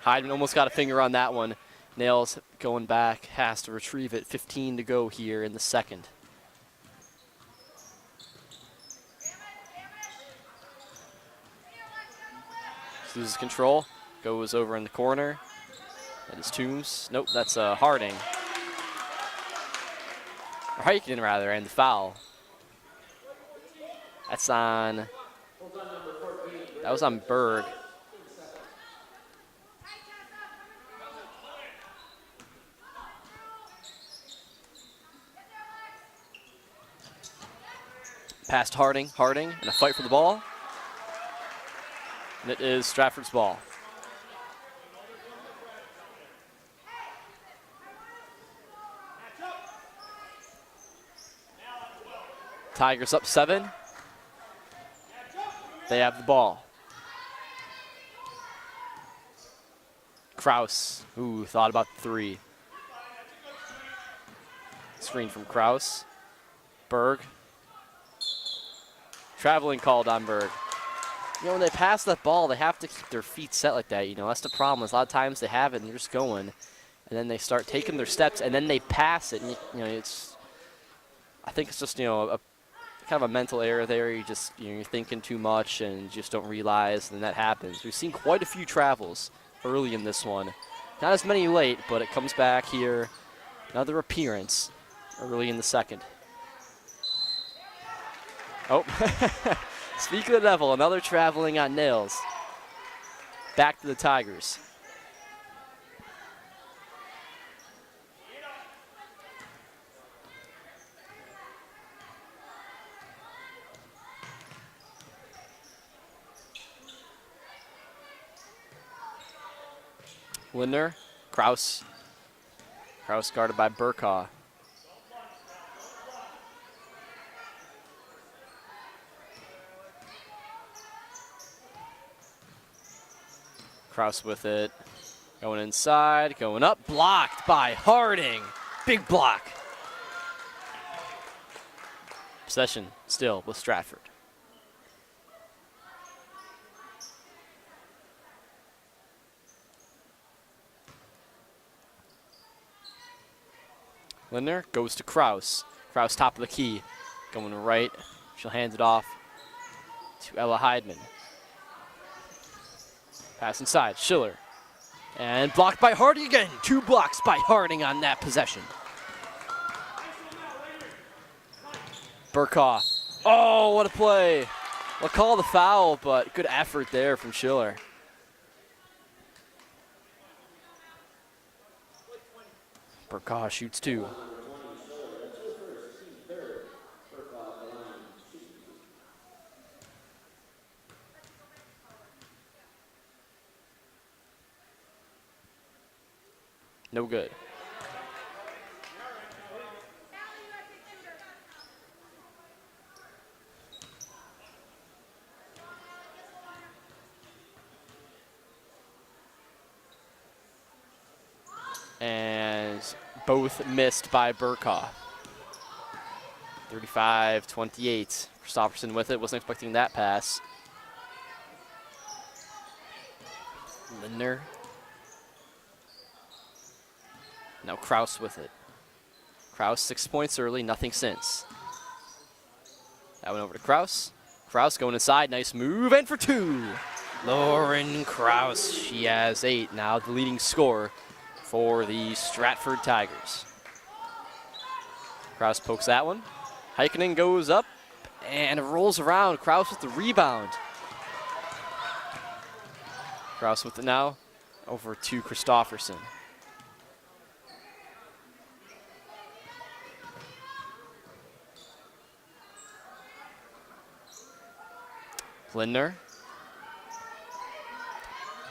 Heidman almost got a finger on that one. Nails going back, has to retrieve it. 15 to go here in the second. Loses control, goes over in the corner. That is Toombs. Nope, that's Harding. Or Heikkinen, rather, and the foul. That's on, that was on Berg. Past Harding, and a fight for the ball. And it is Stratford's ball. Tigers up 7. They have the ball. Krauss, ooh, thought about 3. Screen from Krauss. Berg. Traveling called on Berg. You know, when they pass that ball, they have to keep their feet set like that. You know, that's the problem. A lot of times they have it and they're just going, and then they start taking their steps, and then they pass it. And you know, it's. I think it's just, you know, a kind of a mental error there. You just, you know, you're thinking too much and you just don't realize, and then that happens. We've seen quite a few travels early in this one. Not as many late, but it comes back here. Another appearance early in the second. Oh, speak of the devil, another traveling on Nails. Back to the Tigers. Lindner, Krauss. Krauss guarded by Burkaw. Krauss with it. Going inside, going up, blocked by Harding. Big block. Possession still with Stratford. Lindner goes to Krauss. Krauss top of the key. Going right. She'll hand it off to Ella Heidman. Pass inside, Schiller. And blocked by Harding again. 2 blocks by Harding on that possession. Burkaw. Oh, what a play. We'll call the foul, but good effort there from Schiller. Burkaw shoots 2. No good. And both missed by Burkaw. 35-28. Christopherson with it. Wasn't expecting that pass. Lindner. Now Krauss with it. Krauss 6 points early, nothing since. That went over to Krauss. Krauss going inside, nice move, and for 2. Lauren Krauss, she has 8. Now the leading scorer for the Stratford Tigers. Krauss pokes that one. Heikkinen goes up and rolls around. Krauss with the rebound. Krauss with it now, over to Christopherson. Lindner.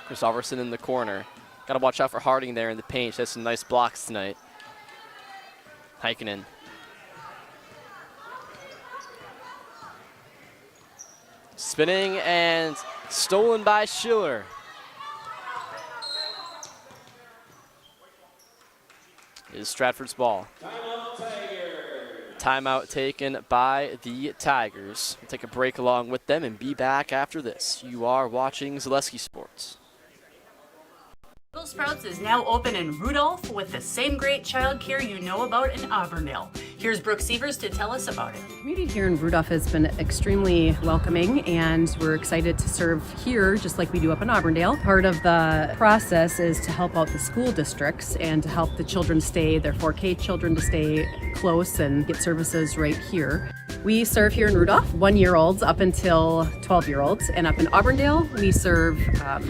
Christopherson in the corner. Got to watch out for Harding there in the paint. She has some nice blocks tonight. Heikkinen. Spinning and Stolen by Schiller. Is Stratford's ball. Timeout taken by the Tigers. We'll take a break along with them and be back after this. You are watching Zaleski Sports. Little Sprouts is now open in Rudolph with the same great childcare you know about in Auburndale. Here's Brooke Sievers to tell us about it. The community here in Rudolph has been extremely welcoming, and we're excited to serve here just like we do up in Auburndale. Part of the process is to help out the school districts and to help the children stay, their 4K children, to stay close and get services right here. We serve here in Rudolph 1-year-olds up until 12-year-olds, and up in Auburndale we serve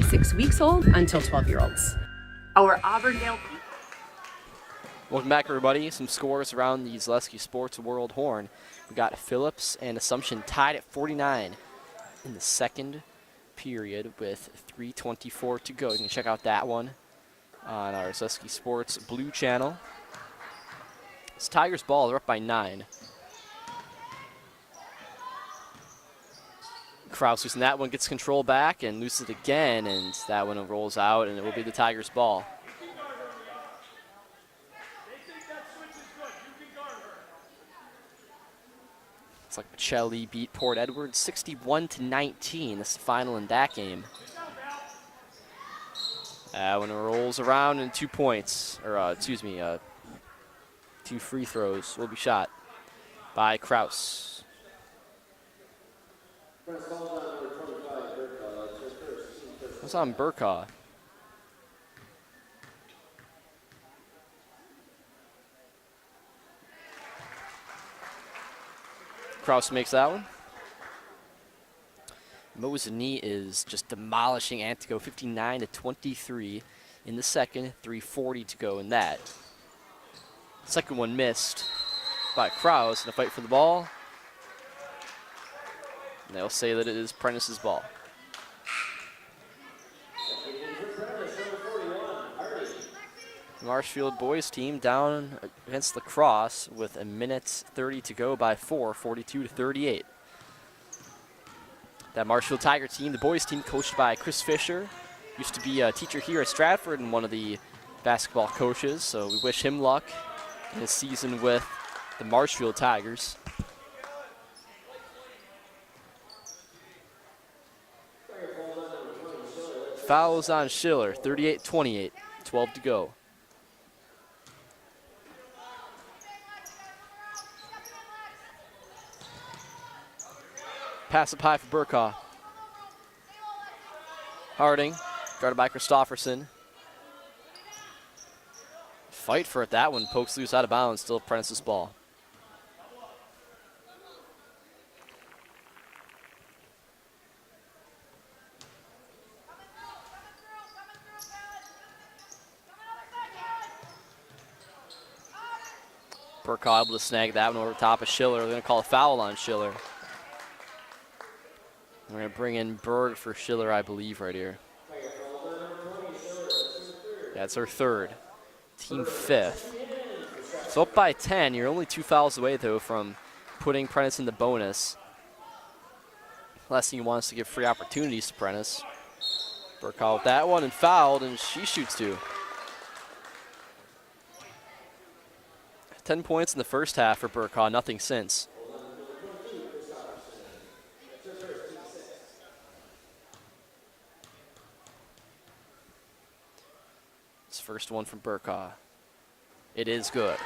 6 weeks old until 12-year-olds. Our Auburndale people. Welcome back, everybody. Some scores around the Zaleski Sports World Horn. We got Phillips and Assumption tied at 49 in the second period with 3:24 to go. You can check out that one on our Zaleski Sports Blue channel. It's Tigers ball. They're up by 9. Krauss losing that one, gets control back and loses it again, and that one rolls out, and it will be the Tigers ball. It's like Michelli beat Port Edwards 61-19. This is the final in that game. When it rolls around, and 2 points, or 2 free throws will be shot by Krauss. What's on Burkaw? Krauss makes that one. Mosini is just demolishing Antigo 59-23 in the second, 3:40 to go in that. Second one missed by Krauss in a fight for the ball. And they'll say that it is Prentice's ball. Marshfield boys team down against La Crosse with 1:30 to go by 4, 42-38. That Marshfield Tiger team, the boys team coached by Chris Fisher, used to be a teacher here at Stratford and one of the basketball coaches, so we wish him luck in his season with the Marshfield Tigers. Fouls on Schiller, 38-28, 12 to go. Pass up high for Burkaw. Harding, guarded by Christofferson. Fight for it, that one pokes loose out of bounds, still Prentice's ball. Burkaw able to snag that one over top of Schiller. They're going to call a foul on Schiller. We're going to bring in Berg for Schiller, I believe, right here. Yeah, it's our third. Team 5th. So up by 10. You're only 2 fouls away, though, from putting Prentice in the bonus. Last thing he wants to give free opportunities to Prentice. Burkaw with that one and fouled, and she shoots 2. 10 points in the first half for Burkaw, nothing since. First one from Burkaw. It is good.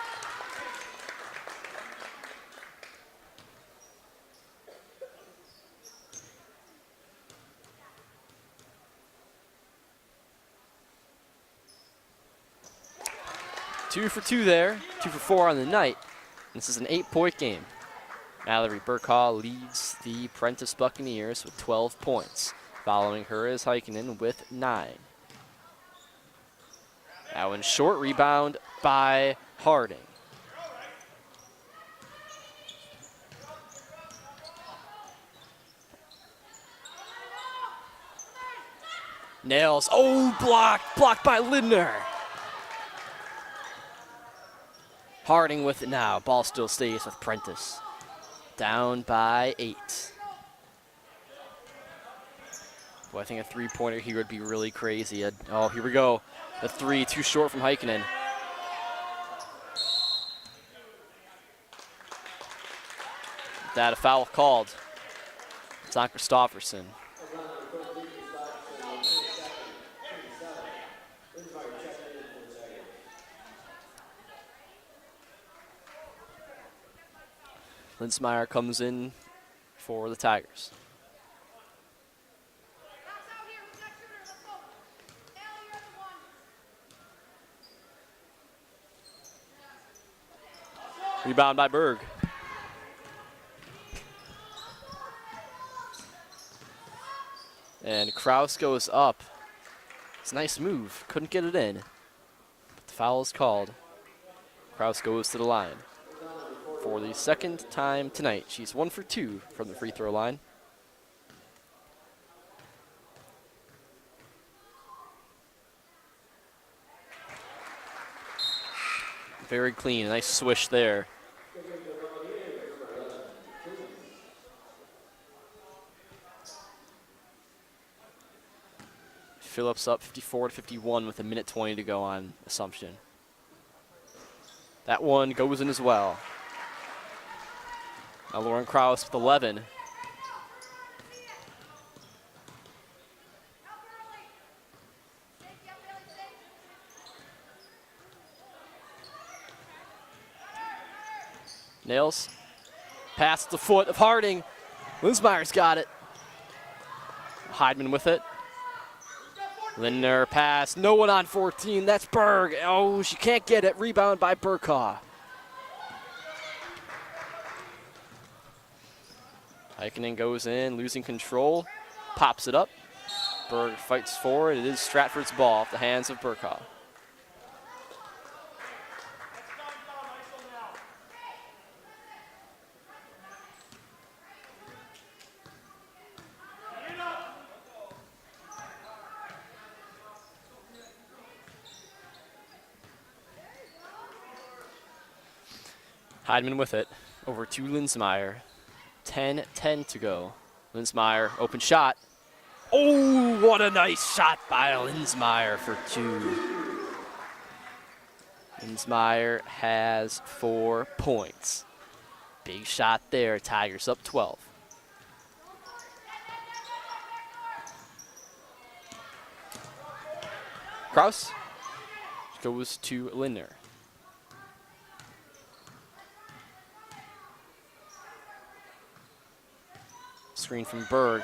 Two for 2 there. 2 for 4 on the night. This is an 8-point game. Mallory Burkaw leads the Prentice Buccaneers with 12 points. Following her is Heikkinen with 9. That one short, rebound by Harding. Nails, oh, blocked by Lindner. Harding with it now, ball still stays with Prentice. Down by 8. Well, I think a three-pointer here would be really crazy. Oh, here we go. The three, too short from Heikkinen. That a foul called. It's not Kristofferson. Linsmeyer comes in for the Tigers. Rebound by Berg. And Krauss goes up. It's a nice move. Couldn't get it in. But the foul is called. Krauss goes to the line. For the second time tonight, she's 1 for 2 from the free throw line. Very clean, nice swish there. Phillips up 54-51 with 1:20 to go on Assumption. That one goes in as well. Now Lauren Krauss with 11. Nails. Pass the foot of Harding. Linsmeyer's got it. Heidman with it. Lindner pass. No one on 14. That's Berg. Oh, she can't get it. Rebound by Burkaw. Heikkinen goes in, losing control. Pops it up. Berg fights forward. It is Stratford's ball off the hands of Burkaw. Heidman with it, over to Linsmeyer. 10-10 to go. Linsmeyer, open shot. Oh, what a nice shot by Linsmeyer for 2. Linsmeyer has 4 points. Big shot there, Tigers up 12. Krauss goes to Lindner. Screen from Berg.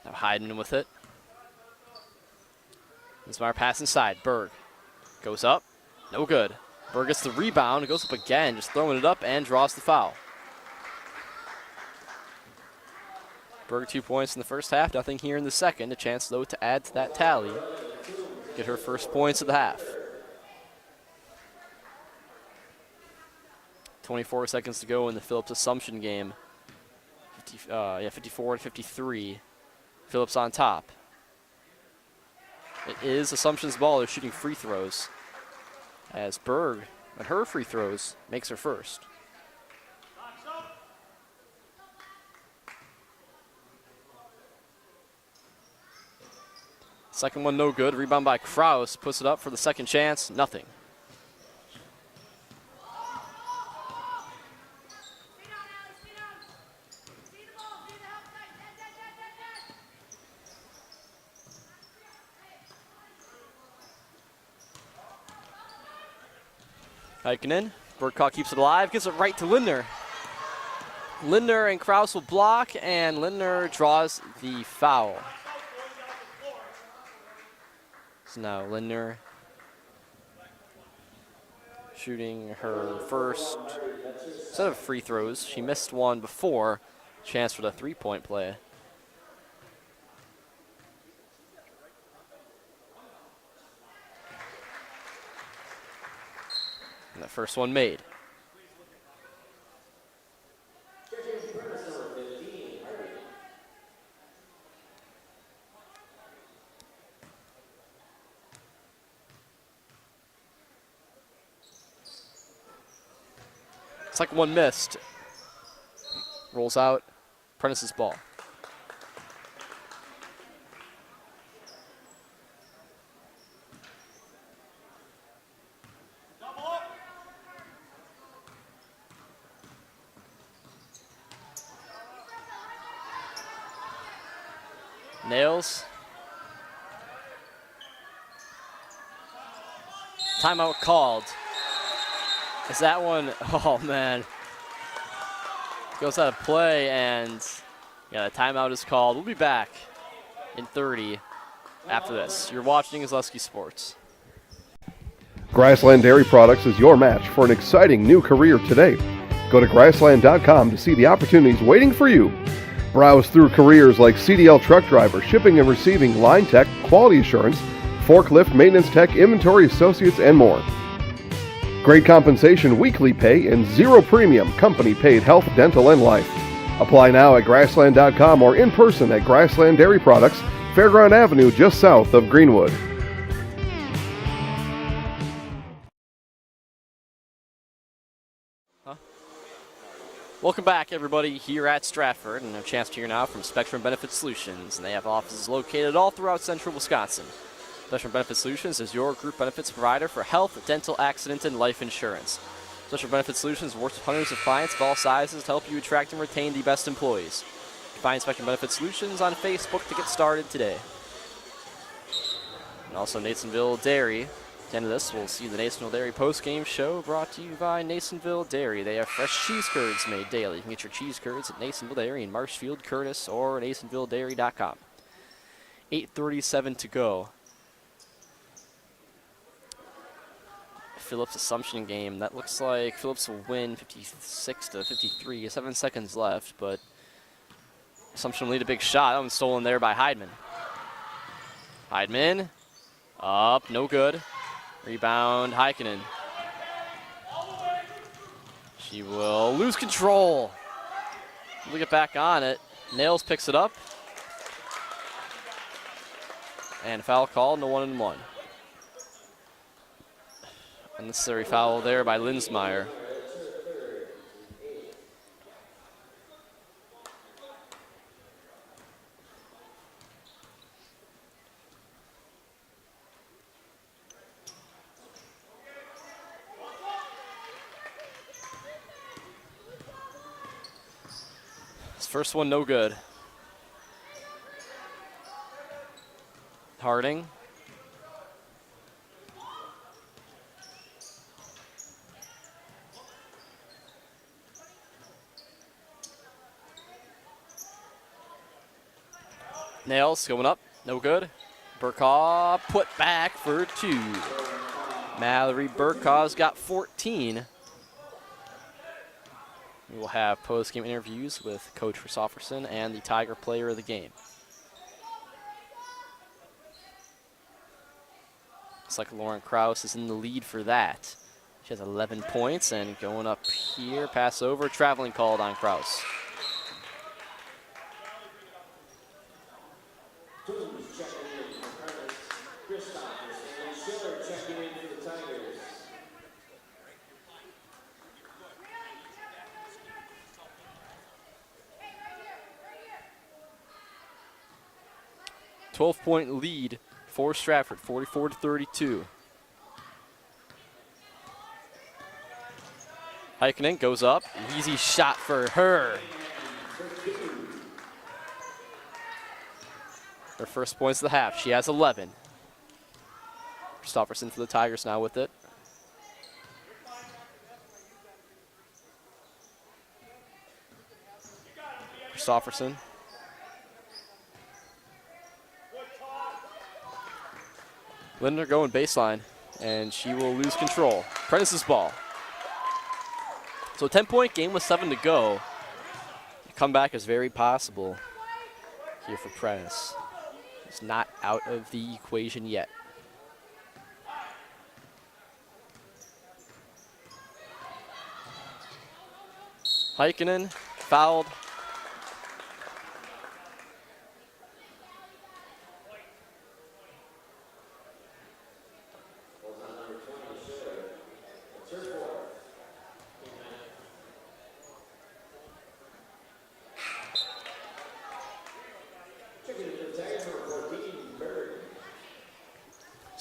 Now Heidman with it. Linsmeyer pass inside. Berg goes up. No good. Berg gets the rebound. Goes up again, just throwing it up and draws the foul. Berg 2 points in the first half. Nothing here in the second. A chance, though, to add to that tally. Get her first points of the half. 24 seconds to go in the Phillips Assumption game. 54-53. Phillips on top. It is Assumption's ball. They're shooting free throws. As Berg, at her free throws, makes her first. Second one no good. Rebound by Krauss. Puts it up for the second chance. Nothing. Heikkinen. Burkaw keeps it alive. Gives it right to Lindner. Lindner and Krauss will block, and Lindner draws the foul. So now Lindner shooting her first set of free throws. She missed one before. Chance for the three-point play. And that first one made. It's like one missed. Rolls out. Prentice's ball. Nails. Timeout called. Is that one? Oh, man. Goes out of play, and yeah, the timeout is called. We'll be back in 30 after this. You're watching Zaleski Sports. Grassland Dairy Products is your match for an exciting new career today. Go to grassland.com to see the opportunities waiting for you. Browse through careers like CDL truck driver, shipping and receiving, line tech, quality assurance, forklift, maintenance tech, inventory associates, and more. Great compensation, weekly pay, and zero premium, company-paid health, dental, and life. Apply now at grassland.com or in person at Grassland Dairy Products, Fairground Avenue, just south of Greenwood. Welcome back, everybody, here at Stratford, and a chance to hear now from Spectrum Benefit Solutions, and they have offices located all throughout central Wisconsin. Spectrum Benefit Solutions is your group benefits provider for health, dental, accident, and life insurance. Spectrum Benefit Solutions works with hundreds of clients of all sizes to help you attract and retain the best employees. You can find Spectrum Benefit Solutions on Facebook to get started today. And also Nasonville Dairy. At the end of this, we'll see the Nasonville Dairy post-game show brought to you by Nasonville Dairy. They have fresh cheese curds made daily. You can get your cheese curds at Nasonville Dairy in Marshfield, Curtis, or NasonvilleDairy.com. 8:37 to go. Phillips Assumption game. That looks like Phillips will win 56-53. 7 seconds left, but Assumption will lead a big shot. That one's stolen there by Heidman. Heidman. Up, no good. Rebound, Heikkinen. She will lose control. We'll get back on it. Nails picks it up. And foul called, no 1-and-1. Unnecessary foul there by Linsmeyer. This first one, no good. Harding. Nails going up, no good. Burkaw put back for 2. Mallory Burkaw's got 14. We will have post-game interviews with Coach Christofferson and the Tiger player of the game. Looks like Lauren Krauss is in the lead for that. She has 11 points, and going up here, pass over, traveling called on Krauss. Point lead for Stratford, 44-32. Heikkinen goes up, easy shot for her. Her first points of the half, she has 11. Christofferson for the Tigers now with it. Christofferson. Lindner going baseline, and she will lose control. Prentice's ball. So a 10-point game with 7 to go. The comeback is very possible here for Prentice. It's not out of the equation yet. Heikkinen fouled.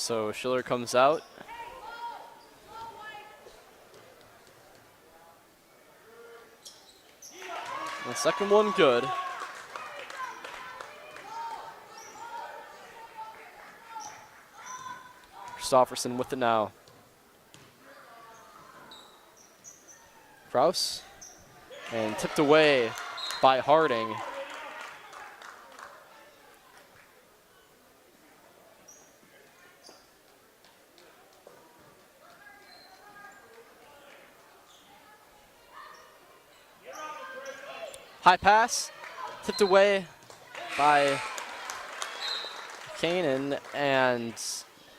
So Schiller comes out. The second one good. Christofferson with it now. Krauss. And tipped away by Harding. High pass, tipped away by Caden, and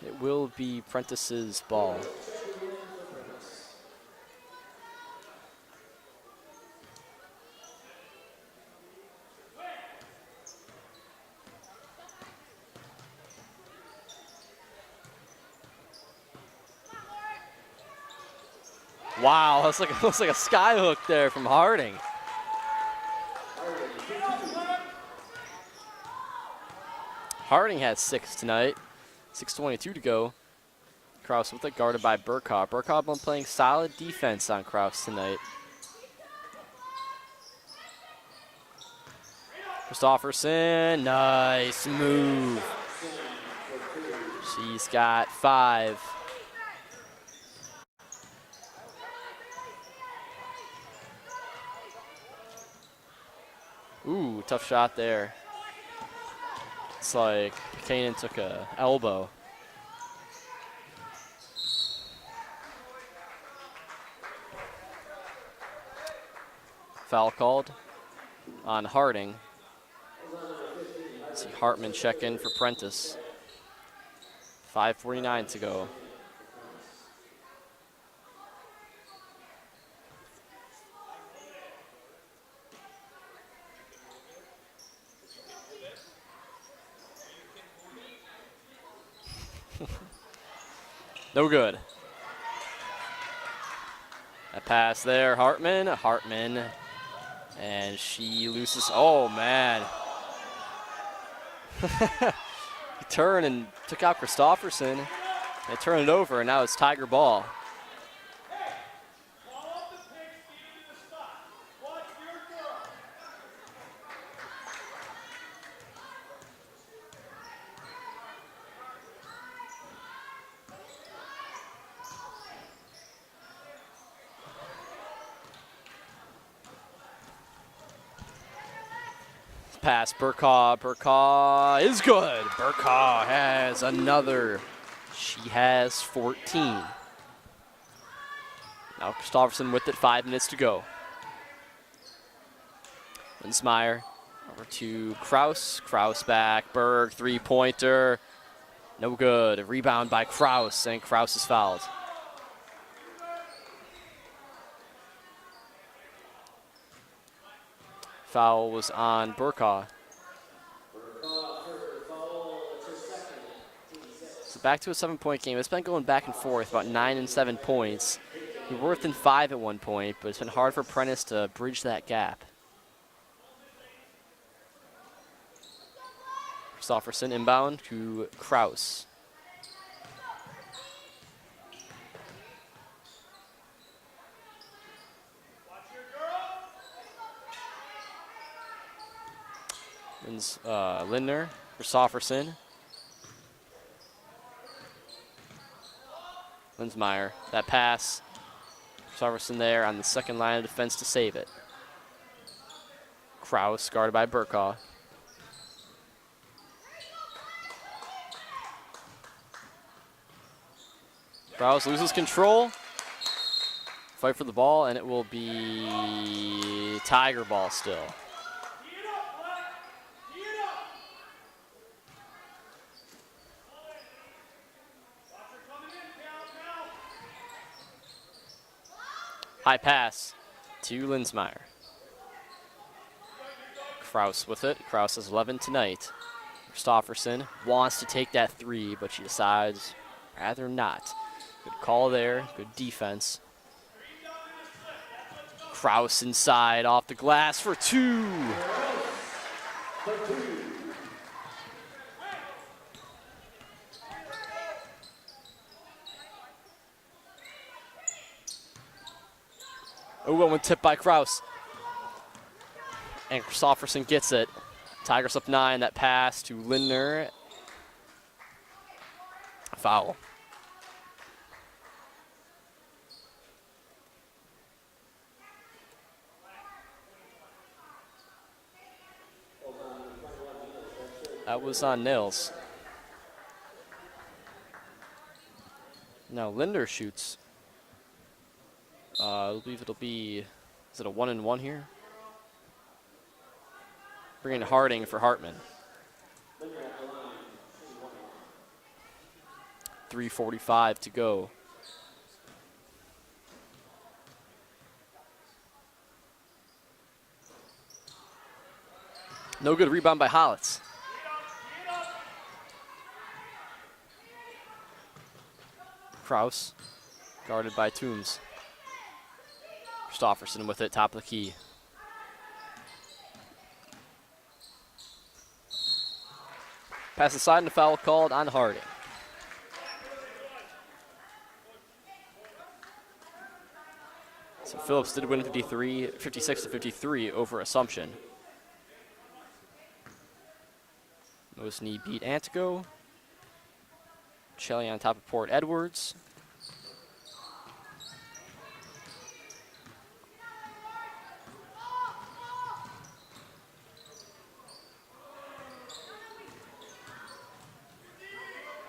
it will be Prentice's ball. Wow, that's like looks like a sky hook there from Harding. Harding has 6 tonight. 6:22 to go. Krauss with it, guarded by Burkhoff. Burkhoff been playing solid defense on Krauss tonight. Christofferson, nice move. She's got 5. Ooh, tough shot there. It's like Caden took a elbow. Foul called on Harding. See Hartman check in for Prentice. 5:49 to go. No good. A pass there, Hartman, and she loses, oh man. He turned and took out Christofferson. They turned it over, and now it's Tiger ball. Pass, Burkhaw is good. Burkhaw has another. She has 14. Now Christofferson with it, 5 minutes to go. Linsmeyer over to Krauss. Krauss back, Berg, 3-pointer. No good. A rebound by Krauss, and Krauss is fouled. Foul was on Burkhaw. So back to a 7-point game. It's been going back and forth, about 9 and 7 points. We were within 5 at one point, but it's been hard for Prentice to bridge that gap. Christofferson inbound to Krauss. Lindner for Christofferson. Linsmeyer, that pass. Christofferson there on the second line of defense to save it. Krauss guarded by Burkhaw. Krauss loses control. Fight for the ball, and it will be Tiger ball still. High pass to Linsmeyer. Krauss with it. Krauss has 11 tonight. Christofferson wants to take that 3, but she decides rather not. Good call there. Good defense. Krauss inside off the glass for 2. Ooh, one tip by Krauss. And Christopherson gets it. Tigers up 9. That pass to Lindner. Foul. That was on Nils. Now Lindner shoots. I believe it'll be, is it a 1-and-1 here? Bringing Harding for Hartman. 3:45 to go. No good rebound by Hollitz. Krauss, guarded by Toombs. Christopherson with it, top of the key. Pass aside and a foul called on Harding. So Phillips did win 56-53 over Assumption. Most Knee beat Antigo. Shelley on top of Port Edwards.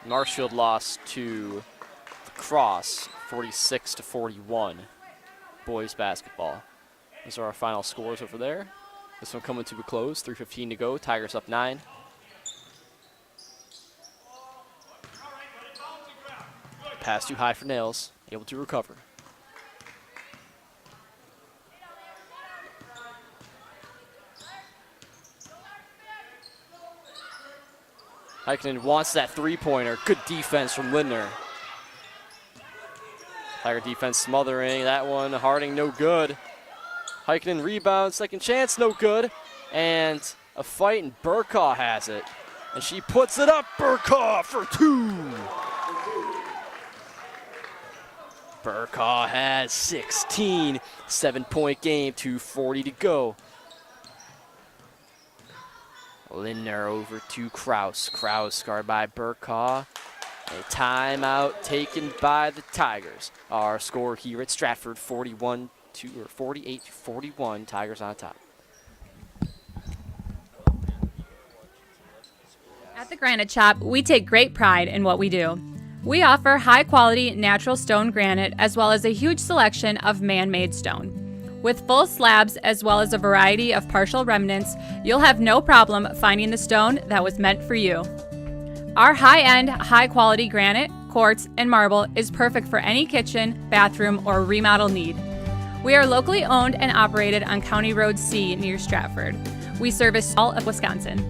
Marshfield lost to the Krauss, 46-41. Boys basketball. Those are our final scores over there. This one coming to a close, 3:15 to go. Tigers up 9. Pass too high for Nails, able to recover. Heikkinen wants that three-pointer. Good defense from Lindner. Tiger defense smothering that one. Harding no good. Heikkinen rebound, second chance, no good. And a fight, and Burkaw has it. And she puts it up, Burkaw for 2. Burkaw has 16, 7-point game, 2:40 to go. Lindner over to Krauss. Krauss guarded by Burkaw. A timeout taken by the Tigers. Our score here at Stratford, 48-41. Tigers on top. At the Granite Shop, we take great pride in what we do. We offer high-quality natural stone granite as well as a huge selection of man-made stone. With full slabs as well as a variety of partial remnants, you'll have no problem finding the stone that was meant for you. Our high-end, high-quality granite, quartz, and marble is perfect for any kitchen, bathroom, or remodel need. We are locally owned and operated on County Road C near Stratford. We service all of Wisconsin.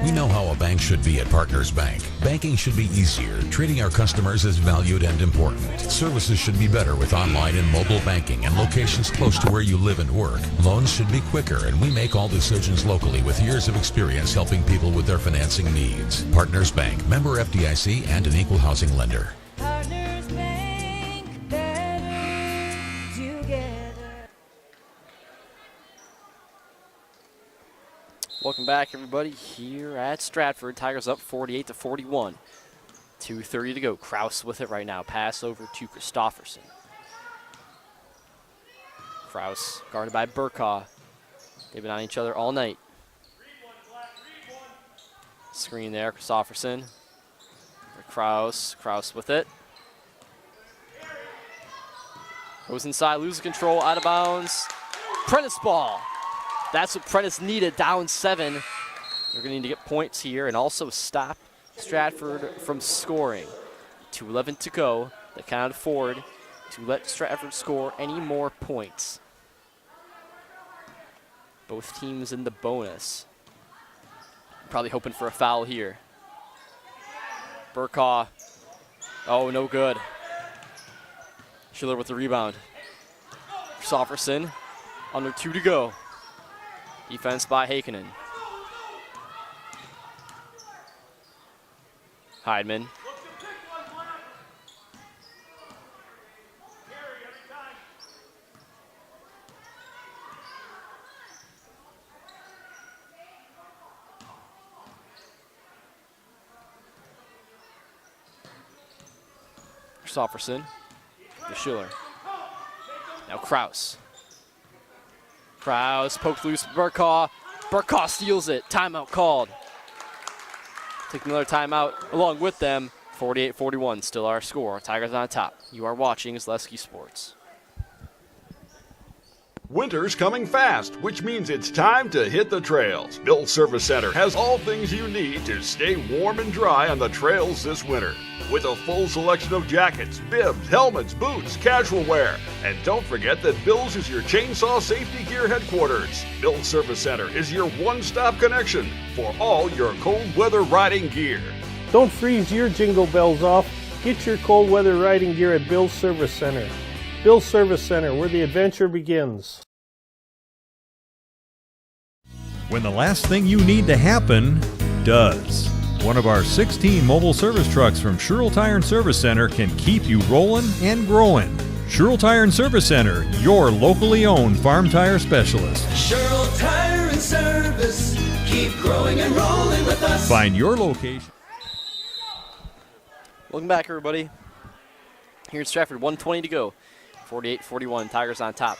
We know how a bank should be at Partners Bank. Banking should be easier. Treating our customers as valued and important. Services should be better with online and mobile banking and locations close to where you live and work. Loans should be quicker, and we make all decisions locally with years of experience helping people with their financing needs. Partners Bank, member FDIC, and an equal housing lender. Partners Bank, better together. Welcome back, everybody, here at Stratford. Tigers up 48-41. 2:30 to go. Krauss with it right now. Pass over to Christopherson. Krauss guarded by Burkaw. They've been on each other all night. Screen there, Christopherson. Krauss. Krauss with it. Goes inside, loses control, out of bounds. Prentice ball. That's what Prentice needed, down 7. They're going to need to get points here and also stop Stratford from scoring. 2:11 to go. They cannot afford to let Stratford score any more points. Both teams in the bonus. Probably hoping for a foul here. Burkaw. Oh, no good. Schiller with the rebound. Christopherson. Under 2 to go. Defense by Heikkinen. Heidman. Christofferson to Schiller. Now Krauss. Krauss poked loose Burkaw. Burkaw steals it. Timeout called. Take another timeout along with them. 48-41, still our score. Tigers on top. You are watching Zaleski Sports. Winter's coming fast, which means it's time to hit the trails. Bill's Service Center has all things you need to stay warm and dry on the trails this winter. With a full selection of jackets, bibs, helmets, boots, casual wear. And don't forget that Bill's is your chainsaw safety gear headquarters. Bill's Service Center is your one-stop connection for all your cold weather riding gear. Don't freeze your jingle bells off. Get your cold weather riding gear at Bill's Service Center. Bill's Service Center, where the adventure begins. When the last thing you need to happen does. One of our 16 mobile service trucks from Sherrill Tire and Service Center can keep you rolling and growing. Sherrill Tire and Service Center, your locally owned farm tire specialist. Sherrill Tire and Service, keep growing and rolling with us. Find your location. Welcome back, everybody. Here in Stratford, 1:20 to go. 48-41, Tigers on top.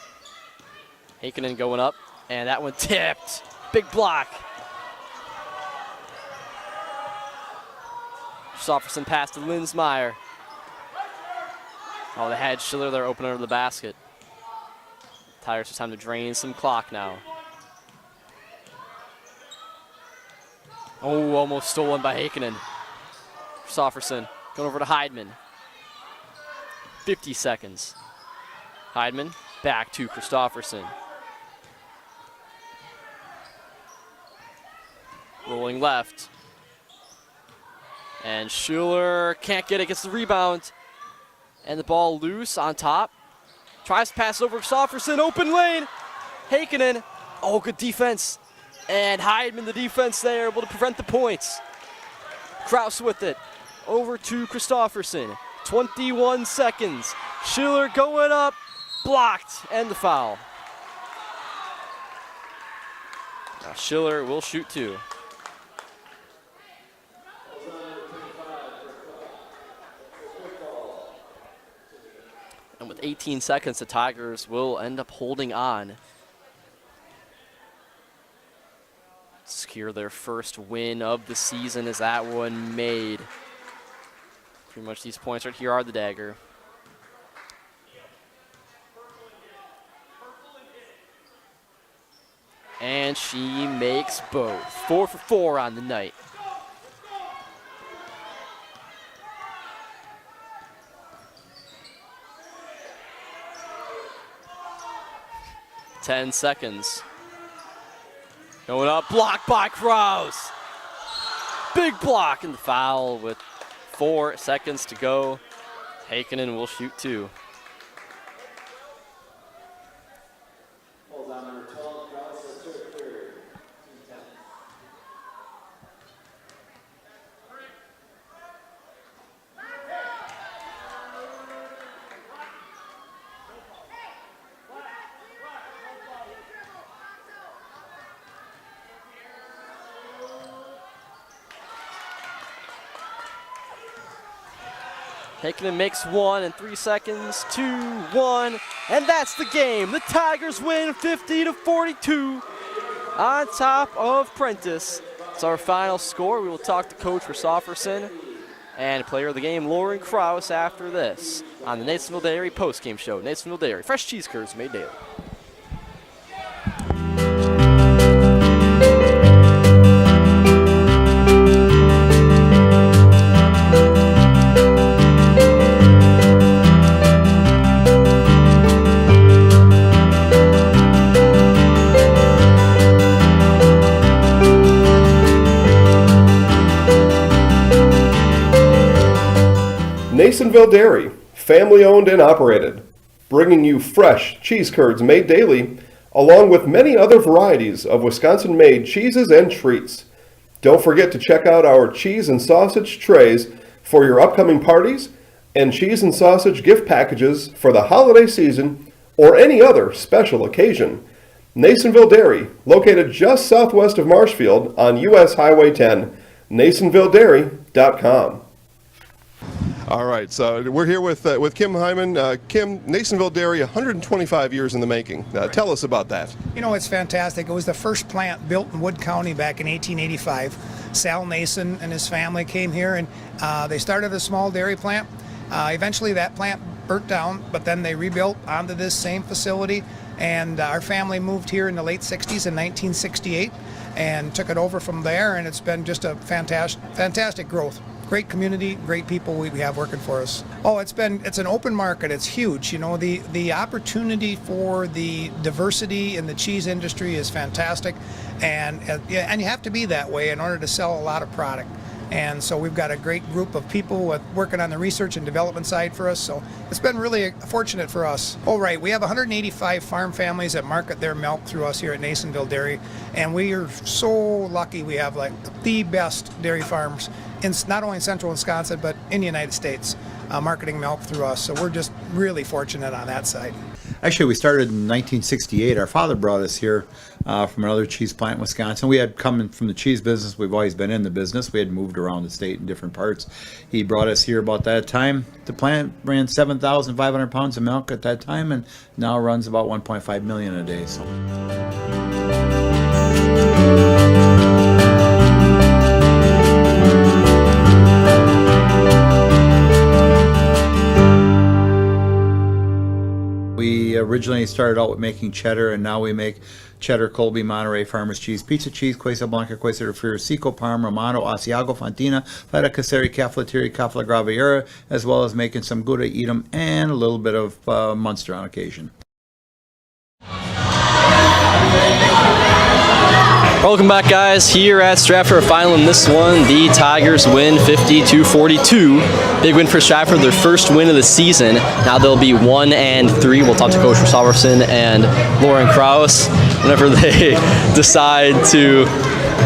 Heikkinen going up, and that one tipped. Big block. Christofferson pass to Linsmeyer. Oh, they had Schiller there open under the basket. Tigers, it's time to drain some clock now. Oh, almost stolen by Heikkinen. Christofferson going over to Heidman. 50 seconds. Heidman back to Christofferson. Rolling left. And Schiller can't get it, gets the rebound. And the ball loose on top. Tries to pass over Christofferson, open lane. Heikkinen, oh, good defense. And Heidman, the defense there, able to prevent the points. Krauss with it, over to Christofferson. 21 seconds. Schiller going up, blocked, and the foul. Now Schiller will shoot two. And with 18 seconds, the Tigers will end up holding on. Secure their first win of the season as that one made. Pretty much these points right here are the dagger. And she makes both. 4 for 4 on the night. Ten seconds. Going up, blocked by Krauss. Big block and the foul with 4 seconds to go. Heikkinen will shoot two. Heikkinen makes one in 3 seconds, 2-1, and that's the game. The Tigers win 50-42 on top of Prentice. It's our final score. We will talk to Coach Christofferson and player of the game, Lauren Krauss, after this on the Nathanville Dairy postgame show. Nathanville Dairy, fresh cheese curds made daily. Nathanville Dairy, family owned and operated, bringing you fresh cheese curds made daily, along with many other varieties of Wisconsin-made cheeses and treats. Don't forget to check out our cheese and sausage trays for your upcoming parties and cheese and sausage gift packages for the holiday season or any other special occasion. Nasonville Dairy, located just southwest of Marshfield on US Highway 10, NasonvilleDairy.com. All right, so we're here with Kim Hyman. Kim, Nasonville Dairy, 125 years in the making. Tell us about that. You know, it's fantastic. It was the first plant built in Wood County back in 1885. Sal Nason and his family came here, and they started a small dairy plant. Eventually that plant burnt down, but then they rebuilt onto this same facility, and our family moved here in the late 60s in 1968 and took it over from there, and it's been just a fantastic growth. Great community, great people we have working for us. Oh, it's an open market. It's huge. You know, the opportunity for the diversity in the cheese industry is fantastic, and you have to be that way in order to sell a lot of product. And so we've got a great group of people working on the research and development side for us. So it's been really fortunate for us. Oh, right. We have 185 farm families that market their milk through us here at Nasonville Dairy. And we are so lucky we have like the best dairy farms in not only in central Wisconsin, but in the United States, marketing milk through us. So we're just really fortunate on that side. Actually, we started in 1968. Our father brought us here from another cheese plant in Wisconsin. We had come from the cheese business. We've always been in the business. We had moved around the state in different parts. He brought us here about that time. The plant ran 7,500 pounds of milk at that time, and now runs about 1.5 million a day. So. We originally started out with making cheddar, and now we make cheddar, Colby, Monterey, Farmers Cheese, Pizza Cheese, Quesa Blanca, Quesa de Friar, Seco, Parma, Romano, Asiago, Fontina, Feta Caseri, Cafflettieri, Cafla Graviera, as well as making some Gouda, Edam, and a little bit of Munster on occasion. Welcome back, guys, here at Stratford final in this one. The Tigers win 52-42. Big win for Stratford, their first win of the season. Now they'll be 1-3. We'll talk to Coach Christopherson and Lauren Krauss whenever they decide to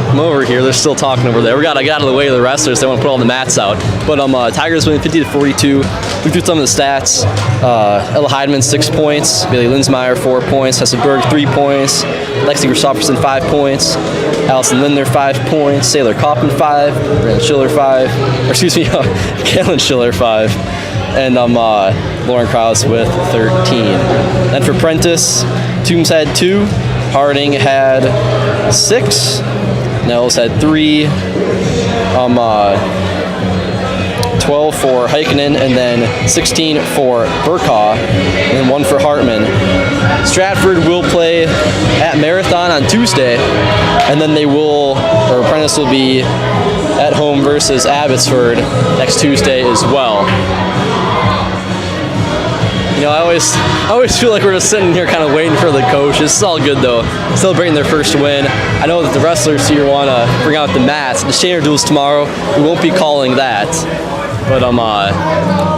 come over here. They're still talking over there. I got out of the way of the wrestlers. They want to put all the mats out. But Tigers win 50-42. We threw some of the stats. Ella Heidemann, 6 points. Bailey Linsmeyer, 4 points. Hessa Berg, 3 points. Lexi Christopherson, 5 points. Allison Lindner, 5 points. Sailor Coppin, 5. Brandon Schiller, 5. Or excuse me, Kalen Schiller, 5. And Lauren Krause with 13. Then for Prentice, Toombs had 2. Harding had 6. Nels had 3. 12 for Heikkinen, and then 16 for Burkaw, and then 1 for Hartman. Stratford will play at Marathon on Tuesday, and then Apprentice will be at home versus Abbotsford next Tuesday as well. You know, I always feel like we're just sitting here kind of waiting for the coach. This is all good, though. Celebrating their first win. I know that the wrestlers here want to bring out the mats. The Shaner duels tomorrow. We won't be calling that. But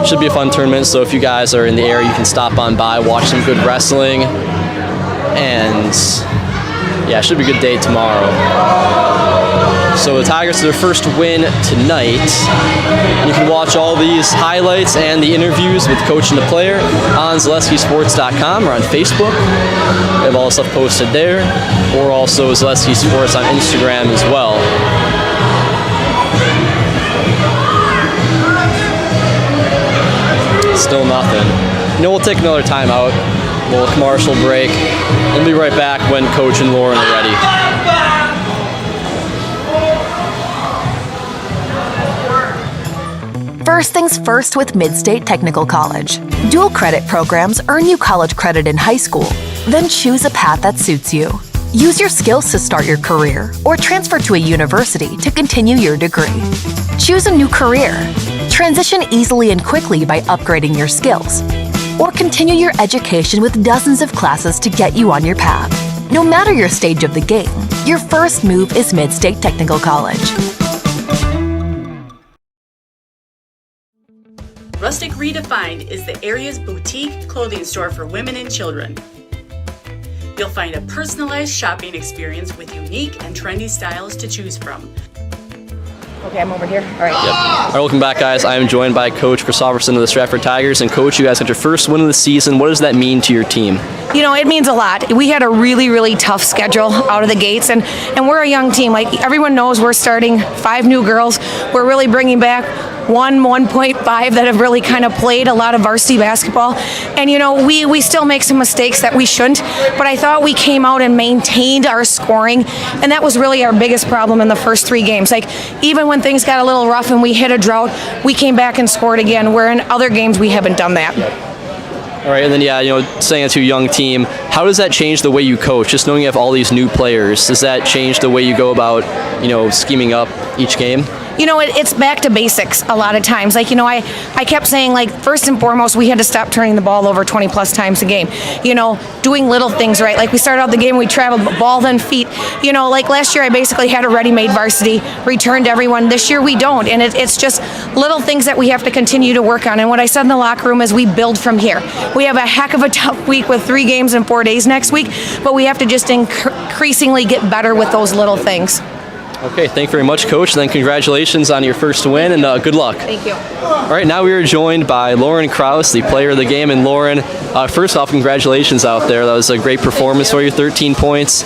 should be a fun tournament, so if you guys are in the area, you can stop on by, watch some good wrestling, and yeah, it should be a good day tomorrow. So the Tigers their first win tonight. You can watch all these highlights and the interviews with the coach and the player on ZaleskiSports.com or on Facebook. We have all the stuff posted there, or also Zaleski Sports on Instagram as well. Still nothing. You know, we'll take another timeout. We'll commercial break. We'll be right back when Coach and Lauren are ready. First things first with Mid-State Technical College. Dual credit programs earn you college credit in high school. Then choose a path that suits you. Use your skills to start your career or transfer to a university to continue your degree. Choose a new career. Transition easily and quickly by upgrading your skills. Or continue your education with dozens of classes to get you on your path. No matter your stage of the game, your first move is Mid-State Technical College. Rustic Redefined is the area's boutique clothing store for women and children. You'll find a personalized shopping experience with unique and trendy styles to choose from. Okay, I'm over here. All right. Yep. All right, welcome back, guys. I am joined by Coach Krauss of the Stratford Tigers. And Coach, you guys got your first win of the season. What does that mean to your team? You know, it means a lot. We had a really, really tough schedule out of the gates, and we're a young team. Like everyone knows, we're starting 5 new girls. We're really bringing back 1.5 that have really kind of played a lot of varsity basketball. And, you know, we still make some mistakes that we shouldn't, but I thought we came out and maintained our scoring, and that was really our biggest problem in the first 3 games. Like, even when things got a little rough and we hit a drought, we came back and scored again, where in other games we haven't done that. All right, and then, yeah, you know, saying it's your young team, how does that change the way you coach? Just knowing you have all these new players, does that change the way you go about, you know, scheming up each game? You know, it's back to basics a lot of times. Like, you know, I kept saying, like, first and foremost, we had to stop turning the ball over 20 plus times a game. You know, doing little things right. Like, we started out the game, we traveled ball then feet. You know, like last year I basically had a ready-made varsity, returned everyone. This year we don't. And it's just little things that we have to continue to work on. And what I said in the locker room is we build from here. We have a heck of a tough week with 3 games in 4 days next week, but we have to just increasingly get better with those little things. Okay, thank you very much, Coach. Then congratulations on your first win, and good luck. Thank you. All right, now we are joined by Lauren Krauss, the player of the game. And Lauren, first off, congratulations out there. That was a great performance for you, 13 points.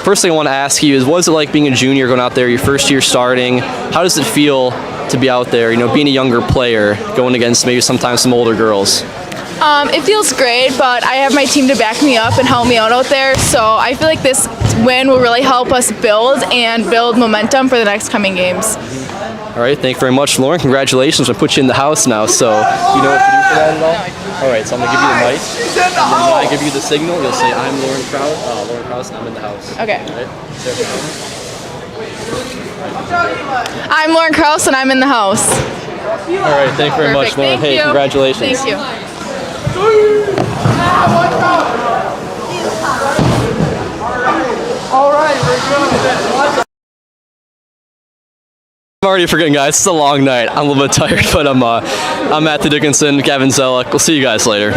First thing I want to ask you is, what is it like being a junior going out there, your first year starting? How does it feel to be out there, you know, being a younger player, going against maybe sometimes some older girls? It feels great, but I have my team to back me up and help me out there. So I feel like this win will really help us build momentum for the next coming games. All right, thank you very much, Lauren. Congratulations. I'll put you in the house now, so you know what to do for that at all? All right, so I'm going to give you the mic, and then when I give you the signal, you'll say, I'm Lauren Krauss, and I'm in the house. Okay. All right? I'm Lauren Krauss, and I'm in the house. All right, thank you very much, Lauren. Thank you. Congratulations. Thank you. All right, we're good. I'm already forgetting, guys. It's a long night. I'm a little bit tired, but I'm Matthew Dickinson, Gavin Zellick. We'll see you guys later.